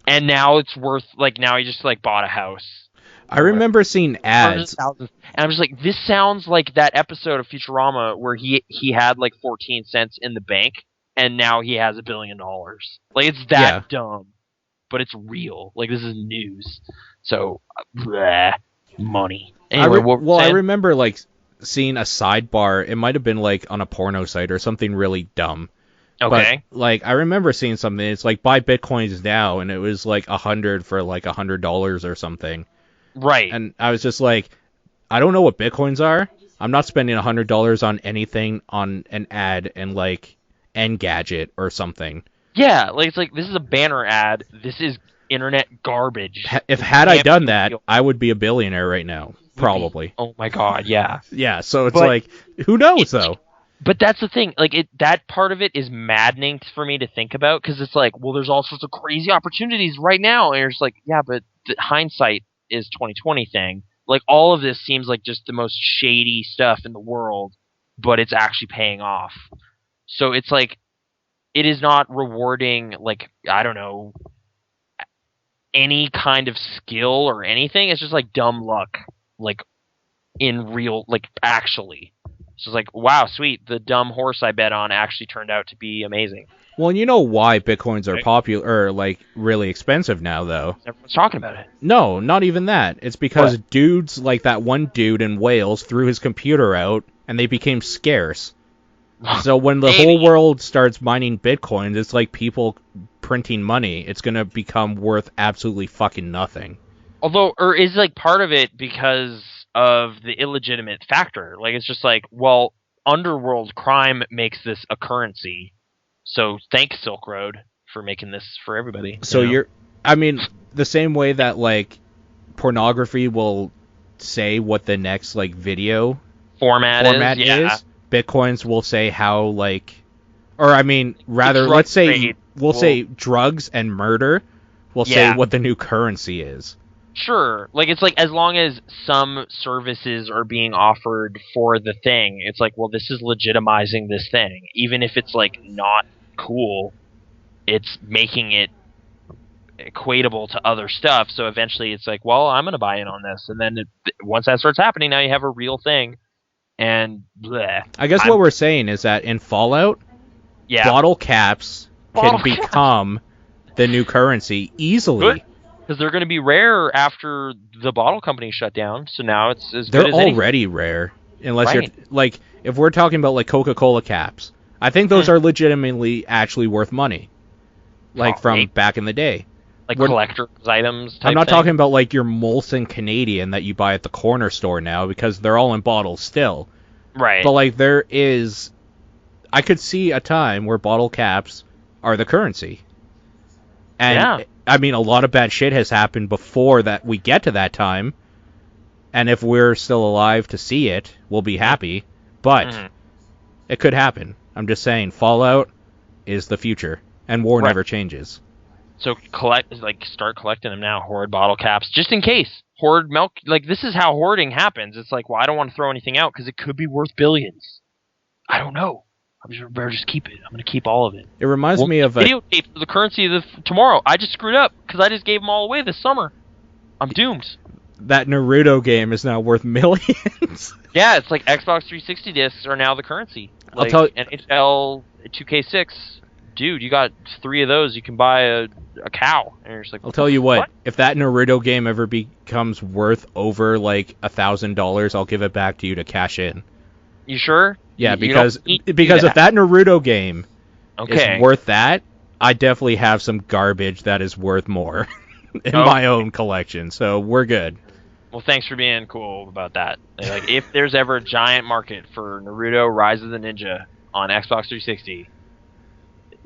And now it's worth, like, now he just, like, bought a house. I remember seeing ads. And I'm just like, this sounds like that episode of Futurama where he had, like, 14 cents in the bank, and now he has $1 billion. Like, it's that dumb. But it's real. Like, this is news. So, money. Anyway, I remember, like, seeing a sidebar. It might have been, like, on a porno site or something really dumb. Okay. But, like, I remember seeing something. It's like, buy bitcoins now, and it was like 100 for like $100 or something. Right. And I was just like, I don't know what bitcoins are. I'm not spending $100 on anything on an ad and like Engadget or something. Yeah, like it's like this is a banner ad. This is internet garbage. Had I done that, I would be a billionaire right now, probably. Oh my god, yeah. Yeah. So it's like, who knows though. But that's the thing, like that part of it is maddening for me to think about because it's like, well, there's all sorts of crazy opportunities right now, and you're just like, yeah, but the hindsight is 2020 thing. Like all of this seems like just the most shady stuff in the world, but it's actually paying off. So it's like, it is not rewarding, like I don't know, any kind of skill or anything. It's just like dumb luck, like in real, like actually. So it's like, wow, sweet. The dumb horse I bet on actually turned out to be amazing. Well, and you know why bitcoins are popular, or like really expensive now, though? Everyone's talking about it. No, not even that. It's because dudes like that one dude in Wales threw his computer out, and they became scarce. So when the whole world starts mining bitcoins, it's like people printing money. It's going to become worth absolutely fucking nothing. Although, or is like part of it because of the illegitimate factor? Like it's just like, well, underworld crime makes this a currency. So thanks Silk Road for making this for everybody. So I mean, the same way that like pornography will say what the next like video format is, bitcoins will say how like, or I mean, rather, let's say we'll say drugs and murder will say what the new currency is. Sure. Like, it's like, as long as some services are being offered for the thing, it's like, well, this is legitimizing this thing. Even if it's, like, not cool, it's making it equatable to other stuff. So eventually it's like, well, I'm going to buy in on this. And then once that starts happening, now you have a real thing. And bleh. I guess what we're saying is that in Fallout, bottle caps can become the new currency easily. Good. Because they're going to be rare after the bottle company shut down, so now it's as they're good as already rare, unless you're like, if we're talking about like Coca-Cola caps, I think those are legitimately actually worth money, like from back in the day, like collector's items. I'm not talking about like your Molson Canadian that you buy at the corner store now because they're all in bottles still, right? But like I could see a time where bottle caps are the currency, and I mean, a lot of bad shit has happened before that we get to that time, and if we're still alive to see it, we'll be happy, but it could happen. I'm just saying, Fallout is the future, and war never changes. So start collecting them now, hoard bottle caps, just in case. hoard milk. Like, this is how hoarding happens. It's like, well, I don't want to throw anything out because it could be worth billions. I don't know. Better just keep it. I'm going to keep all of it. It reminds me of videotape for the currency of tomorrow. I just screwed up because I just gave them all away this summer. I'm doomed. That Naruto game is now worth millions. Yeah, it's like Xbox 360 discs are now the currency. I'll Like, tell you, NHL 2K6, dude, you got 3 of those, you can buy a cow. And you're just like, I'll tell you what. If that Naruto game ever becomes worth over like $1,000, I'll give it back to you to cash in. You sure? Yeah, You because don't need to do if that Naruto game Okay. is worth that, I definitely have some garbage that is worth more in my own collection. So we're good. Well, thanks for being cool about that. Like, if there's ever a giant market for Naruto Rise of the Ninja on Xbox 360,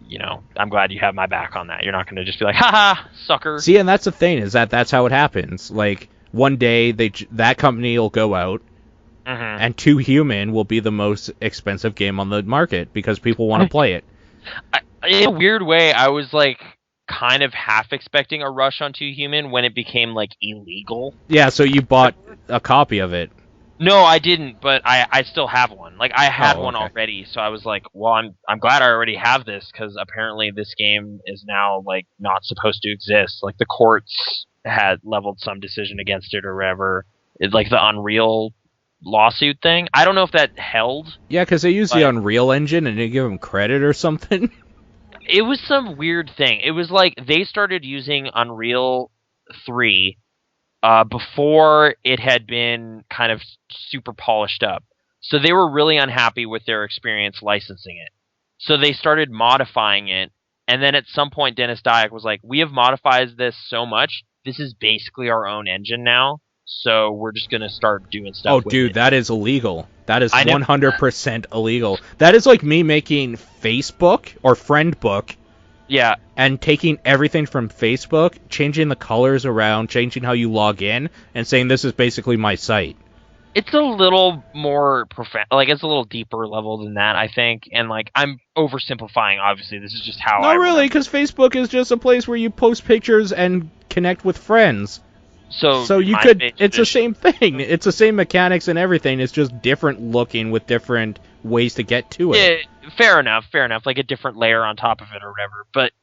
you know, I'm glad you have my back on that. You're not going to just be like, haha, sucker. See, and that's the thing, is that's how it happens. Like, one day that company will go out, and 2 Human will be the most expensive game on the market because people want to play it. In a weird way, I was like kind of half expecting a rush on 2 Human when it became like illegal. Yeah, so you bought a copy of it. No, I didn't, but I still have one. Like, I had one okay. already, so I was like, well, I'm glad I already have this, because apparently this game is now like not supposed to exist. Like, the courts had leveled some decision against it or whatever. It's like the Unreal lawsuit thing. I don't know if that held. Yeah, because they use the Unreal Engine and they give them credit or something. It was some weird thing. It was like they started using Unreal 3 before it had been kind of super polished up. So they were really unhappy with their experience licensing it. So they started modifying it. And then at some point, Dennis Dyack was like, we have modified this so much. This is basically our own engine now. So we're just going to start doing stuff. Oh, with dude, it. that is illegal. That is 100% illegal. That is like me making Facebook or Friendbook. Yeah. And taking everything from Facebook, changing the colors around, changing how you log in, and saying this is basically my site. It's a little more profound. Like, it's a little deeper level than that, I think. And, like, I'm oversimplifying, obviously. This is just how Not really, because Facebook is just a place where you post pictures and connect with friends. So you could, it's the same thing. It's the same mechanics and everything. It's just different looking with different ways to get to it. Yeah, fair enough. Like a different layer on top of it or whatever. But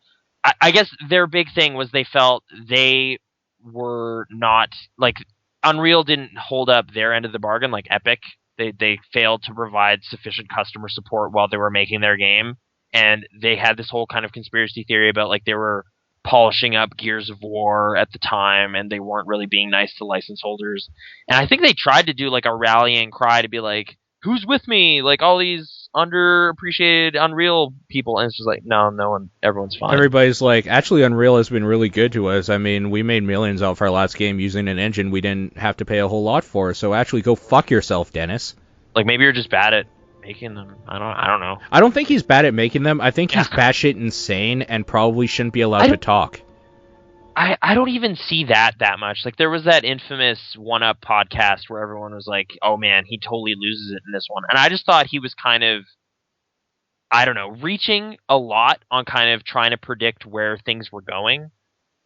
I guess their big thing was they felt they were not, like, Unreal didn't hold up their end of the bargain like Epic. They failed to provide sufficient customer support while they were making their game. And they had this whole kind of conspiracy theory about, like, they were polishing up Gears of War at the time, and they weren't really being nice to license holders. And I think they tried to do like a rallying cry to be like, who's with me? Like, all these underappreciated Unreal people. And it's just like, no one, everyone's fine. Everybody's like, actually, Unreal has been really good to us. I mean, we made millions off our last game using an engine we didn't have to pay a whole lot for. So actually, go fuck yourself, Dennis. Like, maybe you're just bad at making them. I don't know. I don't think he's bad at making them. I think he's batshit insane and probably shouldn't be allowed to talk. I don't even see that much. Like, there was that infamous 1UP podcast where everyone was like, oh man, he totally loses it in this one. And I just thought he was kind of, I don't know, reaching a lot on kind of trying to predict where things were going.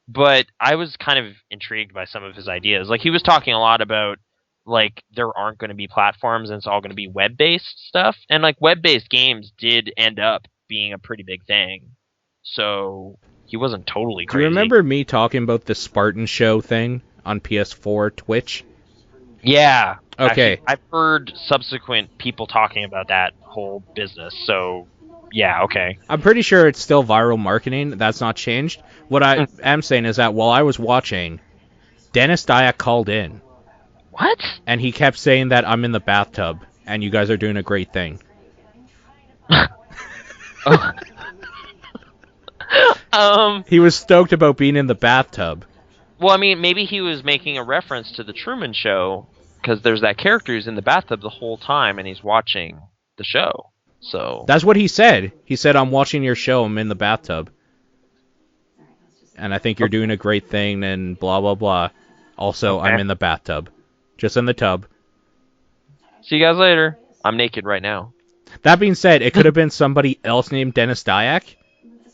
But I was kind of intrigued by some of his ideas. Like, he was talking a lot about, like, there aren't going to be platforms and it's all going to be web-based stuff. And, like, web-based games did end up being a pretty big thing. So he wasn't totally crazy. Do you remember me talking about the Spartan Show thing on PS4 Twitch? Yeah. Okay. Actually, I've heard subsequent people talking about that whole business. So, yeah, okay. I'm pretty sure it's still viral marketing. That's not changed. What I am saying is that while I was watching, Dennis Dyack called in. What? And he kept saying that I'm in the bathtub, and you guys are doing a great thing. He was stoked about being in the bathtub. Well, I mean, maybe he was making a reference to the Truman Show, because there's that character who's in the bathtub the whole time, and he's watching the show. So that's what he said. He said, I'm watching your show, I'm in the bathtub. And I think you're doing a great thing, and blah, blah, blah. Also, I'm in the bathtub. Just in the tub. See you guys later. I'm naked right now. That being said, it could have been somebody else named Dennis Dyack.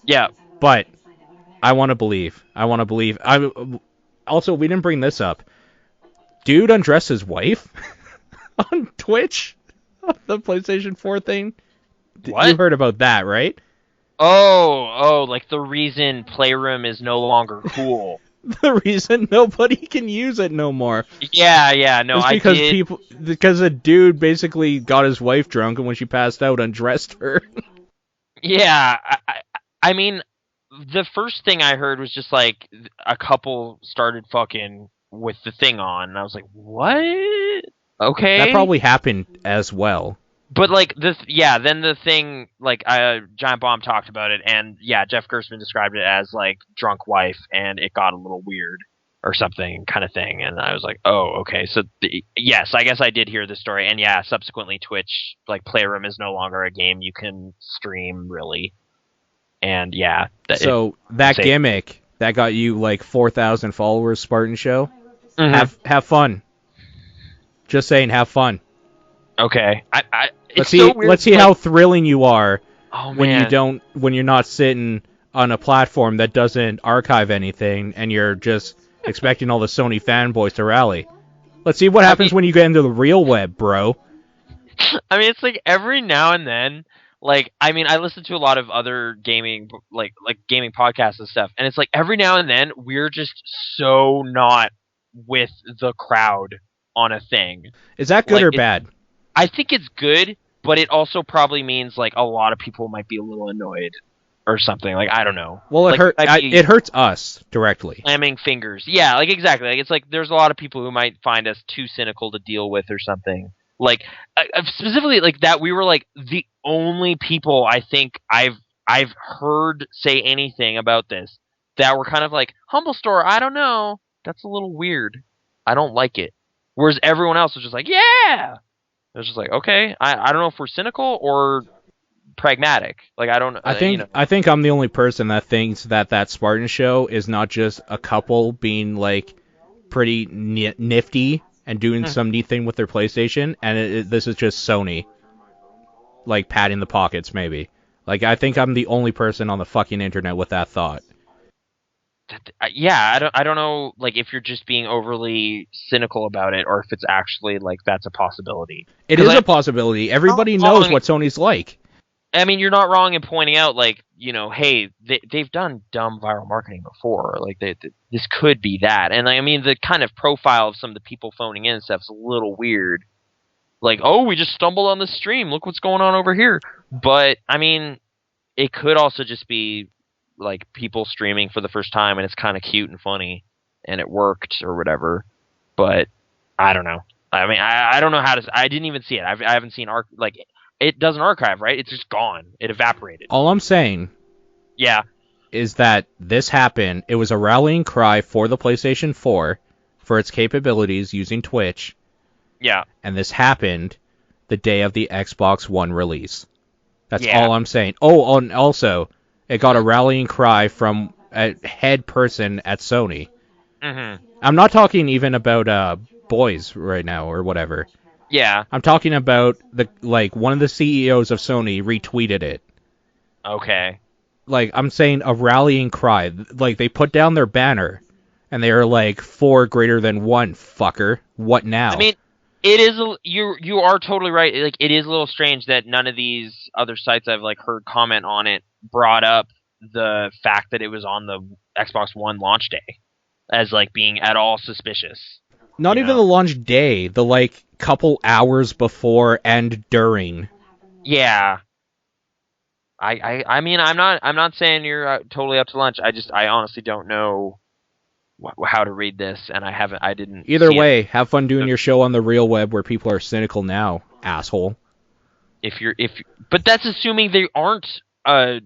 Yeah. But I want to believe. Also, we didn't bring this up. dude undressed his wife on Twitch? The PlayStation 4 thing? What? You heard about that, right? Oh, like the reason Playroom is no longer cool. The reason nobody can use it no more. Yeah, no, It's I because did. because a dude basically got his wife drunk, and when she passed out, undressed her. Yeah, I mean, the first thing I heard was just like a couple started fucking with the thing on, and I was like, what? Okay. That probably happened as well. But like this, yeah. Then the thing, like, Giant Bomb talked about it, and yeah, Jeff Gerstmann described it as like drunk wife, and it got a little weird or something kind of thing. And I was like, oh, okay. So yes, I guess I did hear the story, and yeah, subsequently Twitch, like Playroom, is no longer a game you can stream really. And yeah, that gimmick that got you like 4,000 followers, Spartan Show. Mhm. Have fun. Just saying, have fun. Okay. Let's it's see. so weird, Let's see like, how thrilling you are oh, when man. you're not sitting on a platform that doesn't archive anything, and you're just expecting all the Sony fanboys to rally. Let's see what happens when you get into the real web, bro. I mean, it's like every now and then, like, I mean, I listen to a lot of other gaming, like gaming podcasts and stuff, and it's like every now and then we're just so not with the crowd on a thing. Is that good Like, or bad? I think it's good, but it also probably means like a lot of people might be a little annoyed or something. Like, I don't know. Well, like, it hurts us directly. slamming fingers. Yeah, like exactly. Like it's like there's a lot of people who might find us too cynical to deal with or something. Like specifically like that, we were like the only people I think I've heard say anything about this that were kind of like Humble Store. I don't know. That's a little weird. I don't like it. Whereas everyone else was just like, yeah. It was just like, okay. I don't know if we're cynical or pragmatic. Like I don't. I think I'm the only person that thinks that Spartan Show is not just a couple being like pretty nifty and doing some neat thing with their PlayStation, and this is just Sony like patting the pockets maybe. Like I think I'm the only person on the fucking internet with that thought. Yeah, I don't know, like if you're just being overly cynical about it, or if it's actually like that's a possibility. It is a possibility. Everybody knows what Sony's like. I mean, you're not wrong in pointing out, like, you know, hey, they've done dumb viral marketing before. Like, this could be that. And, I mean, the kind of profile of some of the people phoning in and stuff is a little weird. Like, oh, we just stumbled on this stream. Look what's going on over here. But, I mean, it could also just be, like, people streaming for the first time, and it's kind of cute and funny, and it worked or whatever. But, I don't know. I mean, I don't know how to... I didn't even see it. I haven't seen... It doesn't archive, right? It's just gone. It evaporated. All I'm saying is that this happened. It was a rallying cry for the PlayStation 4 for its capabilities using Twitch. Yeah. And this happened the day of the Xbox One release. That's all I'm saying. Oh, and also, it got a rallying cry from a head person at Sony. Mm-hmm. I'm not talking even about boys right now or whatever. Yeah. I'm talking about one of the CEOs of Sony retweeted it. Okay. Like, I'm saying a rallying cry. Like, they put down their banner, and they are like, 4 greater than 1, fucker. What now? I mean, it is, you are totally right. Like, it is a little strange that none of these other sites I've, like, heard comment on it brought up the fact that it was on the Xbox One launch day as, like, being at all suspicious. Not even the launch day, the, like, couple hours before and during. Yeah. I mean, I'm not saying you're totally up to lunch. I honestly don't know how to read this, and I didn't. Either way, have fun doing your show on the real web where people are cynical now, asshole. But that's assuming they aren't a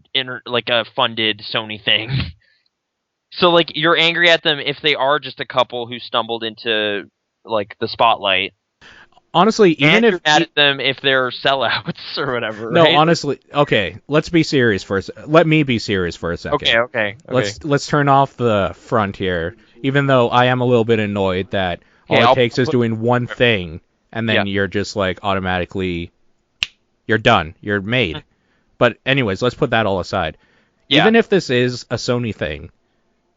funded Sony thing. So like you're angry at them if they are just a couple who stumbled into like the spotlight. Honestly, even if you're mad at them if they're sellouts or whatever. No, right? honestly, okay. Let's be serious for a second. Let me be serious for a second. Okay. Let's turn off the front here. Even though I am a little bit annoyed that all it takes is doing one thing, and then you're just like automatically, you're done. You're made. But anyways, let's put that all aside. Yeah. Even if this is a Sony thing,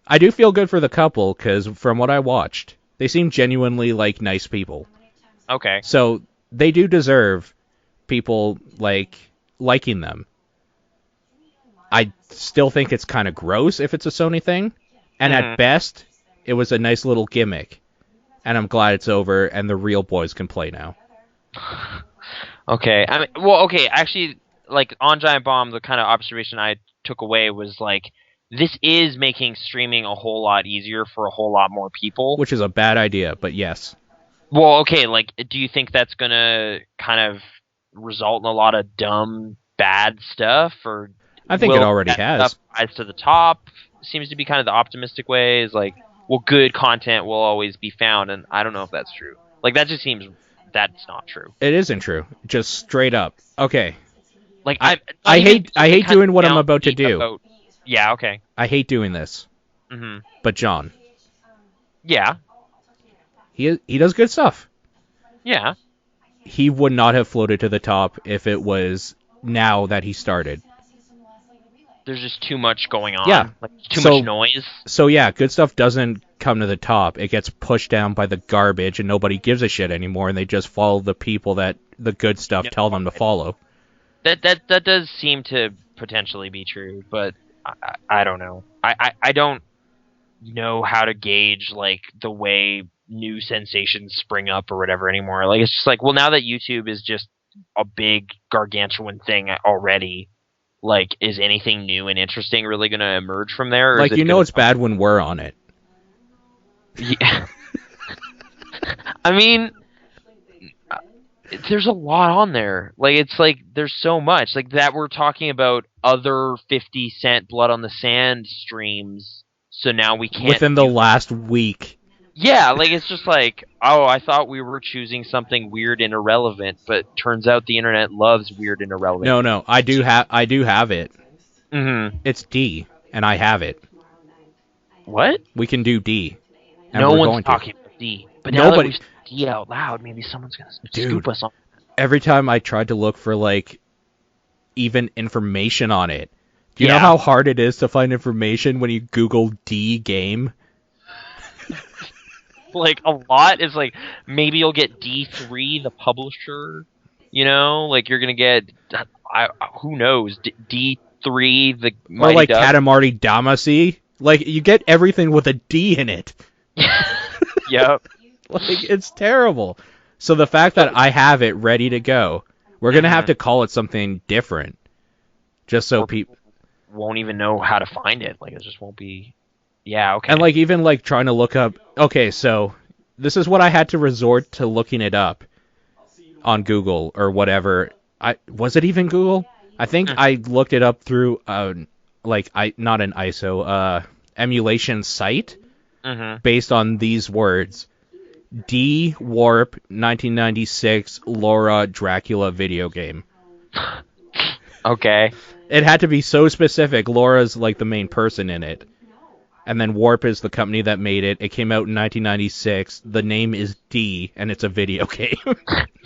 I do feel good for the couple because from what I watched, They seem genuinely like nice people. Okay. So they do deserve people liking them. I still think it's kind of gross if it's a Sony thing, and at best, it was a nice little gimmick. And I'm glad it's over, and the real boys can play now. Okay. I mean, well, okay. Actually, like on Giant Bomb, the kind of observation I took away was like, this is making streaming a whole lot easier for a whole lot more people. Which is a bad idea, but yes. Well, okay. Like, do you think that's gonna kind of result in a lot of dumb, bad stuff, or? I think it already has. Rise to the top seems to be kind of the optimistic way. Is like, well, good content will always be found, and I don't know if that's true. Like, that just seems that's not true. It isn't true. Just straight up. Okay. Like, I hate doing what I'm about to do. Yeah. Okay. I hate doing this. Mm-hmm. But John. Yeah. He does good stuff. Yeah. He would not have floated to the top if it was now that he started. There's just too much going on. Yeah. Like, too much noise. So yeah, good stuff doesn't come to the top. It gets pushed down by the garbage, and nobody gives a shit anymore, and they just follow the people that the good stuff tell them to follow. That does seem to potentially be true, but I don't know. I don't know how to gauge like the way new sensations spring up or whatever anymore. Like, it's just like, well, now that YouTube is just a big gargantuan thing already, like, is anything new and interesting really going to emerge from there? Or like, it's bad when we're on it. Yeah. I mean, there's a lot on there. Like, it's like, there's so much. Like, that we're talking about other 50 Cent Blood on the Sand streams, so now we can't... Within the last week. Yeah, like, it's just like, oh, I thought we were choosing something weird and irrelevant, but turns out the internet loves weird and irrelevant. No, I do have it. Mm-hmm. It's D, and I have it. What? We can do D. And no we're one's going talking about D. But nobody. Now that we say D out loud, maybe someone's gonna scoop us on. Every time I tried to look for like even information on it, do you know how hard it is to find information when you Google D game? Like, a lot is like, maybe you'll get D3, the publisher, you know? Like, you're gonna get, who knows, D3, the Mighty or like Ducks. Katamari Damacy. Like, you get everything with a D in it. Yep. Like, it's terrible. So the fact that I have it ready to go, we're gonna have to call it something different, just so people won't even know how to find it. Like, it just won't be. Yeah, okay. And like, even like trying to look up. Okay, so this is what I had to resort to looking it up on Google or whatever. Was it even Google? I think I looked it up through not an ISO emulation site based on these words: D Warp 1996 Laura Dracula video game. Okay. It had to be so specific. Laura's like the main person in it. And then Warp is the company that made it. It came out in 1996. The name is D, and it's a video game.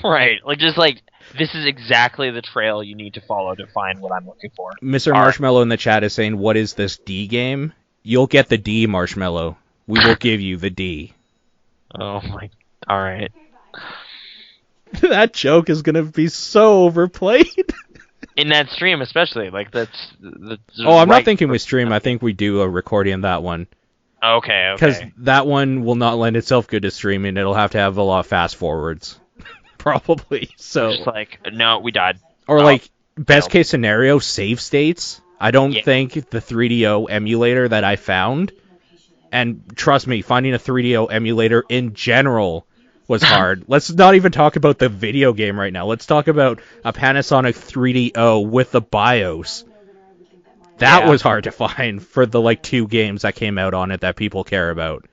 Right. Like, just like, this is exactly the trail you need to follow to find what I'm looking for. Mr. Marshmallow in the chat is saying, what is this D game? You'll get the D, Marshmallow. We will give you the D. Oh my... Alright. That joke is going to be so overplayed. In that stream, especially. Like, that's... I'm not thinking we stream. I think we do a recording on that one. Okay. Because that one will not lend itself good to streaming. It'll have to have a lot of fast forwards. Probably. So. Just like, no, we died. Or like, best case scenario, save states. I don't think the 3DO emulator that I found, and trust me, finding a 3DO emulator in general was hard. Let's not even talk about the video game right now. Let's talk about a Panasonic 3DO with the BIOS. That was hard to find for the like 2 games that came out on it that people care about.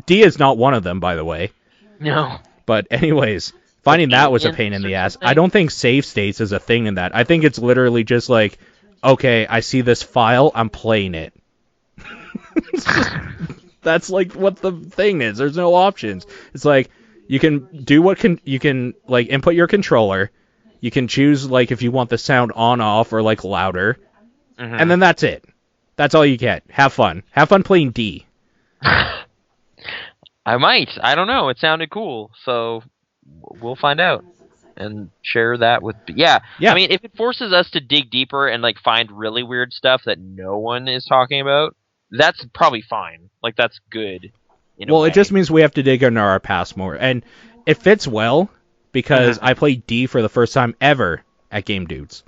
D is not one of them, by the way. No. But anyways, finding that was a pain in the ass. I don't think save states is a thing in that. I think it's literally just like, okay, I see this file, I'm playing it. That's like what the thing is. There's no options. It's like, you can do you can like input your controller. You can choose like if you want the sound on, off, or like louder, and then that's it. That's all you get. Have fun. Have fun playing D. I might. I don't know. It sounded cool, so we'll find out and share that with. Yeah. Yeah. I mean, if it forces us to dig deeper and like find really weird stuff that no one is talking about, that's probably fine. Like that's good. Well, it just means we have to dig into our past more, and it fits well because I played D for the first time ever at Game Dudes.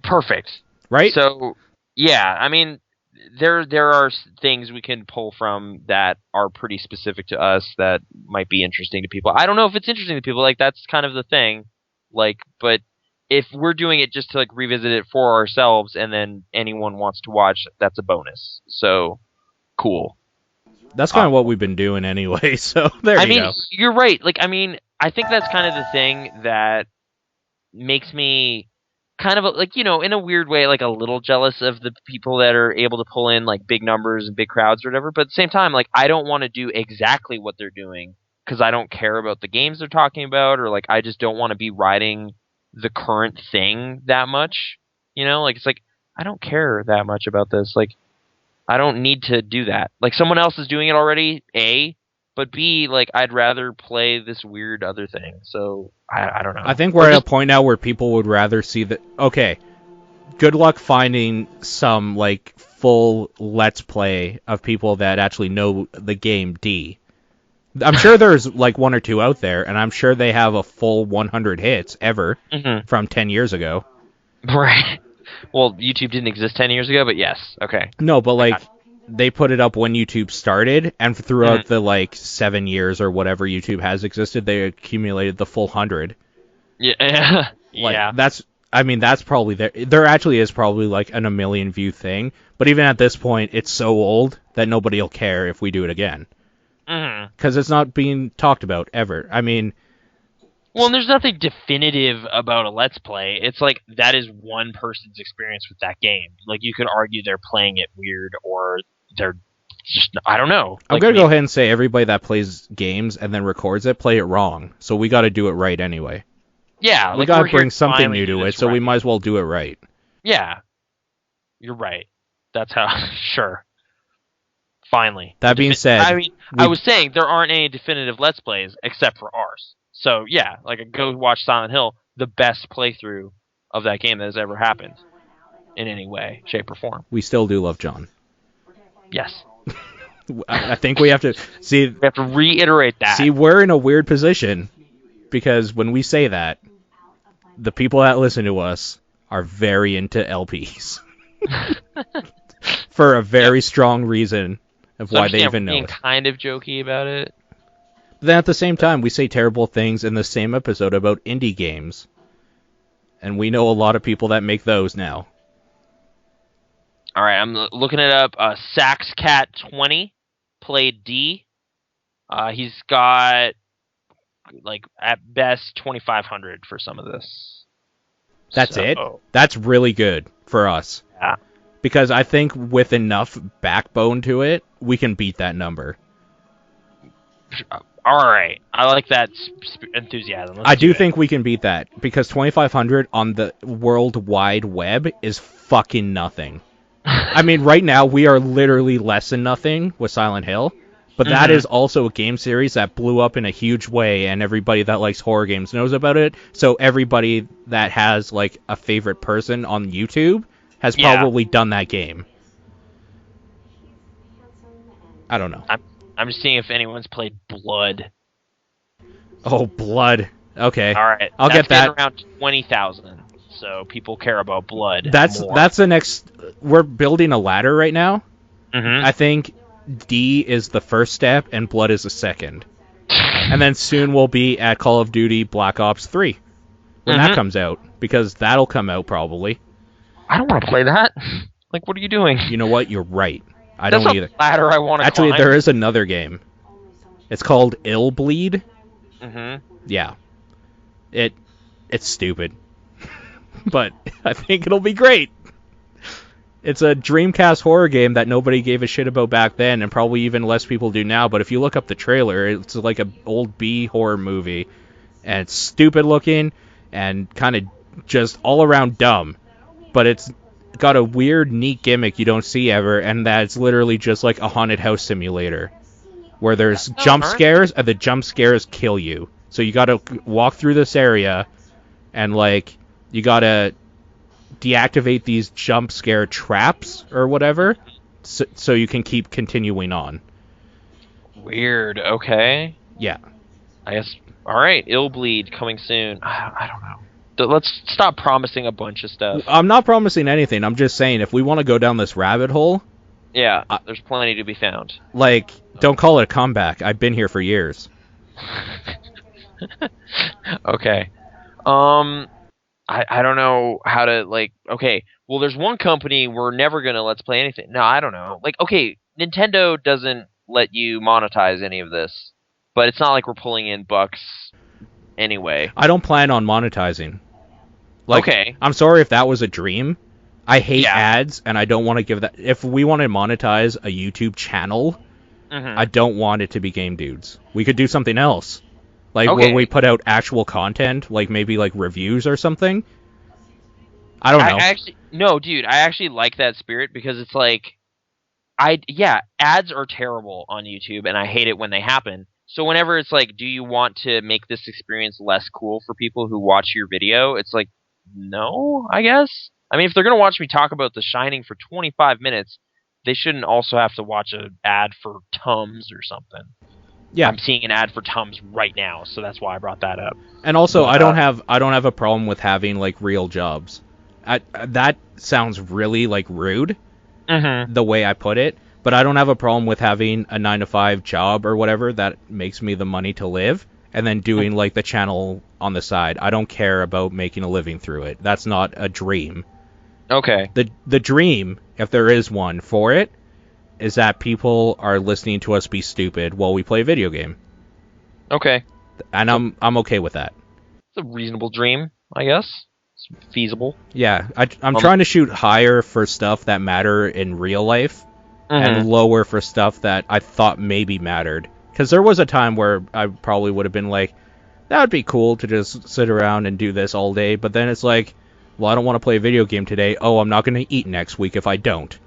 Perfect. Right? So, yeah, I mean, there are things we can pull from that are pretty specific to us that might be interesting to people. I don't know if it's interesting to people. Like, that's kind of the thing. Like, but if we're doing it just to, like, revisit it for ourselves and then anyone wants to watch, that's a bonus. So, cool. That's kind of what we've been doing anyway, so there you go. You're right. Like, I mean, I think that's kind of the thing that makes me kind of, like, you know, in a weird way, like, a little jealous of the people that are able to pull in, like, big numbers and big crowds or whatever. But at the same time, like, I don't want to do exactly what they're doing because I don't care about the games they're talking about, or, like, I just don't want to be riding the current thing that much. You know? Like, it's like, I don't care that much about this. Like, I don't need to do that. Like, someone else is doing it already, A, but B, like, I'd rather play this weird other thing. So, I don't know. I think we're at a point now where people would rather see that. Okay, good luck finding some, like, full Let's Play of people that actually know the game D. I'm sure there's, like, one or two out there, and I'm sure they have a full 100 hits ever from 10 years ago. Right. Well, YouTube didn't exist 10 years ago, but yes. Okay. No, but, like, they put it up when YouTube started, and throughout the, like, 7 years or whatever YouTube has existed, they accumulated the full 100. Yeah. Like, yeah. That's probably there. There actually is probably, like, a million view thing, but even at this point, it's so old that nobody will care if we do it again. Because it's not being talked about, ever. I mean... Well, and there's nothing definitive about a Let's Play. It's like, that is one person's experience with that game. Like, you could argue they're playing it weird, or they're just, I don't know. I'm going to go ahead and say everybody that plays games and then records it, play it wrong. So we got to do it right anyway. Yeah. We got to bring something new to it, so we might as well do it right. Yeah. You're right. That's how, sure. Finally. That being said... I mean, I was saying, there aren't any definitive Let's Plays except for ours. So, yeah, like, go watch Silent Hill, the best playthrough of that game that has ever happened in any way, shape, or form. We still do love John. Yes. I think we have to... See, we have to reiterate that. See, we're in a weird position, because when we say that, the people that listen to us are very into LPs. For a very strong reason of why they even know it. Kind of jokey about it. Then at the same time, we say terrible things in the same episode about indie games. And we know a lot of people that make those now. Alright, I'm looking it up. SaxCat20 played D. He's got, like, at best 2,500 for some of this. That's it? That's really good for us. Yeah. Because I think with enough backbone to it, we can beat that number. Alright, I like that enthusiasm. I do think we can beat that, because 2,500 on the World Wide Web is fucking nothing. I mean, right now, we are literally less than nothing with Silent Hill, but that is also a game series that blew up in a huge way, and everybody that likes horror games knows about it, so everybody that has, like, a favorite person on YouTube has probably done that game. I don't know. I'm just seeing if anyone's played Blood. Oh, Blood. Okay. All right. I'll get that. Around 20,000. So people care about Blood. That's the next. We're building a ladder right now. I think D is the first step and Blood is the second. And then soon we'll be at Call of Duty Black Ops 3 when that comes out, because that'll come out probably. I don't want to play that. Like, what are you doing? You know what? You're right. I That's don't either. Ladder I want to Actually, climb. there is another game. It's called Ill Bleed. Yeah. It's stupid. But I think it'll be great. It's a Dreamcast horror game that nobody gave a shit about back then, and probably even less people do now. But if you look up the trailer, it's like an old B horror movie. And it's stupid looking and kind of just all around dumb. But it's got a weird, neat gimmick you don't see ever, and that's literally just like a haunted house simulator. where there's Oh, jump alright. scares, and the jump scares kill you. So you gotta walk through this area, and like you gotta deactivate these jump scare traps or whatever, so you can keep continuing on. Weird. Okay. Yeah. I guess. All right. Illbleed coming soon. I don't know. Let's stop promising a bunch of stuff. I'm not promising anything. I'm just saying if we want to go down this rabbit hole, Yeah, there's plenty to be found. like, don't call it a comeback. I've been here for years. Okay. I don't know how to, like, okay, well, there's one company we're never gonna let's play anything. No, I don't know. Like, okay, Nintendo doesn't let you monetize any of this, but it's not like we're pulling in bucks anyway. I don't plan on monetizing. Like, Okay. I'm sorry if that was a dream. I hate Yeah. ads, and I don't want to give that. If we want to monetize a YouTube channel, Mhm. I don't want it to be Game Dudes. We could do something else. Like, Okay. where we put out actual content, like maybe like reviews or something. I don't know. No, dude, I actually like that spirit because it's like, ads are terrible on YouTube, and I hate it when they happen. So whenever it's like, do you want to make this experience less cool for people who watch your video? It's like, no, I guess. I mean, if they're gonna watch me talk about The Shining for 25 minutes, they shouldn't also have to watch an ad for Tums or something. Yeah. I'm seeing an ad for Tums right now, so that's why I brought that up. And also, But, I don't have a problem with having like real jobs. That sounds really like rude, Mm-hmm. the way I put it. But I don't have a problem with having a 9-to-5 job or whatever that makes me the money to live, and then doing like the channel on the side. I don't care about making a living through it. That's not a dream. Okay. The dream, if there is one for it, is that people are listening to us be stupid while we play a video game. Okay. And I'm okay with that. It's a reasonable dream, I guess. It's feasible. Yeah, I'm trying to shoot higher for stuff that matter in real life, and lower for stuff that I thought maybe mattered. Because there was a time where I probably would have been like, that would be cool to just sit around and do this all day, but then it's like, well, I don't want to play a video game today. Oh, I'm not going to eat next week if I don't.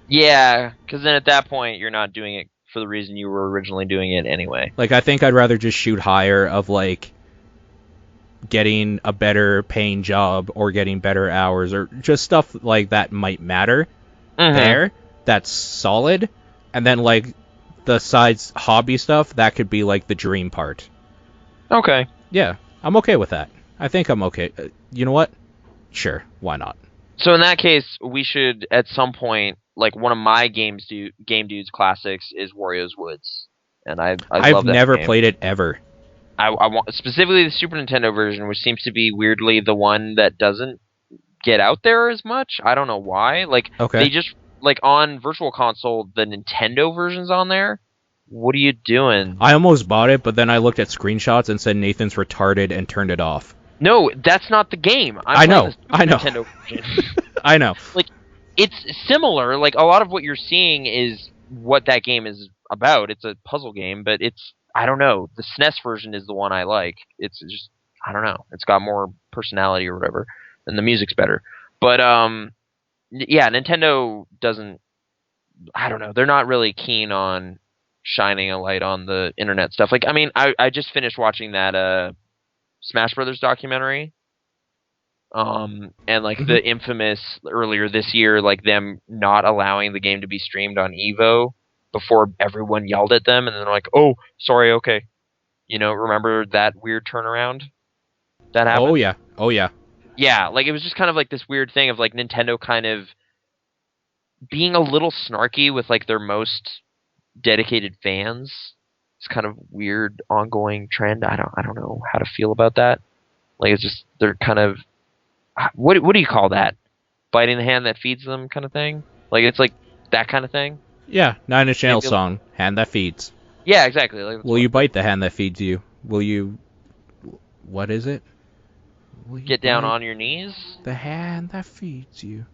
Yeah, because then at that point, you're not doing it for the reason you were originally doing it anyway. Like, I think I'd rather just shoot higher of, like, getting a better paying job or getting better hours or just stuff like that might matter there. That's solid. And then, like, the sides hobby stuff, that could be, like, the dream part. Okay. Yeah, I'm okay with that. I think I'm okay. You know what? Sure, why not? So in that case, we should, at some point, like, one of my Game Dudes classics is Wario's Woods. And I I've love that never game. played it ever. I want specifically the Super Nintendo version, which seems to be weirdly the one that doesn't get out there as much. I don't know why. Like, Okay. they just, like, on Virtual Console, the Nintendo version's on there. What are you doing? I almost bought it, but then I looked at screenshots and said Nathan's retarded and turned it off. No, that's not the game. I know. Nintendo version. I know. Like, it's similar. Like, a lot of what you're seeing is what that game is about. It's a puzzle game, but it's, I don't know. The SNES version is the one I like. It's just, I don't know. It's got more personality or whatever, and the music's better. But yeah, Nintendo doesn't. I don't know. They're not really keen on shining a light on the internet stuff. Like, I mean, I just finished watching that Smash Brothers documentary. And like the infamous earlier this year, like them not allowing the game to be streamed on Evo before everyone yelled at them, and then they're like, "Oh, sorry, okay." You know, remember that weird turnaround that happened? Oh yeah. Oh yeah. Yeah, like it was just kind of like this weird thing of like Nintendo kind of being a little snarky with like their most dedicated fans. It's kind of weird ongoing trend. I don't know how to feel about that. Like it's just they're kind of what do you call that? Biting the hand that feeds them kind of thing? Like it's like that kind of thing? Yeah, Nine Inch Nails song, Hand That Feeds. Yeah, exactly. Like, Will you bite the hand that feeds you? Will you... What is it? Will you get down bite on your knees? the hand that feeds you.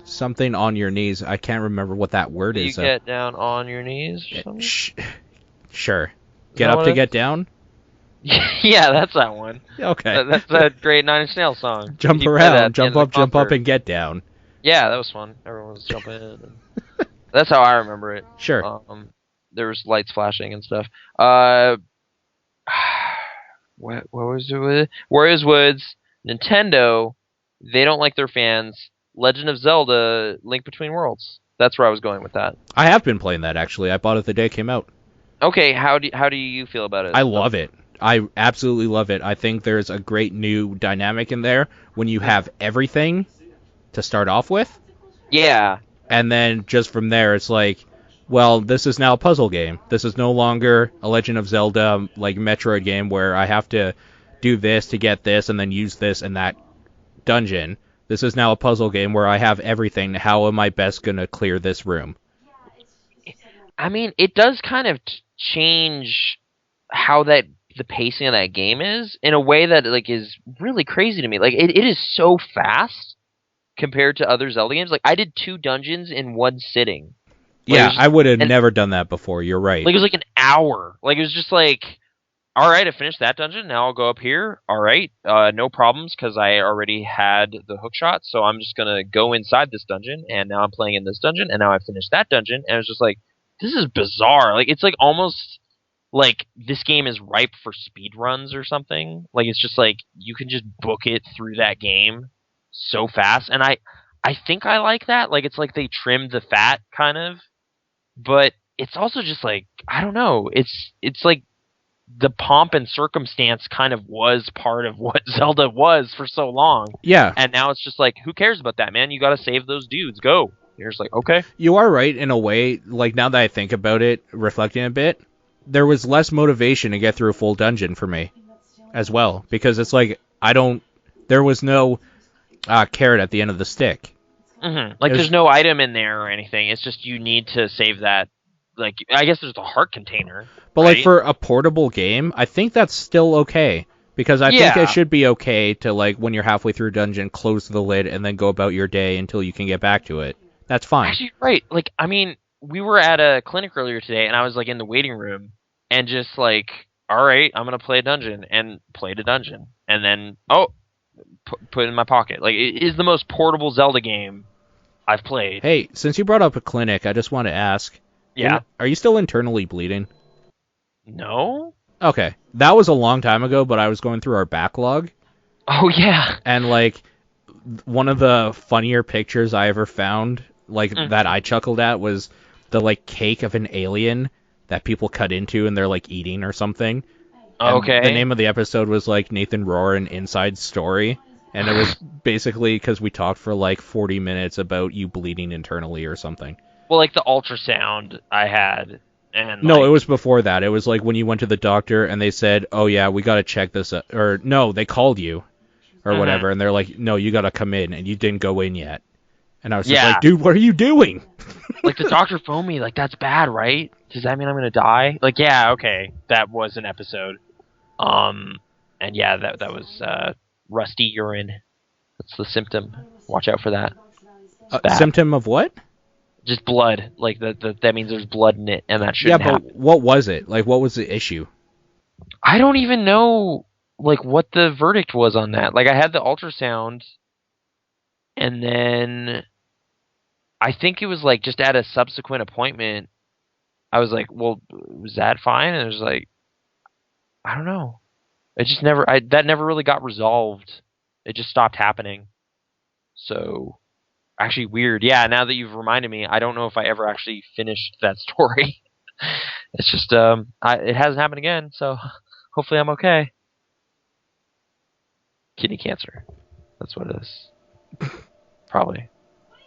Something on your knees. I can't remember what that word Will you is. get down on your knees or something? Sure. Get that up what to it get down? Yeah, that's that one. Okay. That's a great Nine Inch Nails song. Jump You play that around, at the end of the jump up, concert. and get down. Yeah, that was fun. Everyone was jumping in. And... That's how I remember it. Sure. there was lights flashing and stuff. What was it with Warriors Woods? Nintendo, they don't like their fans. Legend of Zelda: Link Between Worlds. That's where I was going with that. I have been playing that actually. I bought it the day it came out. Okay, how do you feel about it? I love it. I absolutely love it. I think there's a great new dynamic in there when you have everything to start off with. Yeah. And then just from there, it's like, well, this is now a puzzle game. This is no longer a Legend of Zelda, like, Metroid game where I have to do this to get this and then use this in that dungeon. This is now a puzzle game where I have everything. How am I best going to clear this room? I mean, it does kind of change how the pacing of that game is in a way that, like, is really crazy to me. Like, it is so fast compared to other Zelda games. Like, I did 2 dungeons in one sitting. Like, yeah, I would have never done that before. You're right. Like, it was like an hour. Like, it was just like, all right, I finished that dungeon. Now I'll go up here. All right, no problems because I already had the hook shot. So I'm just going to go inside this dungeon. And now I'm playing in this dungeon. And now I finished that dungeon. And it's just like, this is bizarre. Like, it's like almost like this game is ripe for speed runs or something. Like, it's just like you can just book it through that game so fast. And I think I like that. Like, it's like they trimmed the fat kind of. But it's also just like, I don't know. It's like the pomp and circumstance kind of was part of what Zelda was for so long. Yeah. And now it's just like, who cares about that, man? You got to save those dudes. Go. You're just like, okay. You are right in a way. Like, now that I think about it, reflecting a bit, there was less motivation to get through a full dungeon for me as well. Because it's like, there was no carrot at the end of the stick. Mm-hmm. Like, there's no item in there or anything. It's just you need to save that. Like, I guess there's a heart container. But, right? like, for a portable game, I think that's still okay. Because I think it should be okay to, like, when you're halfway through a dungeon, close the lid and then go about your day until you can get back to it. That's fine. Actually, right. Like, I mean, we were at a clinic earlier today, and I was, like, in the waiting room, and just, like, all right, I'm going to play a dungeon, and played a dungeon. And then, put it in my pocket. Like, it is the most portable Zelda game I've played. Hey, since you brought up a clinic, I just want to ask. Yeah? Are you still internally bleeding? No? Okay. That was a long time ago, but I was going through our backlog. Oh, yeah. And, like, one of the funnier pictures I ever found, like, that I chuckled at was the, like, cake of an alien that people cut into and they're, like, eating or something. Okay. And the name of the episode was, like, Nathan Rohr, an Inside Story. And it was basically because we talked for, like, 40 minutes about you bleeding internally or something. Well, like, the ultrasound I had. And no, it was before that. It was, like, when you went to the doctor and they said, oh, yeah, we got to check this out. Or, no, they called you. Or whatever, and they're like, no, you gotta come in, and you didn't go in yet. And I was just like, dude, what are you doing? Like, the doctor phoned me, like, that's bad, right? Does that mean I'm gonna die? Like, yeah, okay, that was an episode. And yeah, that was, rusty urine. That's the symptom. Watch out for that. Symptom of what? Just blood. Like, that means there's blood in it, and that shouldn't happen. But what was it? Like, what was the issue? I don't even know, like, what the verdict was on that. Like, I had the ultrasound, and then I think it was, like, just at a subsequent appointment, I was like, well, was that fine? And it was like, I don't know. It just that never really got resolved. It just stopped happening. So, actually weird. Yeah, now that you've reminded me, I don't know if I ever actually finished that story. It's just, it hasn't happened again, so hopefully I'm okay. Kidney cancer. That's what it is. Probably.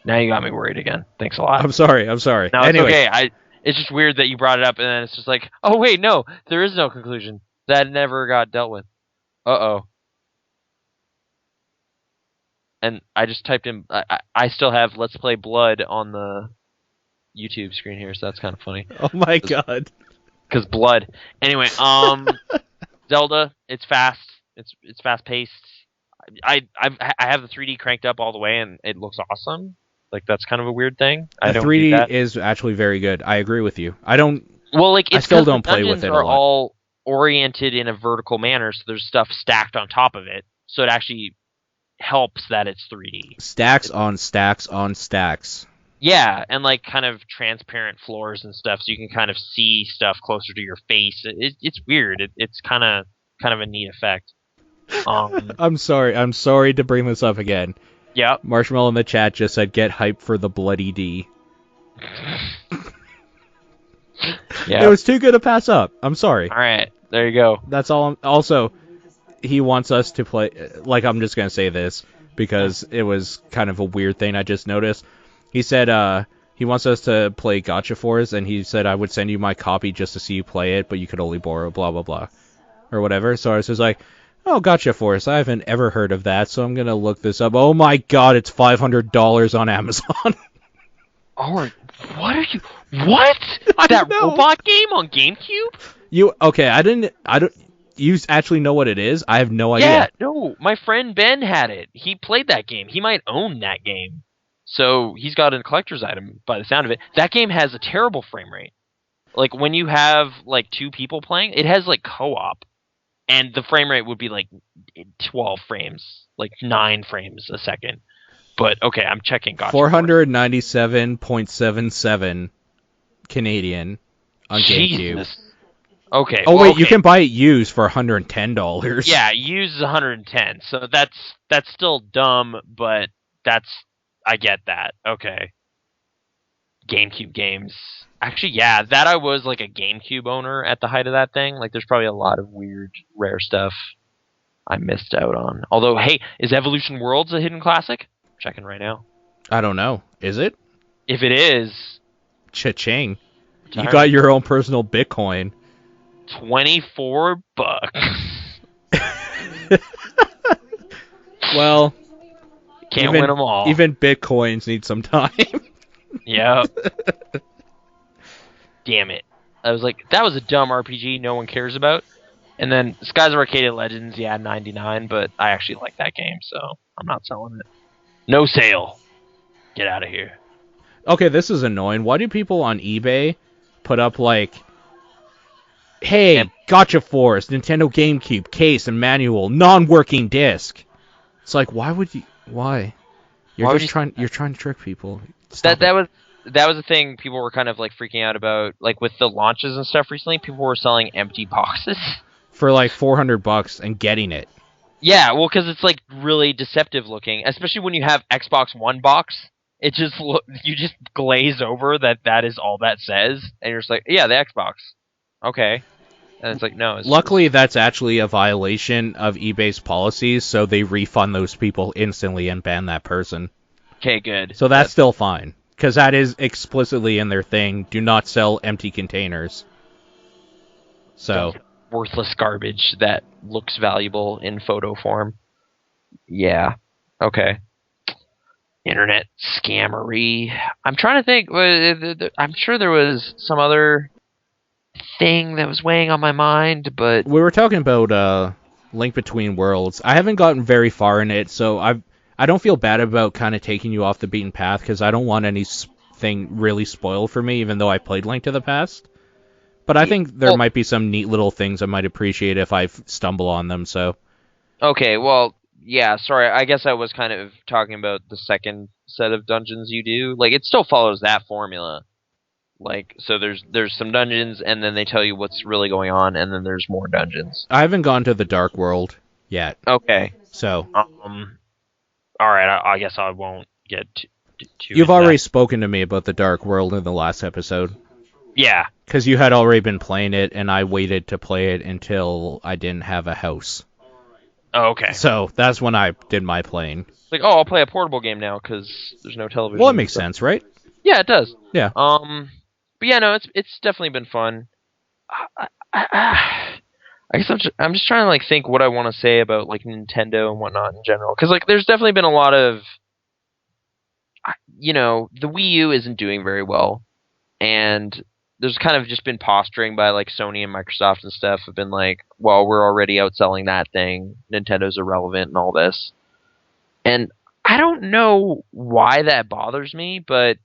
Now you got me worried again. Thanks a lot. I'm sorry. No, it's anyway. okay. It's just weird that you brought it up, and then it's just like, oh, wait, no, there is no conclusion. That never got dealt with. Uh-oh. And I just typed in, I still have Let's Play Blood on the YouTube screen here, so that's kind of funny. Oh my god. Because blood. Anyway, Zelda, it's fast. It's fast-paced. I have the 3D cranked up all the way, and it looks awesome. Like, that's kind of a weird thing. The 3D is actually very good. I agree with you. I still don't play with it a lot. Are all oriented in a vertical manner, so there's stuff stacked on top of it. So it actually helps that it's 3D. Stacks on stacks on stacks. Yeah, and like kind of transparent floors and stuff, so you can kind of see stuff closer to your face. It's weird. It's kind of a neat effect. I'm sorry. I'm sorry to bring this up again. Yep. Marshmallow in the chat just said, "Get hype for the bloody D." Yeah. It was too good to pass up. I'm sorry. All right. There you go. That's all. Also, he wants us to play. Like, I'm just gonna say this because it was kind of a weird thing I just noticed. He said he wants us to play Gotcha Force, and he said I would send you my copy just to see you play it, but you could only borrow blah blah blah or whatever. So I was just like, oh, Gotcha Force. I haven't ever heard of that, so I'm gonna look this up. Oh my God, it's $500 on Amazon. Oh, what are you? What? I That know. robot game on GameCube? Okay? I don't. You actually know what it is? I have no idea. Yeah, no. My friend Ben had it. He played that game. He might own that game. So he's got a collector's item by the sound of it. That game has a terrible frame rate. Like when you have like two people playing, it has like co-op, and the frame rate would be like 12 frames, like 9 frames a second. But okay, I'm checking. Gotcha. 497.77 Canadian on GameCube. Jesus. Okay. Oh well, wait, okay. you can buy it used for $110. Yeah, used is 110. So that's still dumb, but I get that. Okay. GameCube games. Actually, yeah, that I was like a GameCube owner at the height of that thing. Like, there's probably a lot of weird, rare stuff I missed out on. Although, hey, is Evolution Worlds a hidden classic? Checking right now. I don't know. Is it? If it is, Cha-ching. You Darn. got your own personal Bitcoin. $24. Well, Can't win them all. Even Bitcoins need some time. Yep. Damn it. I was like, that was a dumb RPG no one cares about. And then Skies of Arcadia Legends, yeah, 99, but I actually like that game, so I'm not selling it. No sale. Get out of here. Okay, this is annoying. Why do people on eBay put up like, hey, Gotcha Force, Nintendo GameCube, case and manual, non-working disc? It's like, why would you? Why? You're trying to trick people. Stop That was the thing people were kind of like freaking out about, like with the launches and stuff recently. People were selling empty boxes for like $400 and getting it. Yeah, well, because it's like really deceptive looking, especially when you have Xbox One box. It just you just glaze over that is all that says, and you're just like, yeah, the Xbox, okay, and it's like, no. Luckily, that's actually a violation of eBay's policies, so they refund those people instantly and ban that person. Okay, good. So that's still fine, because that is explicitly in their thing. Do not sell empty containers. So worthless garbage that looks valuable in photo form. Yeah. Okay. Internet scammery. I'm trying to think. I'm sure there was some other thing that was weighing on my mind, but we were talking about Link Between Worlds. I haven't gotten very far in it, so I don't feel bad about kind of taking you off the beaten path, because I don't want anything really spoiled for me, even though I played Link to the Past. But I think there might be some neat little things I might appreciate if I stumble on them, so... Okay, well, yeah, sorry, I guess I was kind of talking about the second set of dungeons you do. Like, it still follows that formula. Like, so there's some dungeons, and then they tell you what's really going on, and then there's more dungeons. I haven't gone to the Dark World yet. Okay. So... Alright, I guess I won't get too You've already spoken to me about the Dark World in the last episode. Yeah. Because you had already been playing it, and I waited to play it until I didn't have a house. Oh, okay. So that's when I did my playing. Like, oh, I'll play a portable game now because there's no television. Well, it makes sense, right? Yeah, it does. Yeah. But yeah, no, it's definitely been fun. I guess I'm just trying to like think what I want to say about like Nintendo and whatnot in general, because like there's definitely been a lot of, the Wii U isn't doing very well, and there's kind of just been posturing by like Sony and Microsoft and stuff have been like, well, we're already outselling that thing. Nintendo's irrelevant and all this. And I don't know why that bothers me, but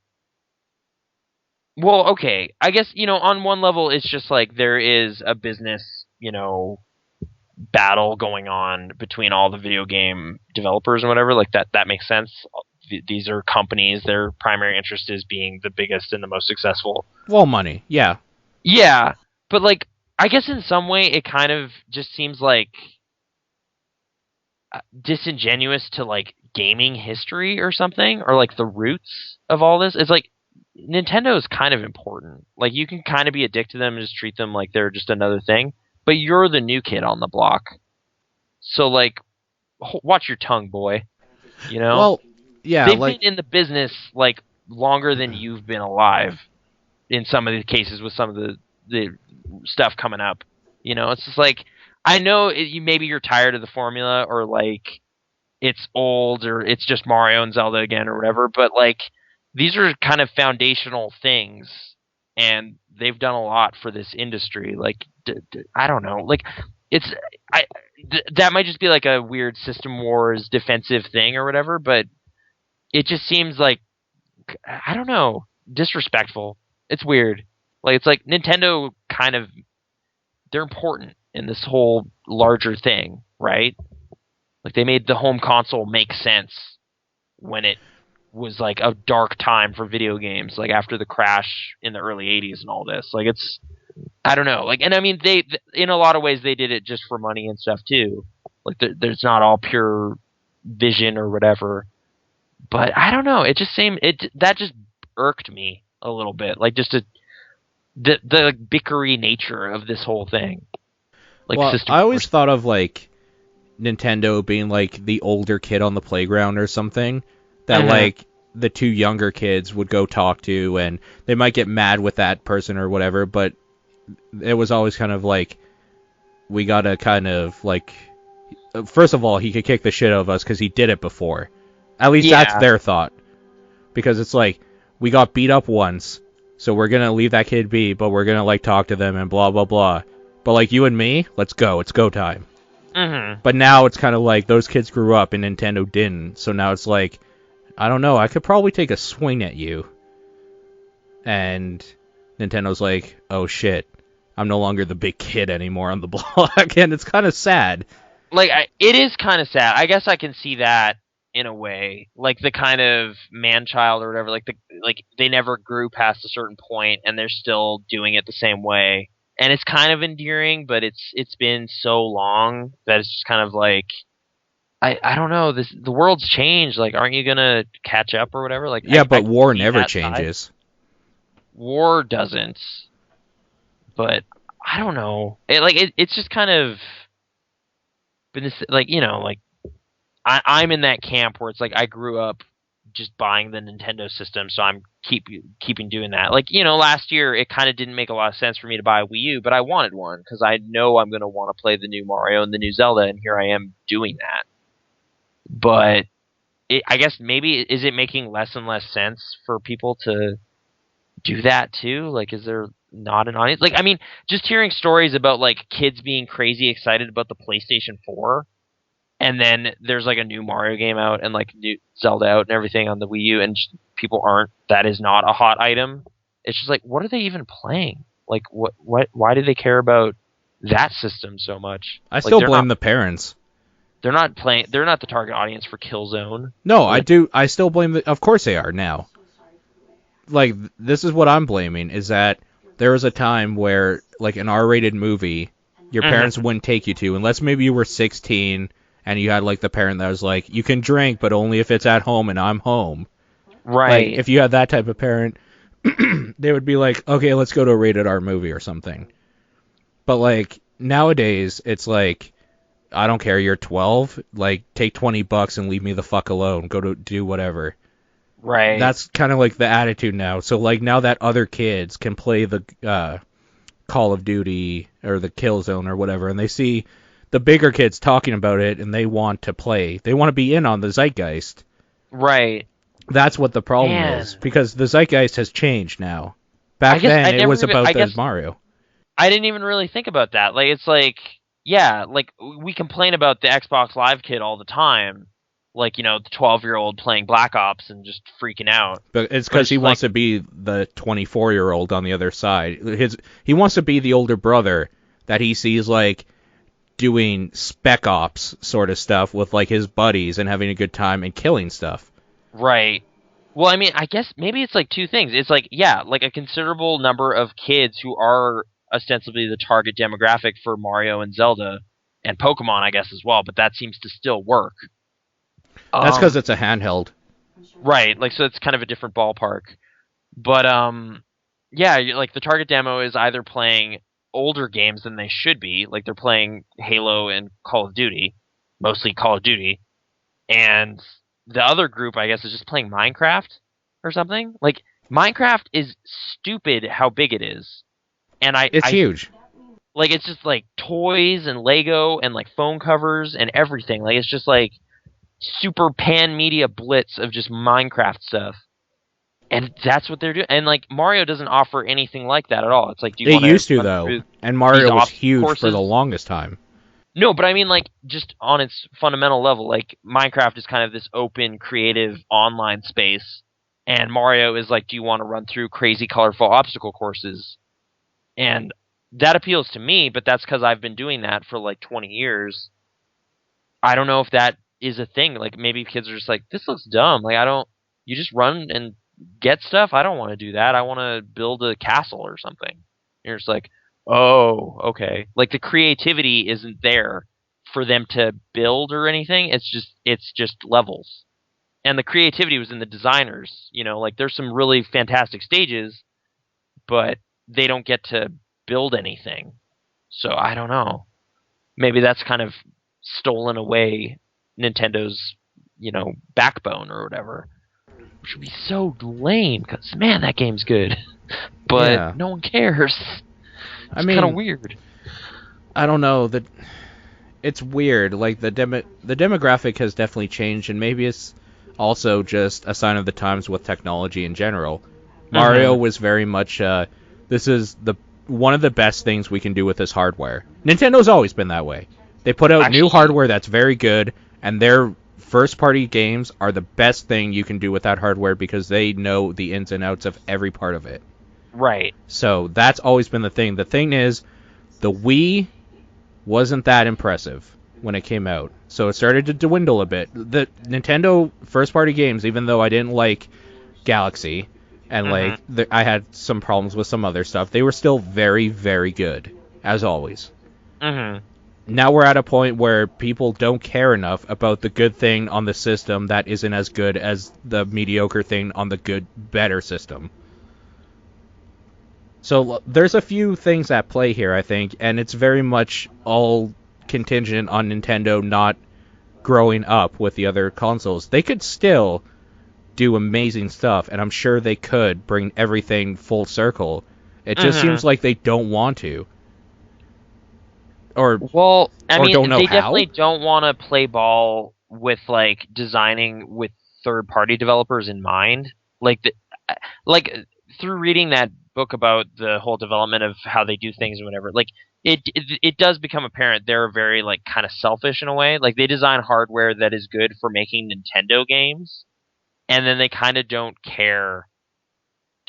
well, okay. I guess, on one level it's just like there is a business, battle going on between all the video game developers and whatever. Like that makes sense. these are companies. Their primary interest is being the biggest and the most successful. Well, money, yeah. Yeah, but like, I guess in some way it kind of just seems like disingenuous to like gaming history or something, or like the roots of all this. It's like Nintendo is kind of important. Like, you can kind of be addicted to them and just treat them like they're just another thing, but you're the new kid on the block. So like, watch your tongue, boy. You know? Well, yeah, they've like, been in the business like longer than you've been alive in some of the cases with some of the stuff coming up. You know, it's just like, I know maybe you're tired of the formula, or like it's old, or it's just Mario and Zelda again or whatever, but like, these are kind of foundational things, and they've done a lot for this industry. Like, I don't know, like, that might just be like a weird System Wars defensive thing or whatever, but it just seems like, I don't know, disrespectful. It's weird. Like, it's like Nintendo kind of, they're important in this whole larger thing, right? Like, they made the home console make sense when it was like a dark time for video games, like after the crash in the early 80s and all this. Like, it's, I don't know. Like, and I mean, they, in a lot of ways, they did it just for money and stuff too. Like, there's not all pure vision or whatever. But I don't know. It just seemed, that just irked me a little bit. Like, just the bickery nature of this whole thing. Like, well, I always thought of like Nintendo being like the older kid on the playground or something that like the two younger kids would go talk to, and they might get mad with that person or whatever, but it was always kind of like, we gotta kind of like, first of all, he could kick the shit out of us because he did it before. At least that's their thought. Because it's like, we got beat up once, so we're gonna leave that kid be, but we're gonna like talk to them and blah blah blah. But like, you and me, let's go. It's go time. Mm-hmm. But now it's kind of like, those kids grew up and Nintendo didn't. So now it's like, I don't know, I could probably take a swing at you. And Nintendo's like, oh shit, I'm no longer the big kid anymore on the block. And it's kind of sad. Like, it is kind of sad. I guess I can see that in a way. Like, the kind of man-child or whatever, like they never grew past a certain point and they're still doing it the same way. And it's kind of endearing, but it's been so long that it's just kind of like, I don't know, the world's changed. Like, aren't you gonna catch up or whatever? Like, yeah, but war never changes. War doesn't. But I don't know. It's just kind of been this, like, you know, like, I'm in that camp where it's like, I grew up just buying the Nintendo system, so I'm keeping doing that. Like, you know, last year it kind of didn't make a lot of sense for me to buy a Wii U, but I wanted one because I know I'm going to want to play the new Mario and the new Zelda, and here I am doing that. But I guess maybe, is it making less and less sense for people to do that too? Like, is there not an audience? Like, I mean, just hearing stories about like kids being crazy excited about the PlayStation 4, and then there's like a new Mario game out and like new Zelda out and everything on the Wii U, and just, people aren't, that is not a hot item. It's just like, what are they even playing? Like, why do they care about that system so much? I still blame the parents. They're not the target audience for Killzone. No, I still blame of course they are now. Like, this is what I'm blaming, is that there was a time where like an R-rated movie, your parents wouldn't take you to, unless maybe you were 16 and you had like the parent that was like, you can drink, but only if it's at home and I'm home. Right. Like, if you had that type of parent, they would be like, okay, let's go to a rated R movie or something. But like, nowadays, it's like, I don't care, you're 12, like, take $20 and leave me the fuck alone. Go to do whatever. Right. That's kind of like the attitude now. So like, now that other kids can play the Call of Duty or the Killzone or whatever, and they see the bigger kids talking about it, and they want to play. They want to be in on the zeitgeist. Right. That's what the problem is, because the zeitgeist has changed now. Back then, it was about the Mario. I didn't even really think about that. Like, it's like, yeah, like, we complain about the Xbox Live kid all the time. Like, you know, the 12-year-old playing Black Ops and just freaking out. But it's because he wants to be the 24-year-old on the other side. He wants to be the older brother that he sees, like, doing Spec Ops sort of stuff with, like, his buddies and having a good time and killing stuff. Right. Well, I mean, I guess maybe it's like two things. It's like, yeah, like a considerable number of kids who are ostensibly the target demographic for Mario and Zelda and Pokemon, I guess, as well, but that seems to still work. That's because Um, it's a handheld. right, like, so it's kind of a different ballpark. But, yeah, like, the target demo is either playing older games than they should be, like they're playing Halo and Call of Duty, mostly Call of Duty, and the other group, I guess, is just playing Minecraft or something. Like, Minecraft is stupid how big it is, and It's huge. like, it's just like toys and Lego and like phone covers and everything. Like, it's just like super pan media blitz of just Minecraft stuff, and that's what they're doing. And like, Mario doesn't offer anything like that at all. It's like, do you It want used to, run though, through and these Mario was obstacle huge for courses? the longest time. No, but I mean, like, just on its fundamental level, like, Minecraft is kind of this open, creative, online space, and Mario is like, do you want to run through crazy, colorful obstacle courses? And that appeals to me, but that's because I've been doing that for, like, 20 years. I don't know if that is a thing. Like, maybe kids are just like, this looks dumb. Like, you just run and get stuff? I don't want to do that. I want to build a castle or something. You're just like, oh, okay. Like, the creativity isn't there for them to build or anything. It's just levels. And the creativity was in the designers. Like, there's some really fantastic stages, but they don't get to build anything. So I don't know. Maybe that's kind of stolen away Nintendo's, backbone or whatever. Which would be so lame, because, man, that game's good. But Yeah. no one cares. I It's mean, kind of weird. I don't know. It's weird. Like, the demographic has definitely changed, and maybe it's also just a sign of the times with technology in general. Mario was very much, this is one of the best things we can do with this hardware. Nintendo's always been that way. They put out new Actually- hardware that's very good, and their first-party games are the best thing you can do with that hardware because they know the ins and outs of every part of it. Right. So that's always been the thing. The thing is, the Wii wasn't that impressive when it came out. So it started to dwindle a bit. The Nintendo first-party games, even though I didn't like Galaxy, and I had some problems with some other stuff, they were still very, very good, as always. Mm-hmm. Now we're at a point where people don't care enough about the good thing on the system that isn't as good as the mediocre thing on the better system. So there's a few things at play here, I think, and it's very much all contingent on Nintendo not growing up with the other consoles. They could still do amazing stuff, and I'm sure they could bring everything full circle. It just seems like they don't want to. Well, I mean, don't know they how? definitely don't want to play ball with, like, designing with third-party developers in mind. Like, through reading that book about the whole development of how they do things and whatever, like, it does become apparent they're very, like, kind of selfish in a way. Like, they design hardware that is good for making Nintendo games, and then they kind of don't care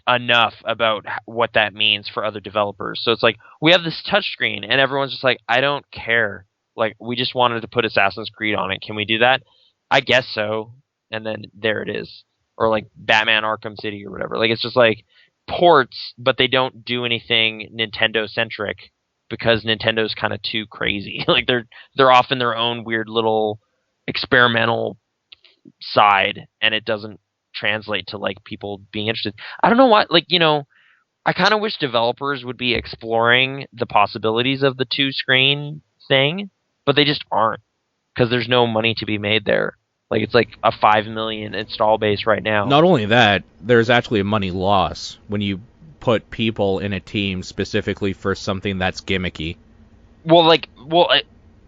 enough about what that means for other developers. So it's like, we have this touchscreen, and everyone's just like, I don't care. Like, we just wanted to put Assassin's Creed on it. Can we do that? I guess so. And then there it is. Or like Batman Arkham City or whatever. Like, it's just like ports, but they don't do anything Nintendo-centric because Nintendo's kind of too crazy. Like, they're off in their own weird little experimental side, and it doesn't translate to, like, people being interested. I don't know why, like, I kind of wish developers would be exploring the possibilities of the two screen thing, but they just aren't, because there's no money to be made there. Like, it's like a 5 million install base right now. Not only that, there's actually a money loss when you put people in a team specifically for something that's gimmicky.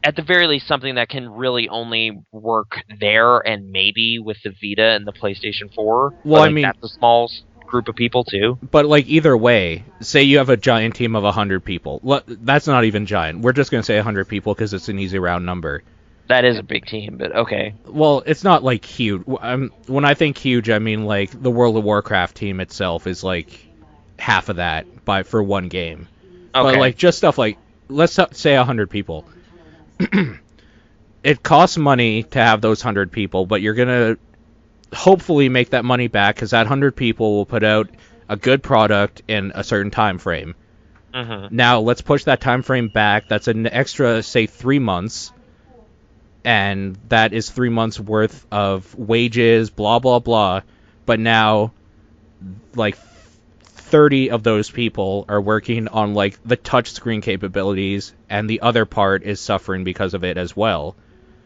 At the very least, something that can really only work there, and maybe with the Vita and the PlayStation 4. Well, but, I mean, that's a small group of people too. But, like, either way, say you have a giant team of 100 people. That's not even giant. We're just going to say 100 people because it's an easy round number. That is a big team, but okay. Well, it's not, like, huge. When I think huge, I mean, like, the World of Warcraft team itself is, like, half of that for one game. Okay. But, like, just stuff like, let's say 100 people. It costs money to have those 100 people, but you're going to hopefully make that money back, because that 100 people will put out a good product in a certain time frame. Mm-hmm. Now let's push that time frame back. That's an extra, say, 3 months, and that is 3 months worth of wages, blah blah blah. But now, like, 30 of those people are working on like the touchscreen capabilities, and the other part is suffering because of it as well.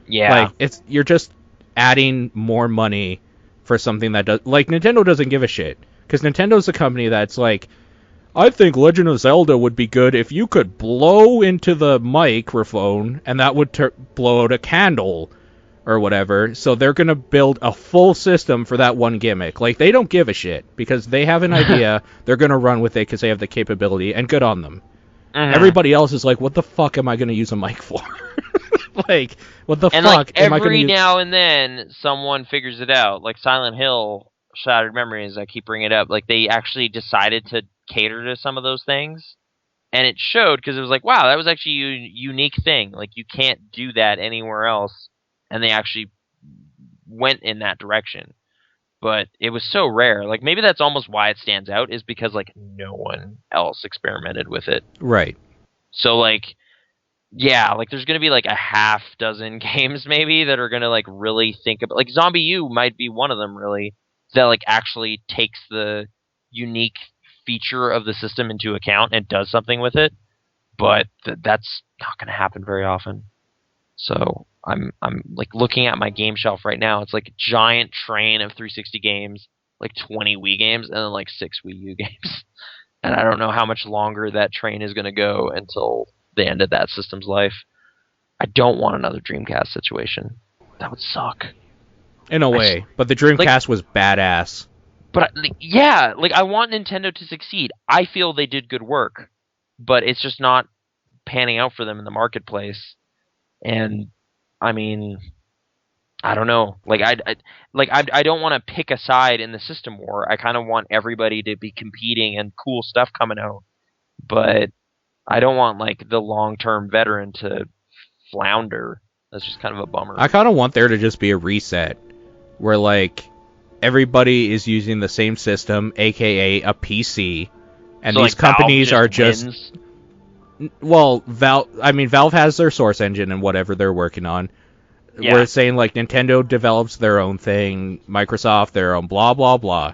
Yeah. Like, you're just adding more money for something that does, like, Nintendo doesn't give a shit, because Nintendo's a company that's like, I think Legend of Zelda would be good if you could blow into the microphone and that would blow out a candle or whatever. So they're going to build a full system for that one gimmick. Like, they don't give a shit, because they have an idea, they're going to run with it because they have the capability, and good on them. Mm-hmm. Everybody else is like, what the fuck am I going to use a mic for? Like, what the And fuck like am I going to every use? now and then, someone figures it out. Like Silent Hill, Shattered Memories, I keep bringing it up. Like, they actually decided to cater to some of those things, and it showed, because it was like, wow, that was actually a unique thing. Like, you can't do that anywhere else, and they actually went in that direction. But it was so rare. Like, maybe that's almost why it stands out, is because like no one else experimented with it. Right. So like, yeah, like there's gonna be like a half dozen games maybe that are gonna like really think about, like Zombie U might be one of them, really, that like actually takes the unique feature of the system into account and does something with it. But that's not gonna happen very often. So I'm like looking at my game shelf right now. It's like a giant train of 360 games, like 20 Wii games, and then like 6 Wii U games. And I don't know how much longer that train is going to go until the end of that system's life. I don't want another Dreamcast situation. That would suck. In a way. But the Dreamcast was badass. But yeah, like I want Nintendo to succeed. I feel they did good work, but it's just not panning out for them in the marketplace. And I mean, I don't know. Like I don't want to pick a side in the system war. I kind of want everybody to be competing and cool stuff coming out. But I don't want like the long-term veteran to flounder. That's just kind of a bummer. I kind of want there to just be a reset where like everybody is using the same system, aka a PC, and so, these like, companies are just wins. Well, Valve has their Source engine and whatever they're working on. Yeah. We're saying like Nintendo develops their own thing, Microsoft their own blah blah blah.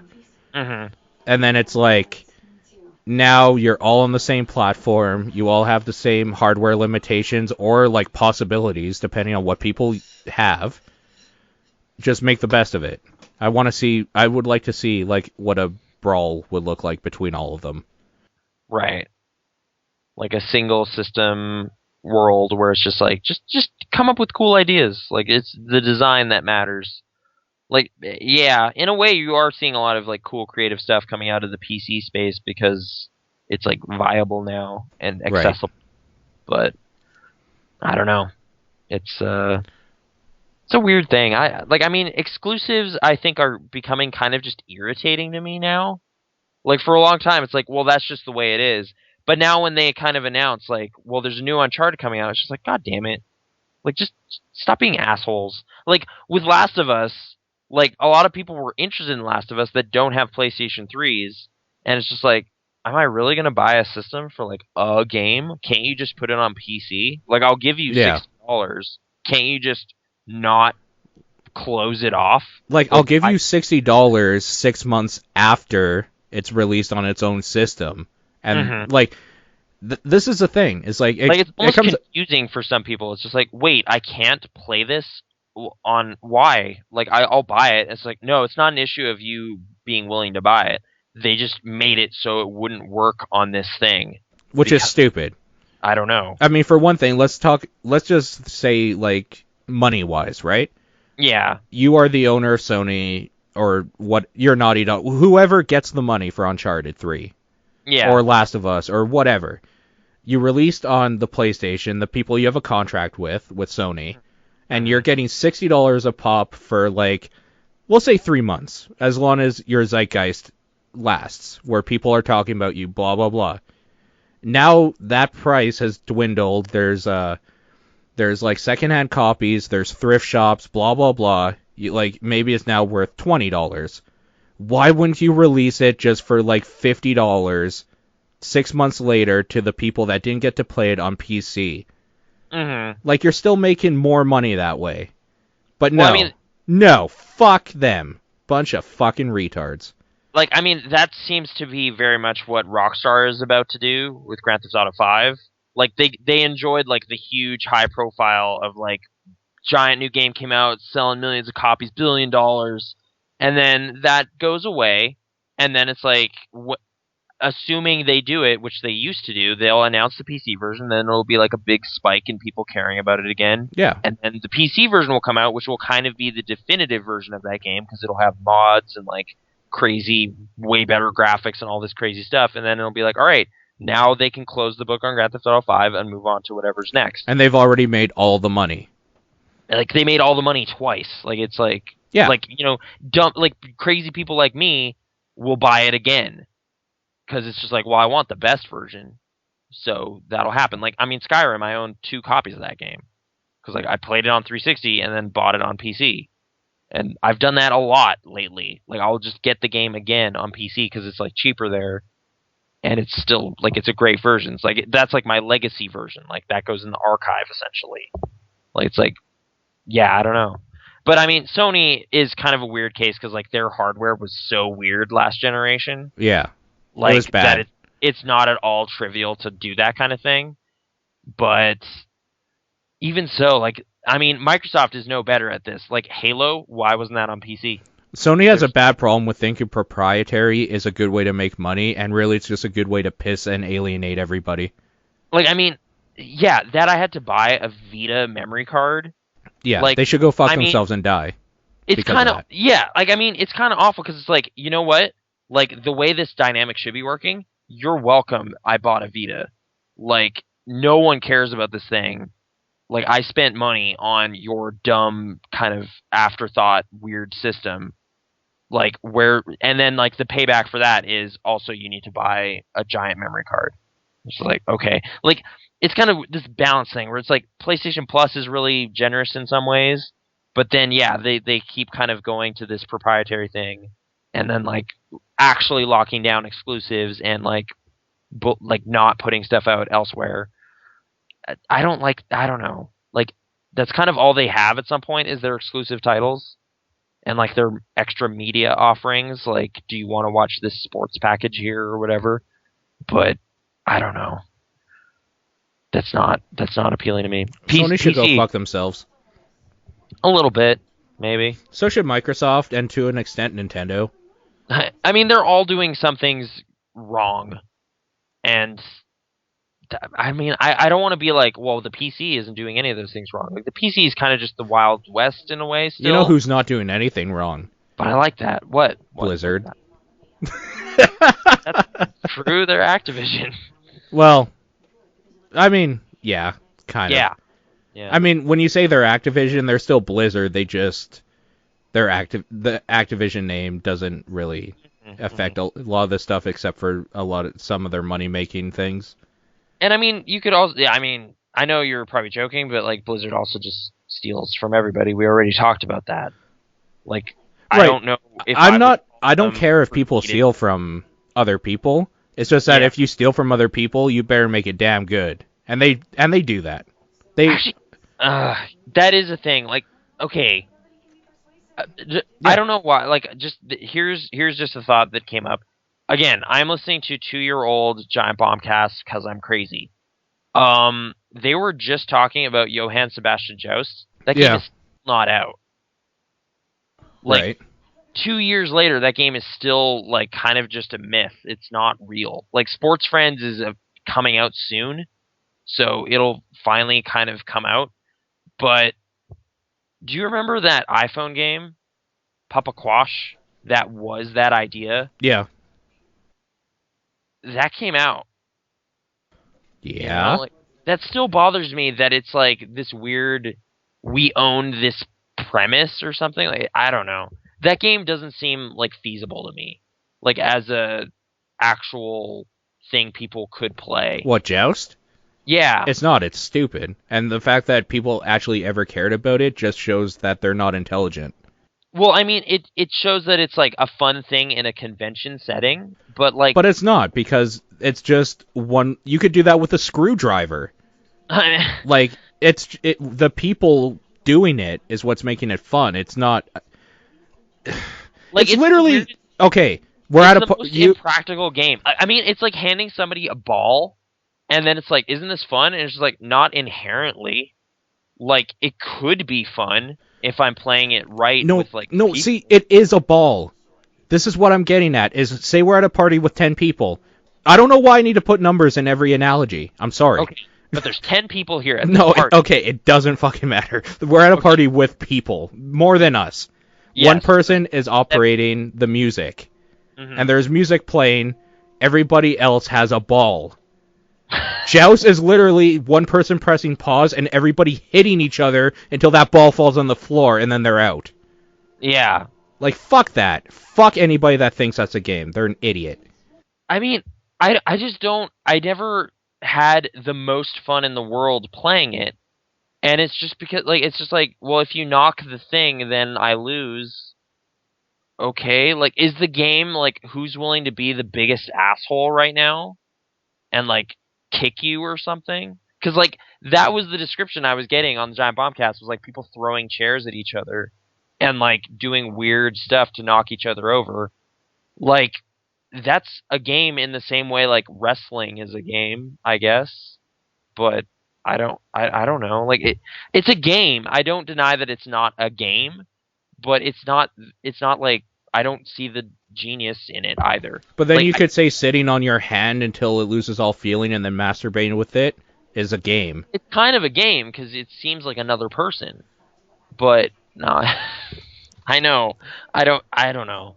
Mm-hmm. And then it's like, now you're all on the same platform, you all have the same hardware limitations or like possibilities depending on what people have. Just make the best of it. I would like to see like what a brawl would look like between all of them. Right. Like a single system world where it's just like just come up with cool ideas. Like, it's the design that matters. Like, yeah, in a way you are seeing a lot of like cool creative stuff coming out of the PC space because it's like viable now and accessible. Right. But I don't know. It's a weird thing. I mean, exclusives I think are becoming kind of just irritating to me now. Like, for a long time it's like, well, that's just the way it is. But now when they kind of announce, like, well, there's a new Uncharted coming out, it's just like, God damn it. Like, just stop being assholes. Like, with Last of Us, like, a lot of people were interested in Last of Us that don't have PlayStation 3s, and it's just like, am I really going to buy a system for, like, a game? Can't you just put it on PC? Like, I'll give you $60. Can't you just not close it off? Like, I'll give you $60 6 months after it's released on its own system. And, like, this is the thing. It's like... it's almost confusing for some people. It's just like, wait, I can't play this on... Why? Like, I'll buy it. It's like, no, it's not an issue of you being willing to buy it. They just made it so it wouldn't work on this thing. Which is stupid. I don't know. I mean, for one thing, let's just say, like, money-wise, right? Yeah. You are the owner of Sony, or what... You're Naughty Dog. Whoever gets the money for Uncharted 3. Yeah. Or Last of Us, or whatever. You released on the PlayStation, the people you have a contract with Sony, and you're getting $60 a pop for, like, we'll say 3 months, as long as your zeitgeist lasts, where people are talking about you, blah, blah, blah. Now that price has dwindled. There's like secondhand copies, there's thrift shops, blah, blah, blah. like maybe it's now worth $20. Why wouldn't you release it just for like $50 6 months later to the people that didn't get to play it on PC? Mm-hmm. Like, you're still making more money that way. But no, Well, I mean, no, fuck them. Bunch of fucking retards. like, I mean, that seems to be very much what Rockstar is about to do with Grand Theft Auto 5. Like, they enjoyed, like, the huge high profile of, like, giant new game came out, selling millions of copies, $1 billion, and then that goes away, and then it's like, assuming they do it, which they used to do, they'll announce the PC version, then it'll be like a big spike in people caring about it again. Yeah. And then the PC version will come out, which will kind of be the definitive version of that game, because it'll have mods and like crazy, way better graphics and all this crazy stuff, and then it'll be like, all right, now they can close the book on Grand Theft Auto 5 and move on to whatever's next. And they've already made all the money. Like, they made all the money twice. Like, it's like, Yeah. like, you know, like crazy people like me will buy it again. Because it's just like, well, I want the best version, so that'll happen. Like, I mean, Skyrim, I own 2 copies of that game. Because, like, I played it on 360 and then bought it on PC. And I've done that a lot lately. Like, I'll just get the game again on PC because it's, like, cheaper there. And it's still, like, it's a great version. It's like, that's, like, my legacy version. Like, that goes in the archive, essentially. Like, it's like, yeah, I don't know. But, I mean, Sony is kind of a weird case because, like, their hardware was so weird last generation. Yeah. Like, it was bad. that it's not at all trivial to do that kind of thing. But even so, like, I mean, Microsoft is no better at this. Like, Halo, why wasn't that on PC? Sony has a bad problem with thinking proprietary is a good way to make money, and really it's just a good way to piss and alienate everybody. Like, I mean, yeah, that I had to buy a Vita memory card. Yeah, like, they should go fuck themselves and die. It's kind of, yeah, like, I mean, it's kind of awful because it's like, you know what? Like, the way this dynamic should be working, you're welcome I bought a Vita. Like, no one cares about this thing. Like, I spent money on your dumb kind of afterthought weird system. Like, and then, like, the payback for that is also you need to buy a giant memory card. It's like, okay. Like, it's kind of this balance thing where it's like PlayStation Plus is really generous in some ways, but then, yeah, they keep kind of going to this proprietary thing and then, like, actually locking down exclusives and, like, not putting stuff out elsewhere. I don't know. Like, that's kind of all they have at some point is their exclusive titles and, like, their extra media offerings. Like, do you want to watch this sports package here or whatever? But I don't know. That's not appealing to me. Sony should go fuck themselves. A little bit, maybe. So should Microsoft and to an extent Nintendo. I mean, they're all doing some things wrong. And I mean, I don't want to be like, well, the PC isn't doing any of those things wrong. Like, the PC is kind of just the Wild West in a way still. You know who's not doing anything wrong? But I like that. What? Blizzard. That's true, they're Activision. Well, I mean, yeah, kind of. Yeah. I mean, when you say they're Activision, they're still Blizzard. The Activision name doesn't really affect a lot of this stuff except for some of their money-making things. And I mean, you could also, I mean, I know you're probably joking, but like Blizzard also just steals from everybody. We already talked about that. Like, right. I don't know if I don't care if people steal from other people. It's just that if you steal from other people, you better make it damn good. And they do that. Actually, that is a thing. Like, okay, I don't know why. Like, just here's just a thought that came up. Again, I'm listening to 2-year-old Giant Bombcast because I'm crazy. They were just talking about Johann Sebastian Joust. That game is not out. Like, right. 2 years later, that game is still, like, kind of just a myth. It's not real. Like, Sports Friends is coming out soon, so it'll finally kind of come out. But do you remember that iPhone game, Papa Quash, that was that idea? Yeah. That came out. Yeah. You know, like, that still bothers me that it's like this weird, we own this premise or something. Like, I don't know. That game doesn't seem like feasible to me. Like, as a actual thing people could play. What, Joust? Yeah. It's not. It's stupid. And the fact that people actually ever cared about it just shows that they're not intelligent. Well, I mean, it shows that it's like a fun thing in a convention setting, but like, But it's not, because it's just one. You could do that with a screwdriver. Like the people doing it is what's making it fun. It's not. like It's literally okay. We're it's at the most impractical game. I mean, it's like handing somebody a ball, and then it's like, isn't this fun? And it's just like, not inherently. Like, it could be fun if I'm playing it right with like no. people. See, it is a ball. This is what I'm getting at. Is say we're at a party with 10 people. I don't know why I need to put numbers in every analogy. I'm sorry. Okay, but there's 10 people here at No, the party. okay, it doesn't fucking matter. We're at a party with people, more than us. Yes. One person is operating the music, and there's music playing. Everybody else has a ball. Joust is literally one person pressing pause and everybody hitting each other until that ball falls on the floor, and then they're out. Yeah. Like, fuck that. Fuck anybody that thinks that's a game. They're an idiot. I mean, I just don't... I never had the most fun in the world playing it. And it's just because, like, it's just like, well, if you knock the thing, then I lose. Okay, like, is the game, like, who's willing to be the biggest asshole right now? And, like, kick you or something? Because, like, that was the description I was getting on the Giant Bombcast, was, like, people throwing chairs at each other and, like, doing weird stuff to knock each other over. Like, that's a game in the same way, like, wrestling is a game, I guess. But I don't know. Like, it's a game. I don't deny that it's not a game, but it's not like, I don't see the genius in it either. But then like, you could say sitting on your hand until it loses all feeling and then masturbating with it is a game. It's kind of a game because it seems like another person. But no, I know. I don't know.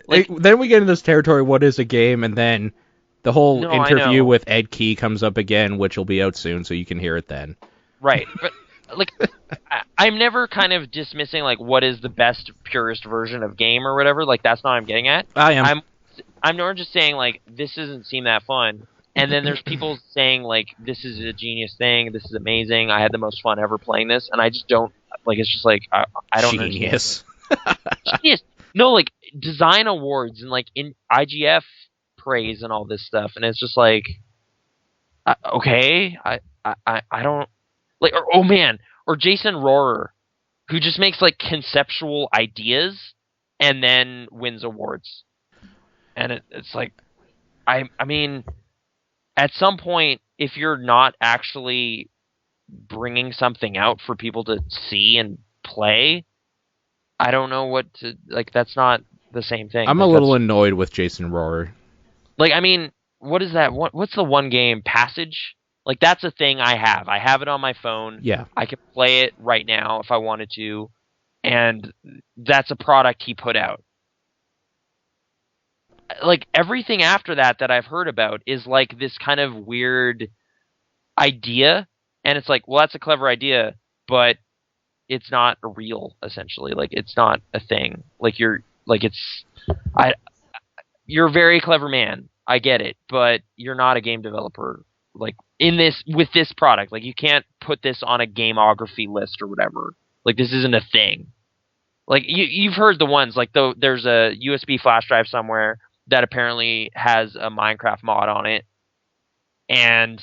Like, then we get into this territory, what is a game, and then the whole interview with Ed Key comes up again, which will be out soon, so you can hear it then. Right, but like, I'm never kind of dismissing like what is the best, purest version of game or whatever. Like, that's not what I'm getting at. I am. I'm more just saying like, this doesn't seem that fun. And then there's people saying like, this is a genius thing, this is amazing, I had the most fun ever playing this, and I just don't, like, it's just like, I don't Genius. understand. Genius. No, like, design awards and like in IGF praise and all this stuff, and it's just like, okay, I don't like, or, oh man, or Jason Rohrer, who just makes like conceptual ideas and then wins awards, and it's like, I mean, at some point, if you're not actually bringing something out for people to see and play, I don't know what to, like, that's not the same thing. I'm like, a little annoyed with Jason Rohrer. Like, I mean, what is that? What's the one game? Passage? Like, that's a thing I have. I have it on my phone. Yeah. I can play it right now if I wanted to, and that's a product he put out. Like, everything after that I've heard about is like this kind of weird idea, and it's like, well, that's a clever idea, but it's not real, essentially. Like, it's not a thing. Like, you're a very clever man. I get it, but you're not a game developer. Like, with this product, like, you can't put this on a gameography list or whatever. Like, this isn't a thing. Like, you've heard the ones, like, there's a USB flash drive somewhere that apparently has a Minecraft mod on it, and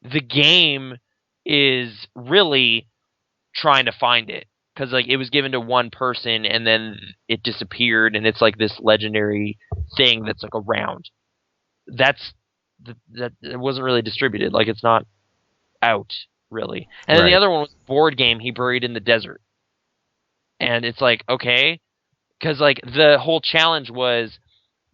the game is really trying to find it, because like, it was given to one person and then it disappeared, and it's like this legendary thing that's like around. That it wasn't really distributed. Like, it's not out really. And then the other one was a board game he buried in the desert, and it's like, okay, because like, the whole challenge was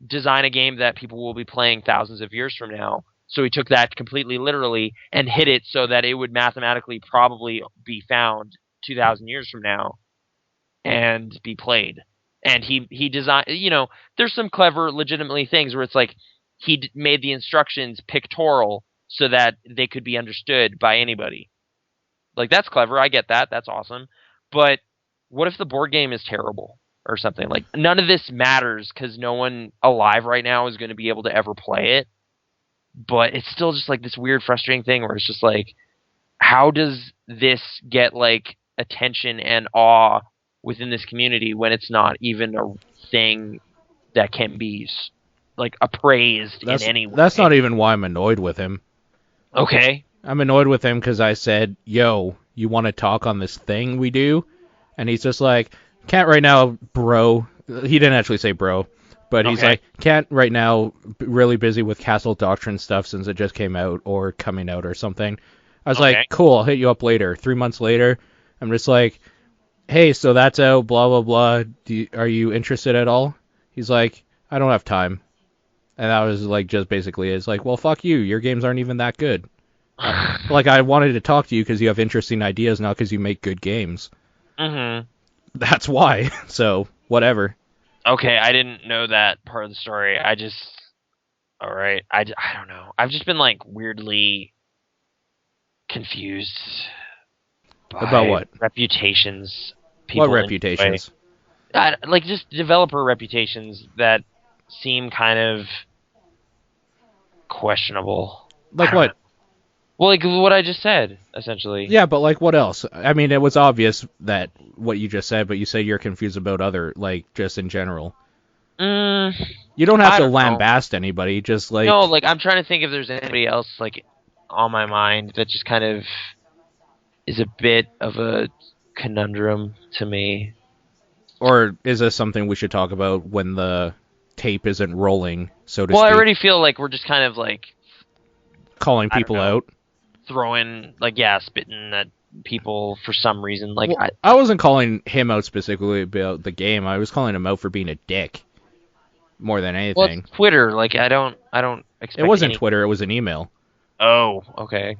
design a game that people will be playing thousands of years from now. So he took that completely literally and hit it so that it would mathematically probably be found 2,000 years from now and be played. And he designed, you know, there's some clever, legitimately things where it's like, he made the instructions pictorial so that they could be understood by anybody. Like, that's clever. I get that. That's awesome. But what if the board game is terrible or something? Like, none of this matters because no one alive right now is going to be able to ever play it. But it's still just like this weird, frustrating thing where it's just like, how does this get like attention and awe within this community when it's not even a thing that can be like appraised in any way. That's not even why I'm annoyed with him. Okay. I'm annoyed with him because I said, yo, you want to talk on this thing we do? And he's just like, can't right now, bro. He didn't actually say bro, but he's like, can't right now, really busy with Castle Doctrine stuff since it just came out or coming out or something. I was like, cool, I'll hit you up later. 3 months later, I'm just like, hey, so that's out, blah, blah, blah. Are you interested at all? He's like, I don't have time. And that was like just basically it's like, well, fuck you. Your games aren't even that good. Like, I wanted to talk to you because you have interesting ideas, not because you make good games. Mm-hmm. That's why. So, whatever. Okay, I didn't know that part of the story. All right. I don't know. I've just been, like, weirdly confused by about what? Reputations. What reputations? Like, just developer reputations that seem kind of questionable. Like what? Well, like what I just said, essentially. Yeah, but like what else? I mean, it was obvious that what you just said, but you say you're confused about other, like, just in general. You don't have to lambast anybody, just like... No, like, I'm trying to think if there's anybody else, like, on my mind that just kind of is a bit of a conundrum to me. Or is this something we should talk about when the tape isn't rolling, so to speak? Well, I already feel like we're just kind of, like... calling people out? Throwing, like, spitting at people for some reason. Like, well, I wasn't calling him out specifically about the game. I was calling him out for being a dick. More than anything. Well, it's Twitter. Like, I don't expect it wasn't Twitter, it was an email. Oh, okay.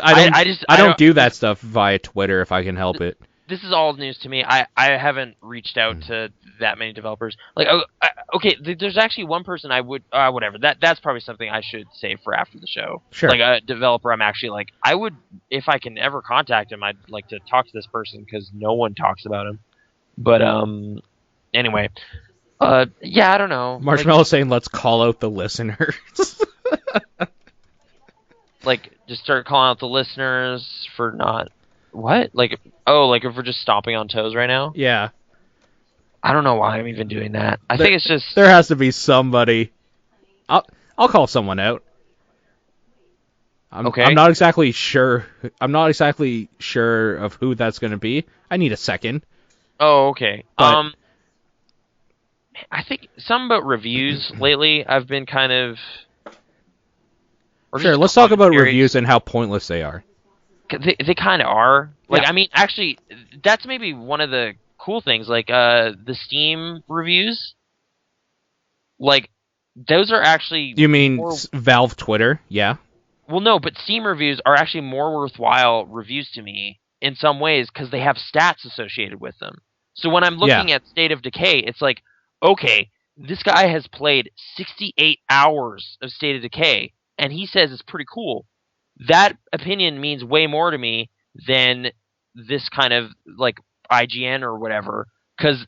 I don't do that stuff via Twitter if I can help it. This is all news to me. I haven't reached out to that many developers. Like, okay, there's actually one person I would, whatever. That's probably something I should save for after the show. Sure. Like a developer, I'm actually like, I would, if I can ever contact him, I'd like to talk to this person because no one talks about him. But anyway, yeah, I don't know. Marshmallow saying, let's call out the listeners. Like, just start calling out the listeners for not. What? Like, oh, like if we're just stomping on toes right now? Yeah. I don't know why I'm even doing that. I think it's just... There has to be somebody. I'll call someone out. Okay. I'm not exactly sure. I'm not exactly sure of who that's going to be. I need a second. Oh, okay. But, I think some about reviews lately. I've been kind of... Sure, let's talk about reviews and how pointless they are. They kind of are. Like, yeah. I mean, actually, that's maybe one of the cool things. Like, the Steam reviews, like, those are actually... You mean Valve Twitter? Yeah. Well, no, but Steam reviews are actually more worthwhile reviews to me in some ways because they have stats associated with them. So when I'm looking at State of Decay, it's like, okay, this guy has played 68 hours of State of Decay, and he says it's pretty cool. That opinion means way more to me than this kind of, like, IGN or whatever, because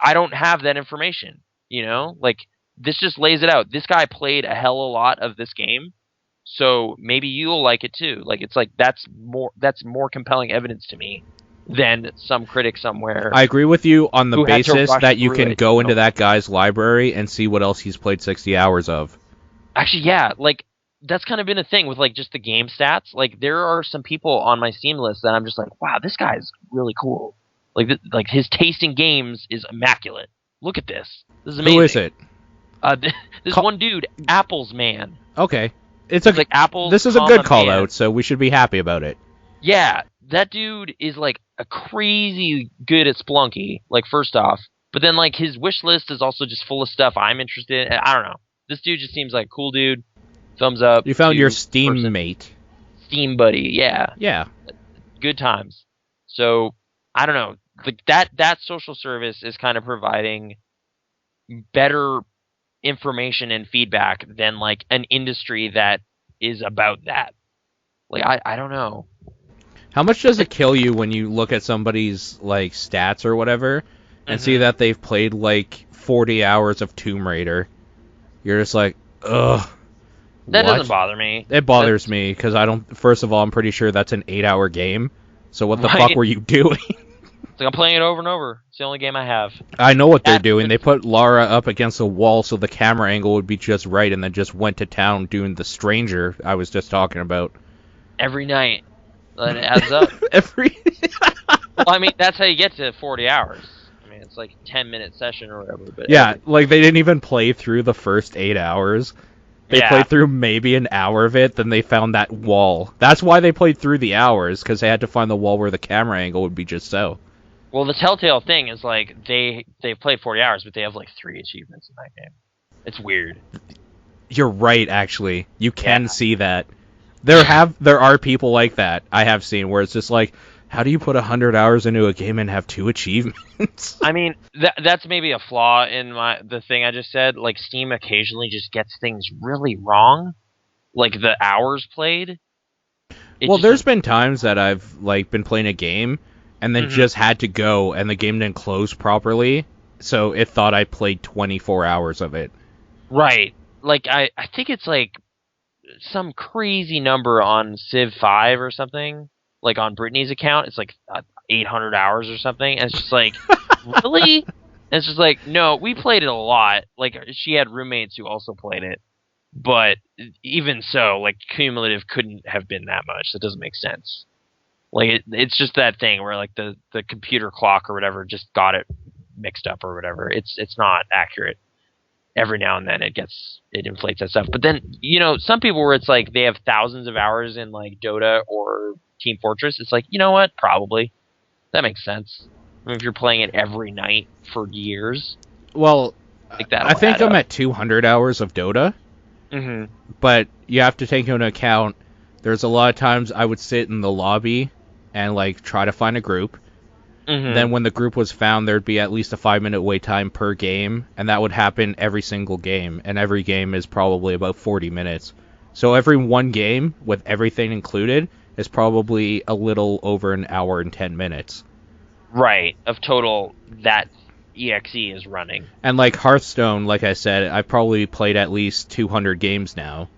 I don't have that information, you know? Like, this just lays it out. This guy played a hell of a lot of this game, so maybe you'll like it too. Like, it's like, that's more compelling evidence to me than some critic somewhere. I agree with you on the basis that you can go into know? that guy's library and see what else he's played 60 hours of. Actually, yeah, like, that's kind of been a thing with, like, just the game stats. Like, there are some people on my Steam list that I'm just like, wow, this guy's really cool. Like, his taste in games is immaculate. Look at this. This is amazing. Who is it? This one dude, Apples Man. Okay. It's like Apples. This is a good call out, so we should be happy about it. Yeah, that dude is, like, a crazy good at Splunky, like, first off. But then, like, his wish list is also just full of stuff I'm interested in. I don't know. This dude just seems like a cool dude. Thumbs up. You found your Steam mate. Steam buddy, yeah. Yeah. Good times. So, I don't know. Like, that social service is kind of providing better information and feedback than, like, an industry that is about that. Like, I don't know. How much does it kill you when you look at somebody's, like, stats or whatever and see that they've played, like, 40 hours of Tomb Raider? You're just like, ugh. That doesn't bother me. It bothers me because I don't. First of all, I'm pretty sure that's an 8-hour game. So what the fuck were you doing? It's like I'm playing it over and over. It's the only game I have. I know what they're doing. They put Lara up against a wall so the camera angle would be just right, and then just went to town doing the stranger I was just talking about. Every night. And it adds up. Well, I mean, that's how you get to 40 hours. I mean, it's like a 10-minute session or whatever. But yeah, like they didn't even play through the first 8 hours. They played through maybe an hour of it, then they found that wall. That's why they played through the hours, because they had to find the wall where the camera angle would be just so. Well, the telltale thing is, like, they've played 40 hours, but they have, like, 3 achievements in that game. It's weird. You're right, actually. You can see that. There are people like that I have seen, where it's just like, how do you put 100 hours into a game and have 2 achievements? I mean, that's maybe a flaw in the thing I just said. Like, Steam occasionally just gets things really wrong. Like, the hours played. Well, there's been times that I've, like, been playing a game, and then just had to go, and the game didn't close properly, so it thought I played 24 hours of it. Right. Like, I think it's, like, some crazy number on Civ 5 or something. Like, on Brittany's account, it's like 800 hours or something, and it's just like, really? And it's just like, no, we played it a lot. Like, she had roommates who also played it, but even so, like, cumulative couldn't have been that much. That doesn't make sense. Like, it's just that thing where, like, the computer clock or whatever just got it mixed up or whatever. It's not accurate. Every now and then it inflates that stuff. But then, you know, some people where it's like they have thousands of hours in, like, Dota or Team Fortress, it's like, you know what? Probably. That makes sense. I mean, if you're playing it every night for years. Well, like I think I'm at 200 hours of Dota. Mm-hmm. But you have to take into account, there's a lot of times I would sit in the lobby and, like, try to find a group. Mm-hmm. Then when the group was found, there'd be at least a 5-minute wait time per game, and that would happen every single game, and every game is probably about 40 minutes. So every one game, with everything included, is probably a little over an hour and 10 minutes. Right, of total that EXE is running. And like Hearthstone, like I said, I've probably played at least 200 games now.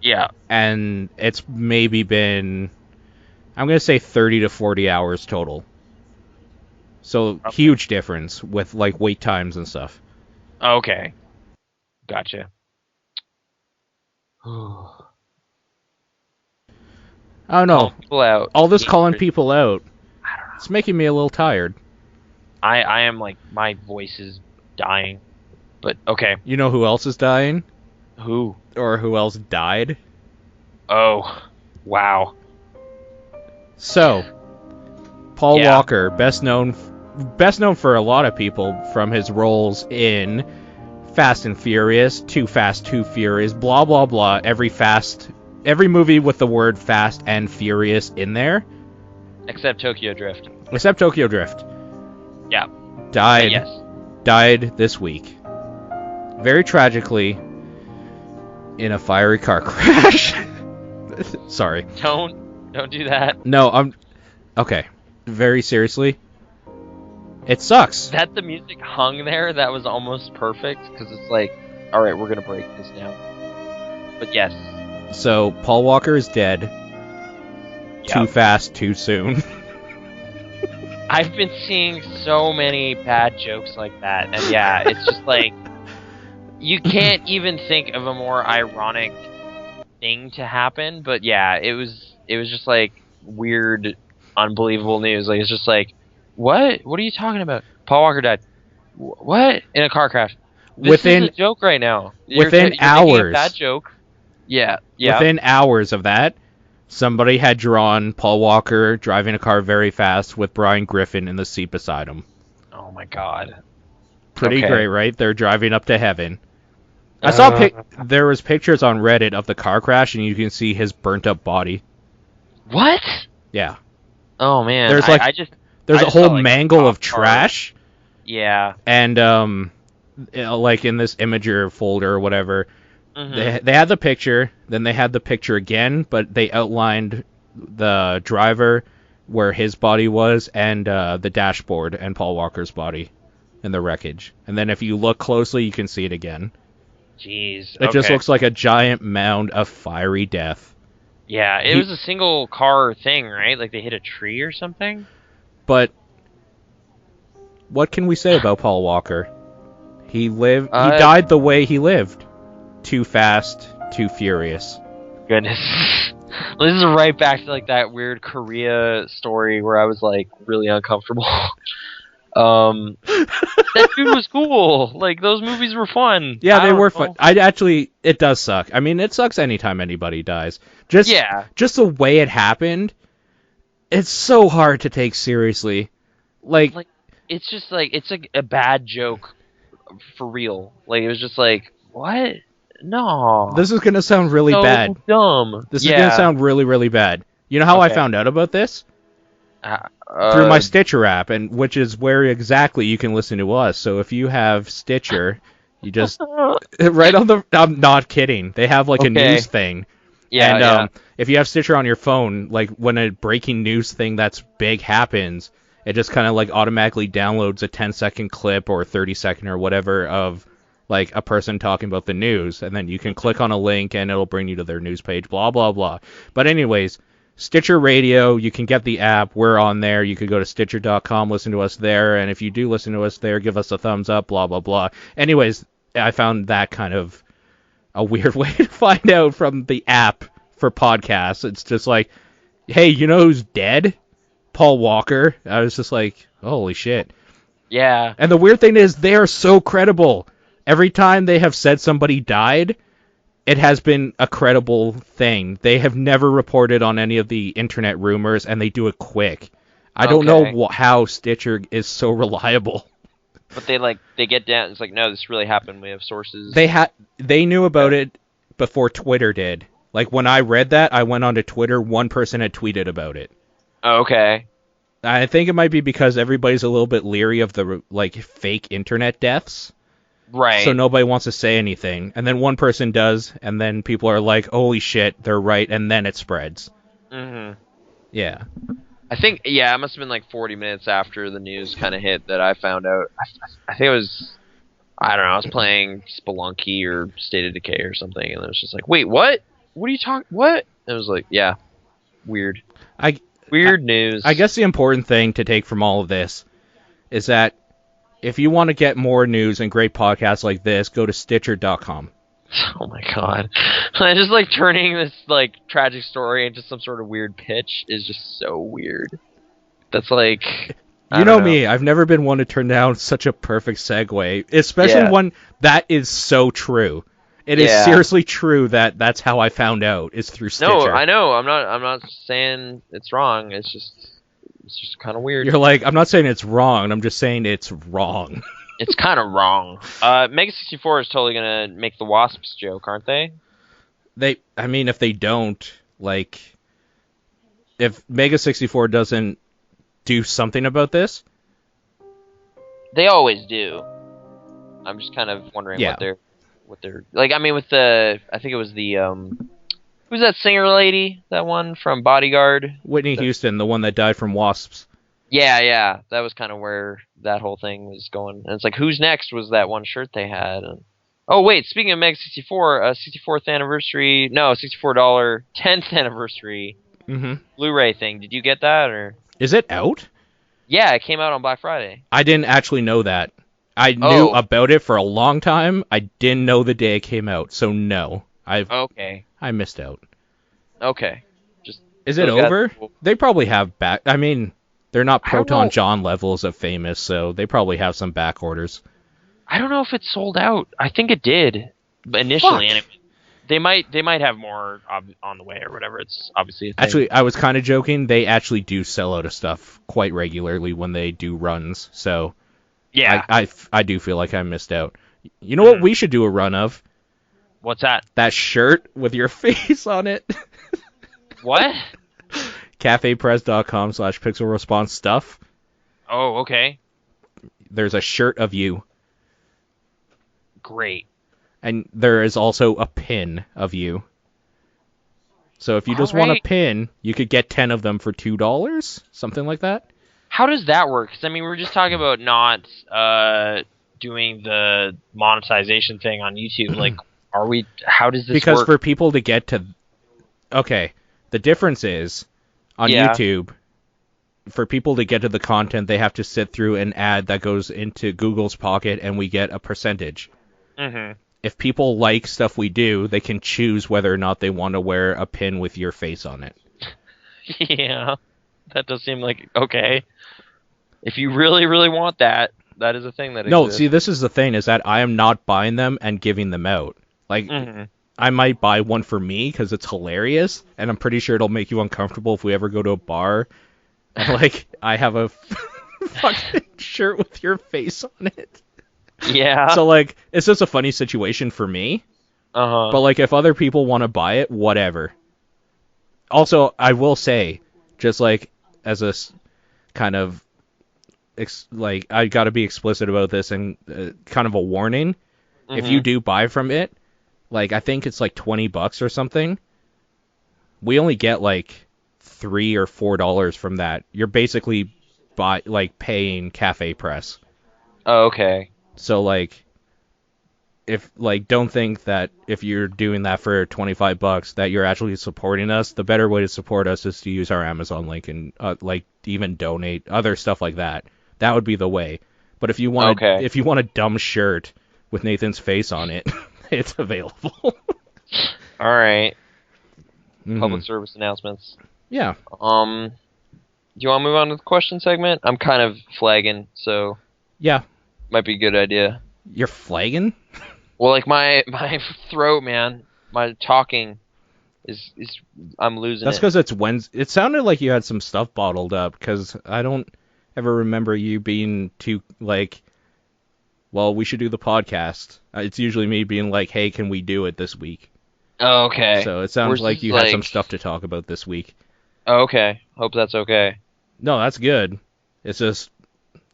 Yeah. And it's maybe been, I'm going to say 30 to 40 hours total. So, huge difference with, like, wait times and stuff. Okay. Gotcha. I don't know. People out. All this calling people out, it's making me a little tired. I am, like, my voice is dying. But, okay. You know who else is dying? Who? Or who else died? Oh. Wow. So, Paul Walker, best known for a lot of people from his roles in Fast and Furious, Too Fast, Too Furious, blah, blah, blah, every movie with the word Fast and Furious in there. Except Tokyo Drift. Yeah. Died this week. Very tragically, in a fiery car crash. Sorry. Don't do that. No, okay. Very seriously. It sucks. That the music hung there, that was almost perfect, because it's like, alright, we're gonna break this now. But yes. So, Paul Walker is dead. Yep. Too fast, too soon. I've been seeing so many bad jokes like that, and yeah, it's just like, you can't even think of a more ironic thing to happen, but yeah, it was just like, weird, unbelievable news. Like, it's just like, what are you talking about? Paul Walker died. What? In a car crash. This is a joke right now. Within hours. That joke. Yeah. Within hours of that, somebody had drawn Paul Walker driving a car very fast with Brian Griffin in the seat beside him. Oh my god. Pretty great, right? They're driving up to heaven. I saw there was pictures on Reddit of the car crash, and you can see his burnt up body. What? Yeah. Oh man. There's a whole mangle of trash. Yeah. And like in this Imager folder or whatever, they had the picture, then they had the picture again, but they outlined the driver where his body was and the dashboard and Paul Walker's body in the wreckage. And then if you look closely, you can see it again. Jeez. It just looks like a giant mound of fiery death. Yeah, it was a single car thing, right? Like they hit a tree or something? But what can we say about Paul Walker? He died the way he lived. Too fast, too furious. Goodness. This is right back to like that weird Korea story where I was like really uncomfortable. That dude was cool. Like those movies were fun. Yeah, they were fun. It does suck. I mean, it sucks anytime anybody dies. Just the way it happened, it's so hard to take seriously. Like it's just like it's like a bad joke for real. Like it was just like, what? No. This is gonna sound really bad. Dumb. This is gonna sound really, really bad. You know how I found out about this? Through my Stitcher app, and which is where exactly you can listen to us. So if you have Stitcher, you just right on the. I'm not kidding. They have like a news thing. Yeah. And if you have Stitcher on your phone, like when a breaking news thing that's big happens, it just kind of like automatically downloads a 10-second clip or 30-second or whatever of like a person talking about the news, and then you can click on a link and it'll bring you to their news page, blah, blah, blah. But anyways, Stitcher Radio, you can get the app. We're on there. You could go to Stitcher.com, listen to us there, and if you do listen to us there, give us a thumbs up, blah, blah, blah. Anyways, I found that kind of a weird way to find out from the app for podcasts. It's just like, hey, you know who's dead? Paul Walker. I was just like, holy shit. Yeah. And the weird thing is, they are so credible. Every time they have said somebody died, it has been a credible thing. They have never reported on any of the internet rumors, and they do it quick. I don't know how Stitcher is so reliable. But they get down. It's like, no, this really happened. We have sources. They knew about it before Twitter did. Like when I read that, I went onto Twitter. One person had tweeted about it. Oh, okay. I think it might be because everybody's a little bit leery of the like fake internet deaths. Right. So nobody wants to say anything. And then one person does, and then people are like, holy shit, they're right, and then it spreads. Mm-hmm. Yeah. I think, it must have been like 40 minutes after the news kind of hit that I found out. I think it was, I don't know, I was playing Spelunky or State of Decay or something, and it was just like, wait, what? What are you talking, what? And it was like, yeah, weird. Weird news. I guess the important thing to take from all of this is that if you want to get more news and great podcasts like this, go to Stitcher.com. Oh my god. Just like turning this like tragic story into some sort of weird pitch is just so weird. That's like... You know me, I've never been one to turn down such a perfect segue, especially one that is so true. It is seriously true that that's how I found out, is through Stitcher. No, I know. I'm not saying it's wrong. It's just kind of weird. You're like, I'm not saying it's wrong. I'm just saying it's wrong. It's kind of wrong. Mega 64 is totally gonna make the Wasps joke, aren't they? I mean, if they don't, like, if Mega 64 doesn't do something about this, they always do. I'm just kind of wondering what they're like. I mean, with I think it was the who's that singer lady? That one from Bodyguard? Whitney Houston, the one that died from wasps. Yeah. That was kind of where that whole thing was going. And it's like, who's next was that one shirt they had. And, oh, wait, speaking of Mega 64, 64th anniversary, no, $64 10th anniversary Blu-ray thing. Did you get that? Or is it out? Yeah, it came out on Black Friday. I didn't actually know that. I knew about it for a long time. I didn't know the day it came out. So, no. I missed out. Okay. Is it over? They probably have back... I mean... They're not Proton John levels of famous, so they probably have some back orders. I don't know if it sold out. I think it did initially. Anyway. They might have more on the way or whatever. It's obviously a thing. Actually, I was kind of joking. They actually do sell out of stuff quite regularly when they do runs. So yeah, I do feel like I missed out. You know what we should do a run of? What's that? That shirt with your face on it. What? cafepress.com/pixelresponse stuff. Oh, okay. There's a shirt of you. Great. And there is also a pin of you. So if you just want a pin, you could get 10 of them for $2, something like that. How does that work? Because, I mean, we're just talking about not doing the monetization thing on YouTube. Like, how does this work? Because for people to get to... Okay, the difference is... On YouTube, for people to get to the content, they have to sit through an ad that goes into Google's pocket, and we get a percentage. Mm-hmm. If people like stuff we do, they can choose whether or not they want to wear a pin with your face on it. Yeah, that does seem like okay. If you really, really want that, that is a thing that No, exists. see, this is the thing, is that I am not buying them and giving them out. Like, I might buy one for me because it's hilarious, and I'm pretty sure it'll make you uncomfortable if we ever go to a bar. And, like, I have a fucking shirt with your face on it. Yeah. So, like, it's just a funny situation for me. Uh-huh. But, like, if other people want to buy it, whatever. Also, I will say, just, like, as a kind of, like, I gotta be explicit about this and kind of a warning. If you do buy from it, like, I think it's like $20 or something. We only get, like, $3 or $4 from that. You're basically paying Cafe Press. Oh, okay. So, like, if, like, don't think that if you're doing that for $25 that you're actually supporting us. The better way to support us is to use our Amazon link and, like, even donate, other stuff like that. That would be the way. But if you want if you want a dumb shirt with Nathan's face on it, it's available. All right. Public service announcements. Yeah. Do you want to move on to the question segment? I'm kind of flagging, so Yeah. might be a good idea. You're flagging? Well, like my throat, man, my talking is I'm losing That's it. because it's Wednesday. It sounded like you had some stuff bottled up, because I don't ever remember you being too, like, well, we should do the podcast. It's usually me being like, hey, can we do it this week? Oh, okay. So it sounds like you had some stuff to talk about this week. Oh, okay. Hope that's okay. No, that's good. It's just,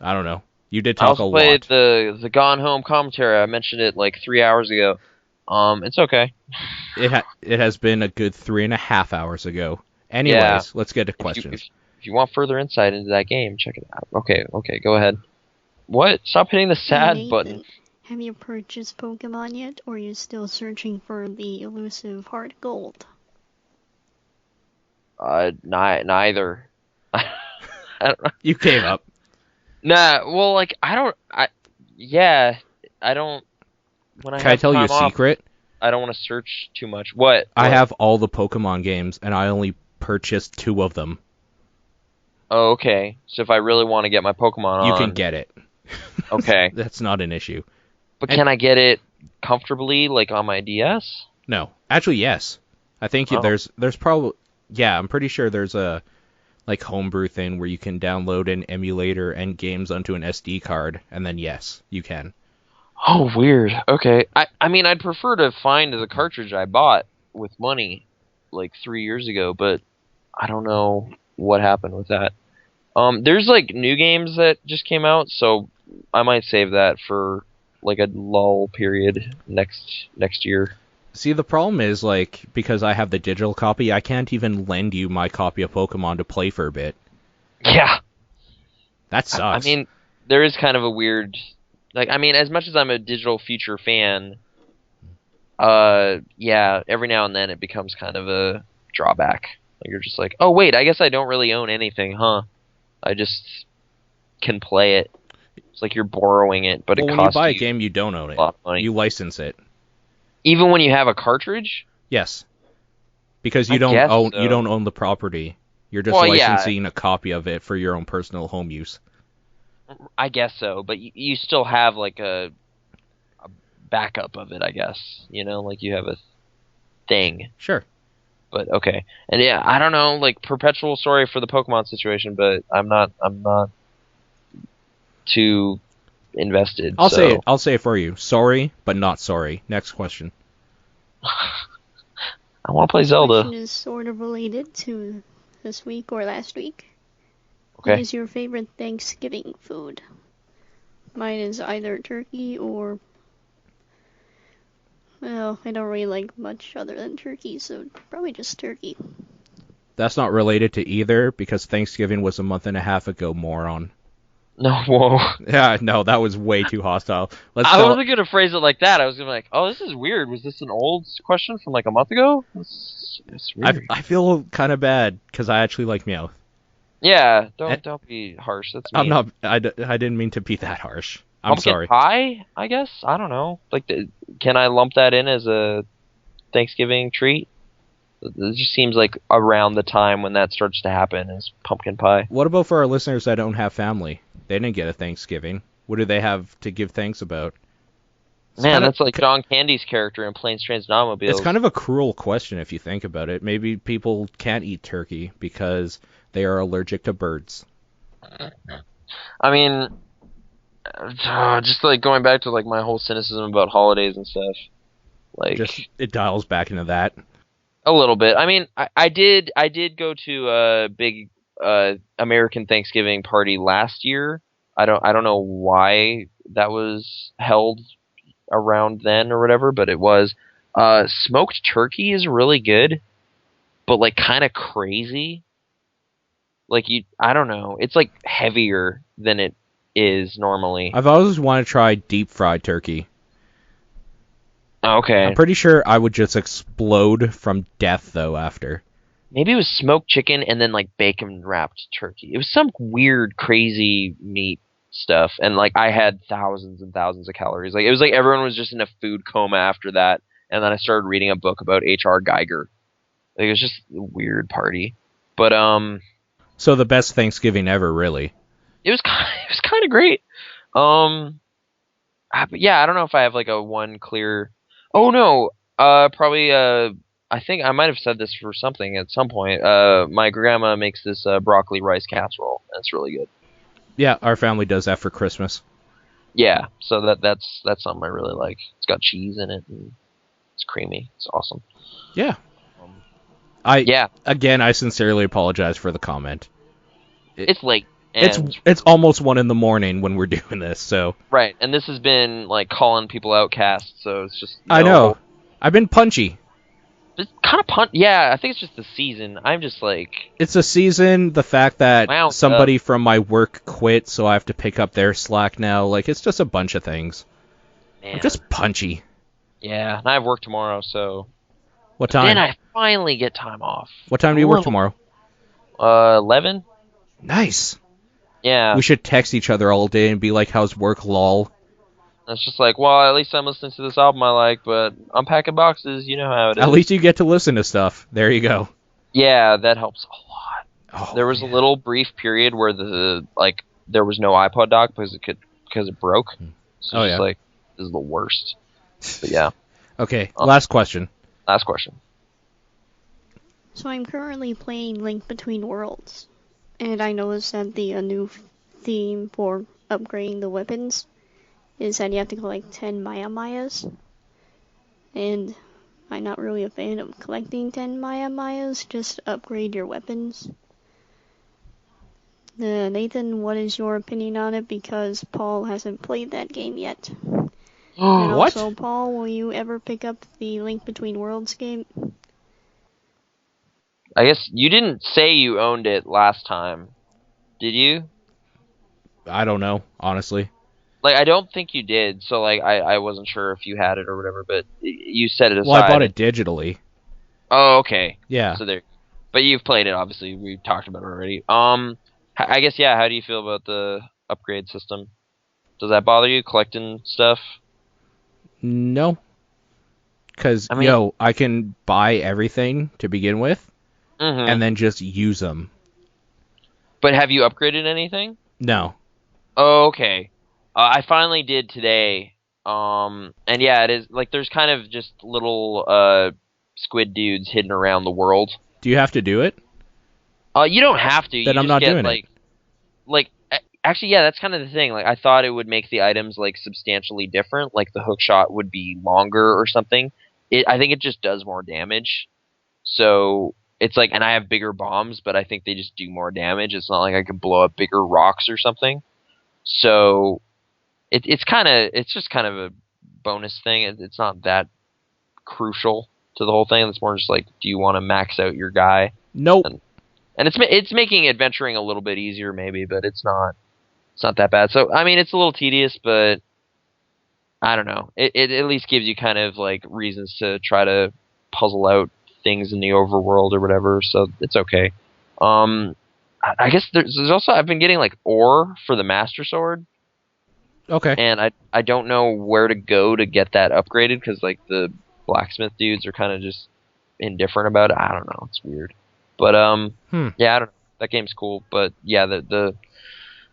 I don't know. You did talk a lot. I also played the Gone Home commentary. I mentioned it like 3 hours ago. It's okay. It has been a good 3.5 hours ago. Anyways, let's get to questions. If you want further insight into that game, check it out. Okay, go ahead. What? Stop hitting the sad Nathan, button. Have you purchased Pokemon yet, or are you still searching for the elusive heart gold? Neither. I don't know. You gave up. Nah, well, like, I don't. When I Can I tell you a secret? I don't want to search too much. What? I have all the Pokemon games, and I only purchased 2 of them. Oh, okay. So if I really want to get my Pokemon on... You can get it. Okay. That's not an issue. But can I get it comfortably, like, on my DS? No. Actually, yes. I think there's probably... Yeah, I'm pretty sure there's a, like, homebrew thing where you can download an emulator and games onto an SD card, and then yes, you can. Oh, weird. Okay. I mean, I'd prefer to find the cartridge I bought with money, like, 3 years ago, but I don't know what happened with that. There's, like, new games that just came out, so I might save that for, like, a lull period next year. See, the problem is, like, because I have the digital copy, I can't even lend you my copy of Pokemon to play for a bit. Yeah. That sucks. I mean, there is kind of a weird... Like, I mean, as much as I'm a digital feature fan, yeah, every now and then it becomes kind of a drawback. Like, you're just like, oh, wait, I guess I don't really own anything, huh? I just can play it. It's like you're borrowing it, but it costs you... when you buy a game, you don't own it. A lot of money. You license it. Even when you have a cartridge? Yes. Because you don't own the property. You're just licensing a copy of it for your own personal home use. I guess so, but you still have, like, a backup of it, I guess. You know, like, you have a thing. Sure. But, okay. And, yeah, I don't know, like, perpetual sorry for the Pokemon situation, but I'm not too invested. I'll say it for you. Sorry, but not sorry. Next question. I want to play Zelda. This question is sort of related to this week or last week. Okay. What is your favorite Thanksgiving food? Mine is either turkey or... Well, I don't really like much other than turkey, so probably just turkey. That's not related to either, because Thanksgiving was a month and a half ago, moron. No, whoa. Yeah, no, that was way too hostile. I wasn't going to phrase it like that. I was going to be like, oh, this is weird. Was this an old question from like a month ago? It's weird. I feel kind of bad, because I actually like Meowth. Yeah, And don't be harsh. That's I'm mean. not. I didn't mean to be that harsh. I'm Pumpkin sorry. pie, I guess. I don't know. Like, can I lump that in as a Thanksgiving treat? It just seems like around the time when that starts to happen is pumpkin pie. What about for our listeners that don't have family? They didn't get a Thanksgiving. What do they have to give thanks about? It's Man, kind of that's like John Candy's character in Planes, Trains, and it's Automobiles. kind of a cruel question if you think about it. Maybe people can't eat turkey because they are allergic to birds. I mean, just like going back to like my whole cynicism about holidays and stuff. Like Just it dials back into that. a little bit. I mean, I did go to a big American Thanksgiving party last year. I don't know why that was held around then or whatever, but it was. Smoked turkey is really good, but like kind of crazy. Like I don't know. It's like heavier than it is normally. I've always wanted to try deep fried turkey. I'm Okay. pretty sure I would just explode from death though after. Maybe it was smoked chicken and then like bacon wrapped turkey. It was some weird, crazy meat stuff, and like I had thousands and thousands of calories. Like it was like everyone was just in a food coma after that, and then I started reading a book about H.R. Geiger. Like it was just a weird party, but So the best Thanksgiving ever, really. it was it was kind of great. Um, but yeah, I don't know if I have like a one clear. Oh no, probably I think I might have said this for something at some point. My grandma makes this broccoli rice casserole. That's really good. Yeah, our family does that for Christmas. Yeah, so that's something I really like. It's got cheese in it and it's creamy. It's awesome. Yeah. Um, I yeah, Again, I sincerely apologize for the comment. it's late It's and it's almost 1 a.m. when we're doing this, so right, and this has been like calling people outcasts. So it's just I know. I've been punchy. It's kind of Yeah, I think it's just the season. I'm just like It's a season, the fact that wound up. somebody from my work quit, so I have to pick up their slack now. Like, it's just a bunch of things. I'm Man, just punchy. yeah, and I have work tomorrow, so What but then time? I finally get time off. What time do A you work little. tomorrow? 11. Nice. Yeah, We should text each other all day and be like, how's work, lol. it's just like, well, at least I'm listening to this album I like, but I'm packing boxes. You know how it At is. least you get to listen to stuff. There you go. Yeah, that helps a lot. Oh, There was a yeah. little brief period where there was no iPod dock because it broke. So Oh, it's just yeah. like this is the worst. But yeah, Okay, um, last question. last question. So I'm currently playing Link Between Worlds, and I noticed that the new theme for upgrading the weapons is that you have to collect 10 Maya Mayas, and I'm not really a fan of collecting 10 Maya Mayas, just upgrade your weapons. Nathan, what is your opinion on it? Because Paul hasn't played that game yet. And What? also, Paul, will you ever pick up the Link Between Worlds game? I guess you didn't say you owned it last time, did you? I don't know, honestly. Like, I don't think you did. So like, I wasn't sure if you had it or whatever. But you set it Well, I bought aside. it digitally. Oh, okay. Yeah. So there. But you've played it, obviously. We've talked about it already. I guess yeah. How do you feel about the upgrade system? Does that bother you collecting stuff? No. Because, I mean, I can buy everything to begin with, and mm-hmm. then just use them. But have you upgraded anything? No. Oh, okay. I finally did today. And yeah, it is like there's kind of just little squid dudes hidden around the world. Do you have to do it? You don't have to. Then You I'm just not get doing it. actually, yeah, that's kind of the thing. Like I thought it would make the items like substantially different. Like the hook shot would be longer or something. I think it just does more damage. So it's like, and I have bigger bombs, but I think they just do more damage. It's not like I can blow up bigger rocks or something. So it's just kind of a bonus thing. It's not that crucial to the whole thing. It's more just like, do you want to max out your guy? Nope. And it's making adventuring a little bit easier maybe, but it's not that bad. So I mean, it's a little tedious, but I don't know. It at least gives you kind of like reasons to try to puzzle out things in the overworld or whatever. So it's okay. Um, I guess there's also I've been getting like ore for the Master Sword, Okay. and I don't know where to go to get that upgraded because like the blacksmith dudes are kind of just indifferent about it. I don't know. It's weird, but yeah, I don't know. That game's cool, but yeah, the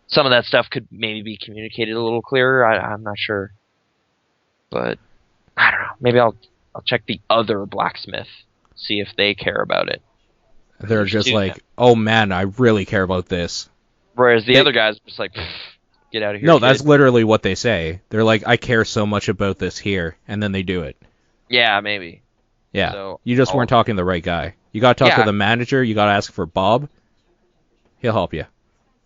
some of that stuff could maybe be communicated a little clearer. I'm not sure, but I don't know. Maybe I'll check the other blacksmith, see if they care about it. They're just like, oh man, I really care about this. Whereas the other guys are just like, get out of here. No, that's literally what they say. They're like, I care so much about this here, and then they do it. Yeah, maybe. Yeah, So you just weren't talking to the right guy. You gotta talk to the manager, you gotta ask for Bob. He'll help you.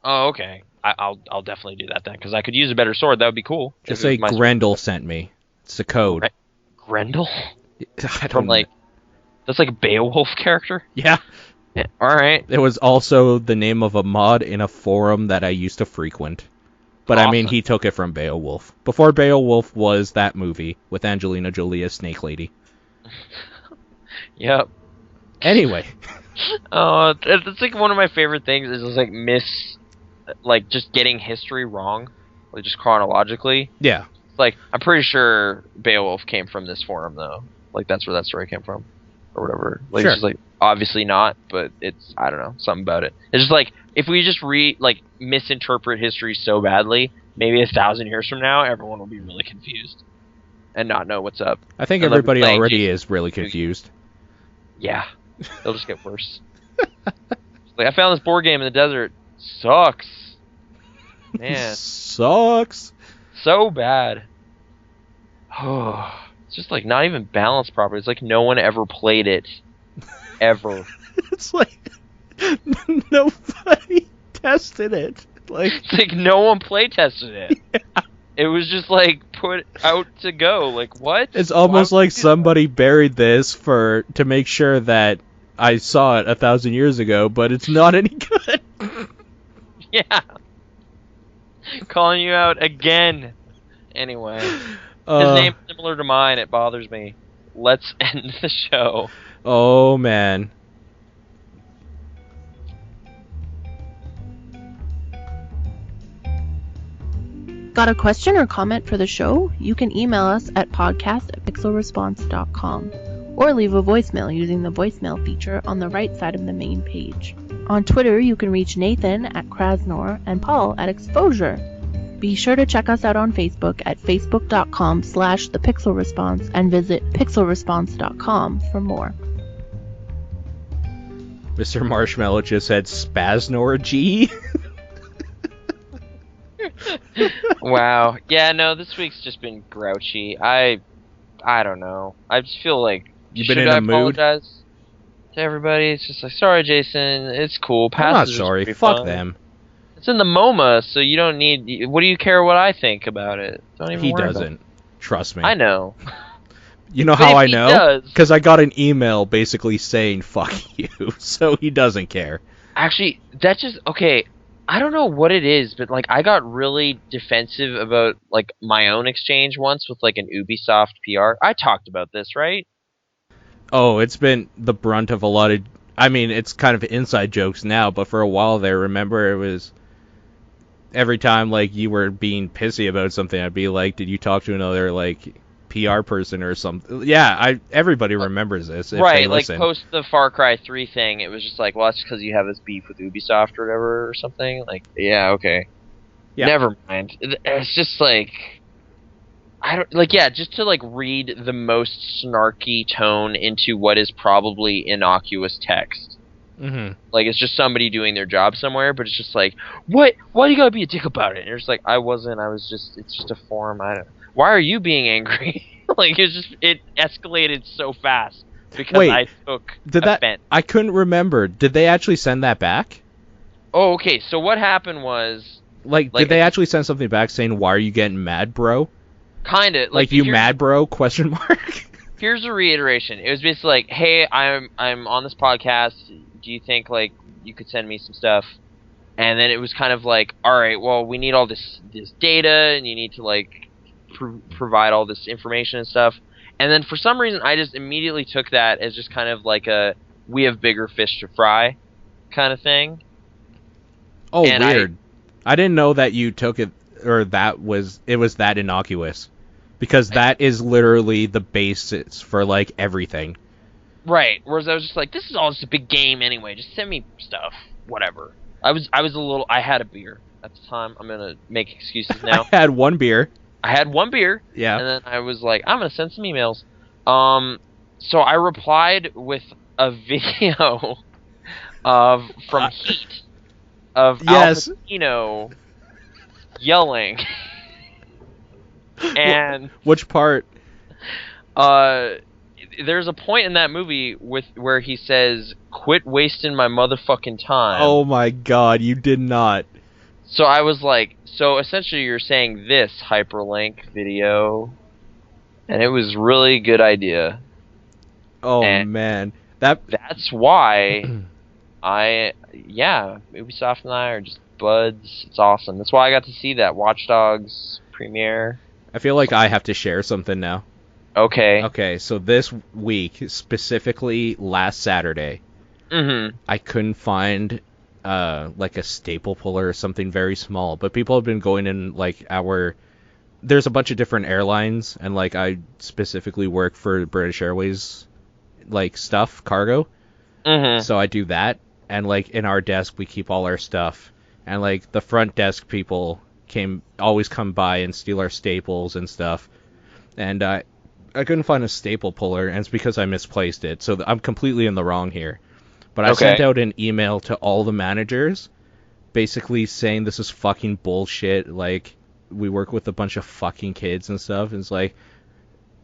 Oh, okay. I'll definitely do that then, because I could use a better sword. That would be cool. Just say Grendel sent me. It's a code. Grendel? I don't know. That's like a Beowulf character? Yeah. Alright. It was also the name of a mod in a forum that I used to frequent. But awesome. I mean, he took it from Beowulf. Before Beowulf was that movie with Angelina Jolie as Snake Lady. Yep. Anyway. It's like one of my favorite things is just getting history wrong. Like just chronologically. Yeah. Like, I'm pretty sure Beowulf came from this forum, though. Like, that's where that story came from. Or whatever. Like, sure. It's just like, obviously not, but it's, I don't know, something about it. It's just like, if we just misinterpret history so badly, maybe 1,000 years from now, everyone will be really confused. And not know what's up. I think everybody already is really confused. Yeah. They'll just get worse. Like, I found this board game in the desert. Sucks. Man. Sucks. So bad. Oh, it's just like not even balanced properly. It's like no one ever played it. Ever. It's like nobody tested it. It's like no one play tested it. Yeah. It was just like put out to go. Like what? It's almost like somebody buried this to make sure that I saw it 1,000 years ago, but it's not any good. Yeah. Calling you out again. Anyway. His name's similar to mine. It bothers me. Let's end the show. Oh, man. Got a question or comment for the show? You can email us at podcast@pixelresponse.com or leave a voicemail using the voicemail feature on the right side of the main page. On Twitter, you can reach Nathan at Krasnor and Paul at Exposure. Be sure to check us out on Facebook at facebook.com/thepixelresponse and visit pixelresponse.com for more. Mr. Marshmallow just said Spasnor G. Wow. Yeah, no, this week's just been grouchy. I don't know. I just feel like you've been in a mood. Apologize to everybody. It's just like, sorry, Jason. It's cool. I'm not sorry. Fuck them. It's in the MoMA, so you don't need. What do you care what I think about it? Don't even. He worry doesn't. About it. Trust me. I know. You know how I know? Because I got an email basically saying "fuck you," so he doesn't care. Actually, that's just okay. I don't know what it is, but like I got really defensive about like my own exchange once with like an Ubisoft PR. I talked about this, right? Oh, it's been the brunt of a lot of. I mean, it's kind of inside jokes now, but for a while there, remember it was. Every time like you were being pissy about something, I'd be like, "Did you talk to another like PR person or something?" Yeah, everybody remembers this. If right, they like listen. Post the Far Cry 3 thing, it was just like, well, that's because you have this beef with Ubisoft or whatever or something. Like, yeah, okay, yeah. Never mind. It's just like I don't like, yeah, just to like read the most snarky tone into what is probably innocuous text. Mm-hmm. Like, it's just somebody doing their job somewhere, but it's just like, what? Why do you gotta be a dick about it? And it's like, it's just a forum. Why are you being angry? Like, it escalated so fast because I took offense. I couldn't remember. Did they actually send that back? Oh, okay. So what happened was, did they actually send something back saying, "Why are you getting mad, bro"? Kinda. Like you mad, bro? Question mark. Here's a reiteration. It was basically like, hey, I'm on this podcast. Do you think like you could send me some stuff? And then it was kind of like, all right, well, we need all this data, and you need to like provide all this information and stuff. And then for some reason, I just immediately took that as just kind of like a we have bigger fish to fry kind of thing. Oh, And weird. I didn't know that you took it, or it was that innocuous. Because that is literally the basis for, like, everything. Right. Whereas I was just like, this is all just a big game anyway. Just send me stuff. Whatever. I had a beer at the time. I'm gonna make excuses now. I had one beer. I had one beer. Yeah. And then I was like, I'm gonna send some emails. So I replied with a video from Heat of Al Yes. Pacino yelling. And which part? there's a point in that movie where he says, "Quit wasting my motherfucking time." Oh my god, you did not. So I was like, so essentially you're saying this hyperlink video, and it was really good idea. Oh And man, that's why Ubisoft and I are just buds. It's awesome. That's why I got to see that Watch Dogs premiere. I feel like I have to share something now. Okay. Okay, so this week, specifically last Saturday, I couldn't find like a staple puller or something very small, but people have been going in like there's a bunch of different airlines, and like I specifically work for British Airways like stuff, cargo. So I do that, and like in our desk we keep all our stuff, and like the front desk people always come by and steal our staples and stuff, and I couldn't find a staple puller, and it's because I misplaced it, so I'm completely in the wrong here. But I sent out an email to all the managers, basically saying this is fucking bullshit, like, we work with a bunch of fucking kids and stuff, and it's like,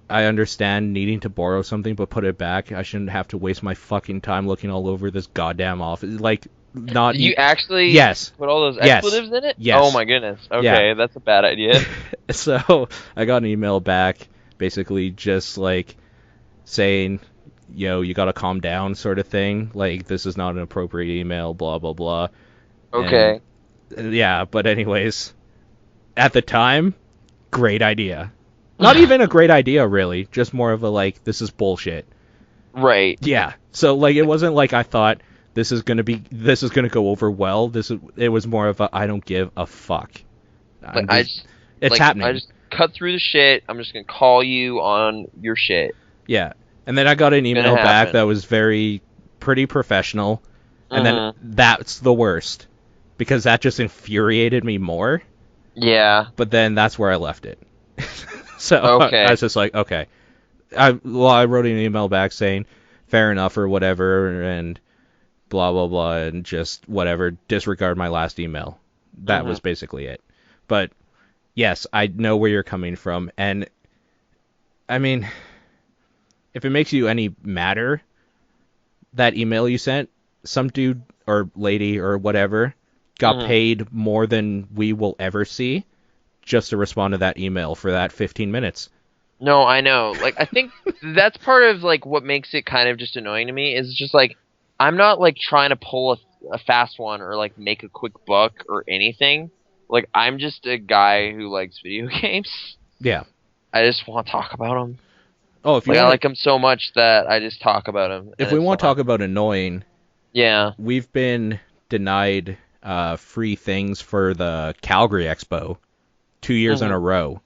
I understand needing to borrow something, but put it back. I shouldn't have to waste my fucking time looking all over this goddamn office. Like, not... You actually yes. put all those expletives in it? Yes. Oh my goodness. Okay, that's a bad idea. So, I got an email back, basically just, like, saying, yo, you gotta calm down sort of thing. Like, this is not an appropriate email, blah, blah, blah. Okay. And, yeah, but anyways, at the time, great idea. Not even a great idea, really. Just more of a, like, this is bullshit. Right. Yeah. So, like, it wasn't like I thought this is gonna go over well. It was more of a, I don't give a fuck. It's happening. I just cut through the shit. I'm just gonna call you on your shit. Yeah. And then I got an email back that was pretty professional. And then that's the worst. Because that just infuriated me more. Yeah. But then that's where I left it. So okay. I was just like, okay. I wrote an email back saying, fair enough or whatever, and blah, blah, blah, and just whatever, disregard my last email. That was basically it. But, yes, I know where you're coming from, and, I mean, if it makes you any madder, that email you sent, some dude or lady or whatever got paid more than we will ever see just to respond to that email for that 15 minutes. No, I know. Like, I think that's part of, like, what makes it kind of just annoying to me is just, like, I'm not, like, trying to pull a fast one or, like, make a quick buck or anything. Like, I'm just a guy who likes video games. Yeah. I just want to talk about them. Oh, if you I like them so much that I just talk about them. If we want to talk about annoying, yeah, we've been denied free things for the Calgary Expo 2 years in a row.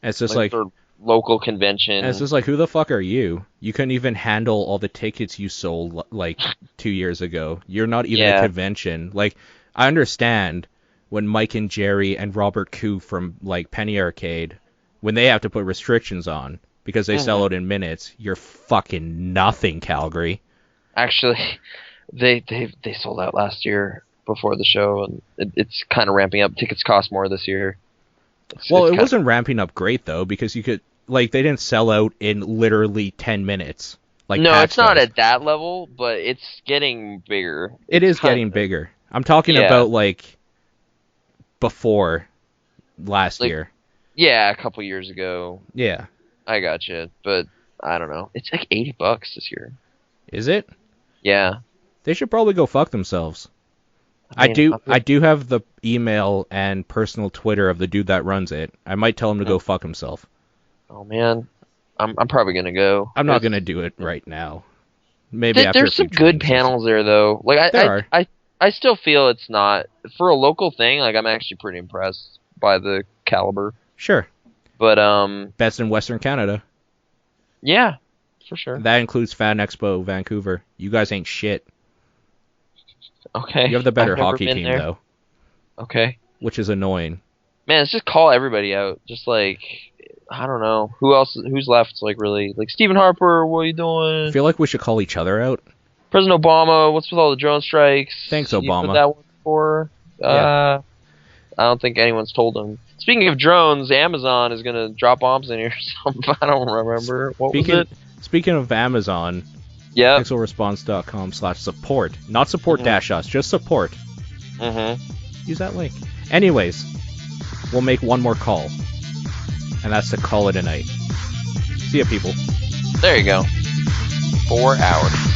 And it's just like for local convention. And it's just like, who the fuck are you? You couldn't even handle all the tickets you sold like 2 years ago. You're not even a convention. Like, I understand when Mike and Jerry and Robert Koo from like Penny Arcade, when they have to put restrictions on because they sell out in minutes. You're fucking nothing, Calgary. Actually, they sold out last year before the show, and it's kind of ramping up. Tickets cost more this year. It wasn't ramping up great though, because you could they didn't sell out in literally 10 minutes. Like, no, it's not at that level, but it's getting bigger. It is getting bigger. I'm talking about like before last year. Yeah, a couple years ago. Yeah. I gotcha, but I don't know. It's like $80 this year. Is it? Yeah. They should probably go fuck themselves. I do have the email and personal Twitter of the dude that runs it. I might tell him to go fuck himself. Oh man, I'm probably gonna go. I'm not gonna do it right now. Maybe after there's some good panels there though. Like I I still feel it's not for a local thing. Like I'm actually pretty impressed by the caliber. Sure. But Best in Western Canada. yeah, for sure. That includes Fan Expo Vancouver. You guys ain't shit. Okay. You have the better I've never hockey been team there. though, Okay. which is annoying. Man, let's just call everybody out. Just like I don't know who else, who's left. Like really, like Stephen Harper. What are you doing? I feel like we should call each other out. President Obama. What's with all the drone strikes? Thanks, You Obama. put that one for. Yeah. I don't think anyone's told him. Speaking of drones, Amazon is gonna drop bombs in here. Or something. I don't remember. What was it? Speaking of Amazon, Yeah. pixelresponse.com/support. Not support dash us, just support. Mm-hmm. Use that link. Anyways, we'll make one more call. And that's to call it a night. See ya, people. There you go. 4 hours.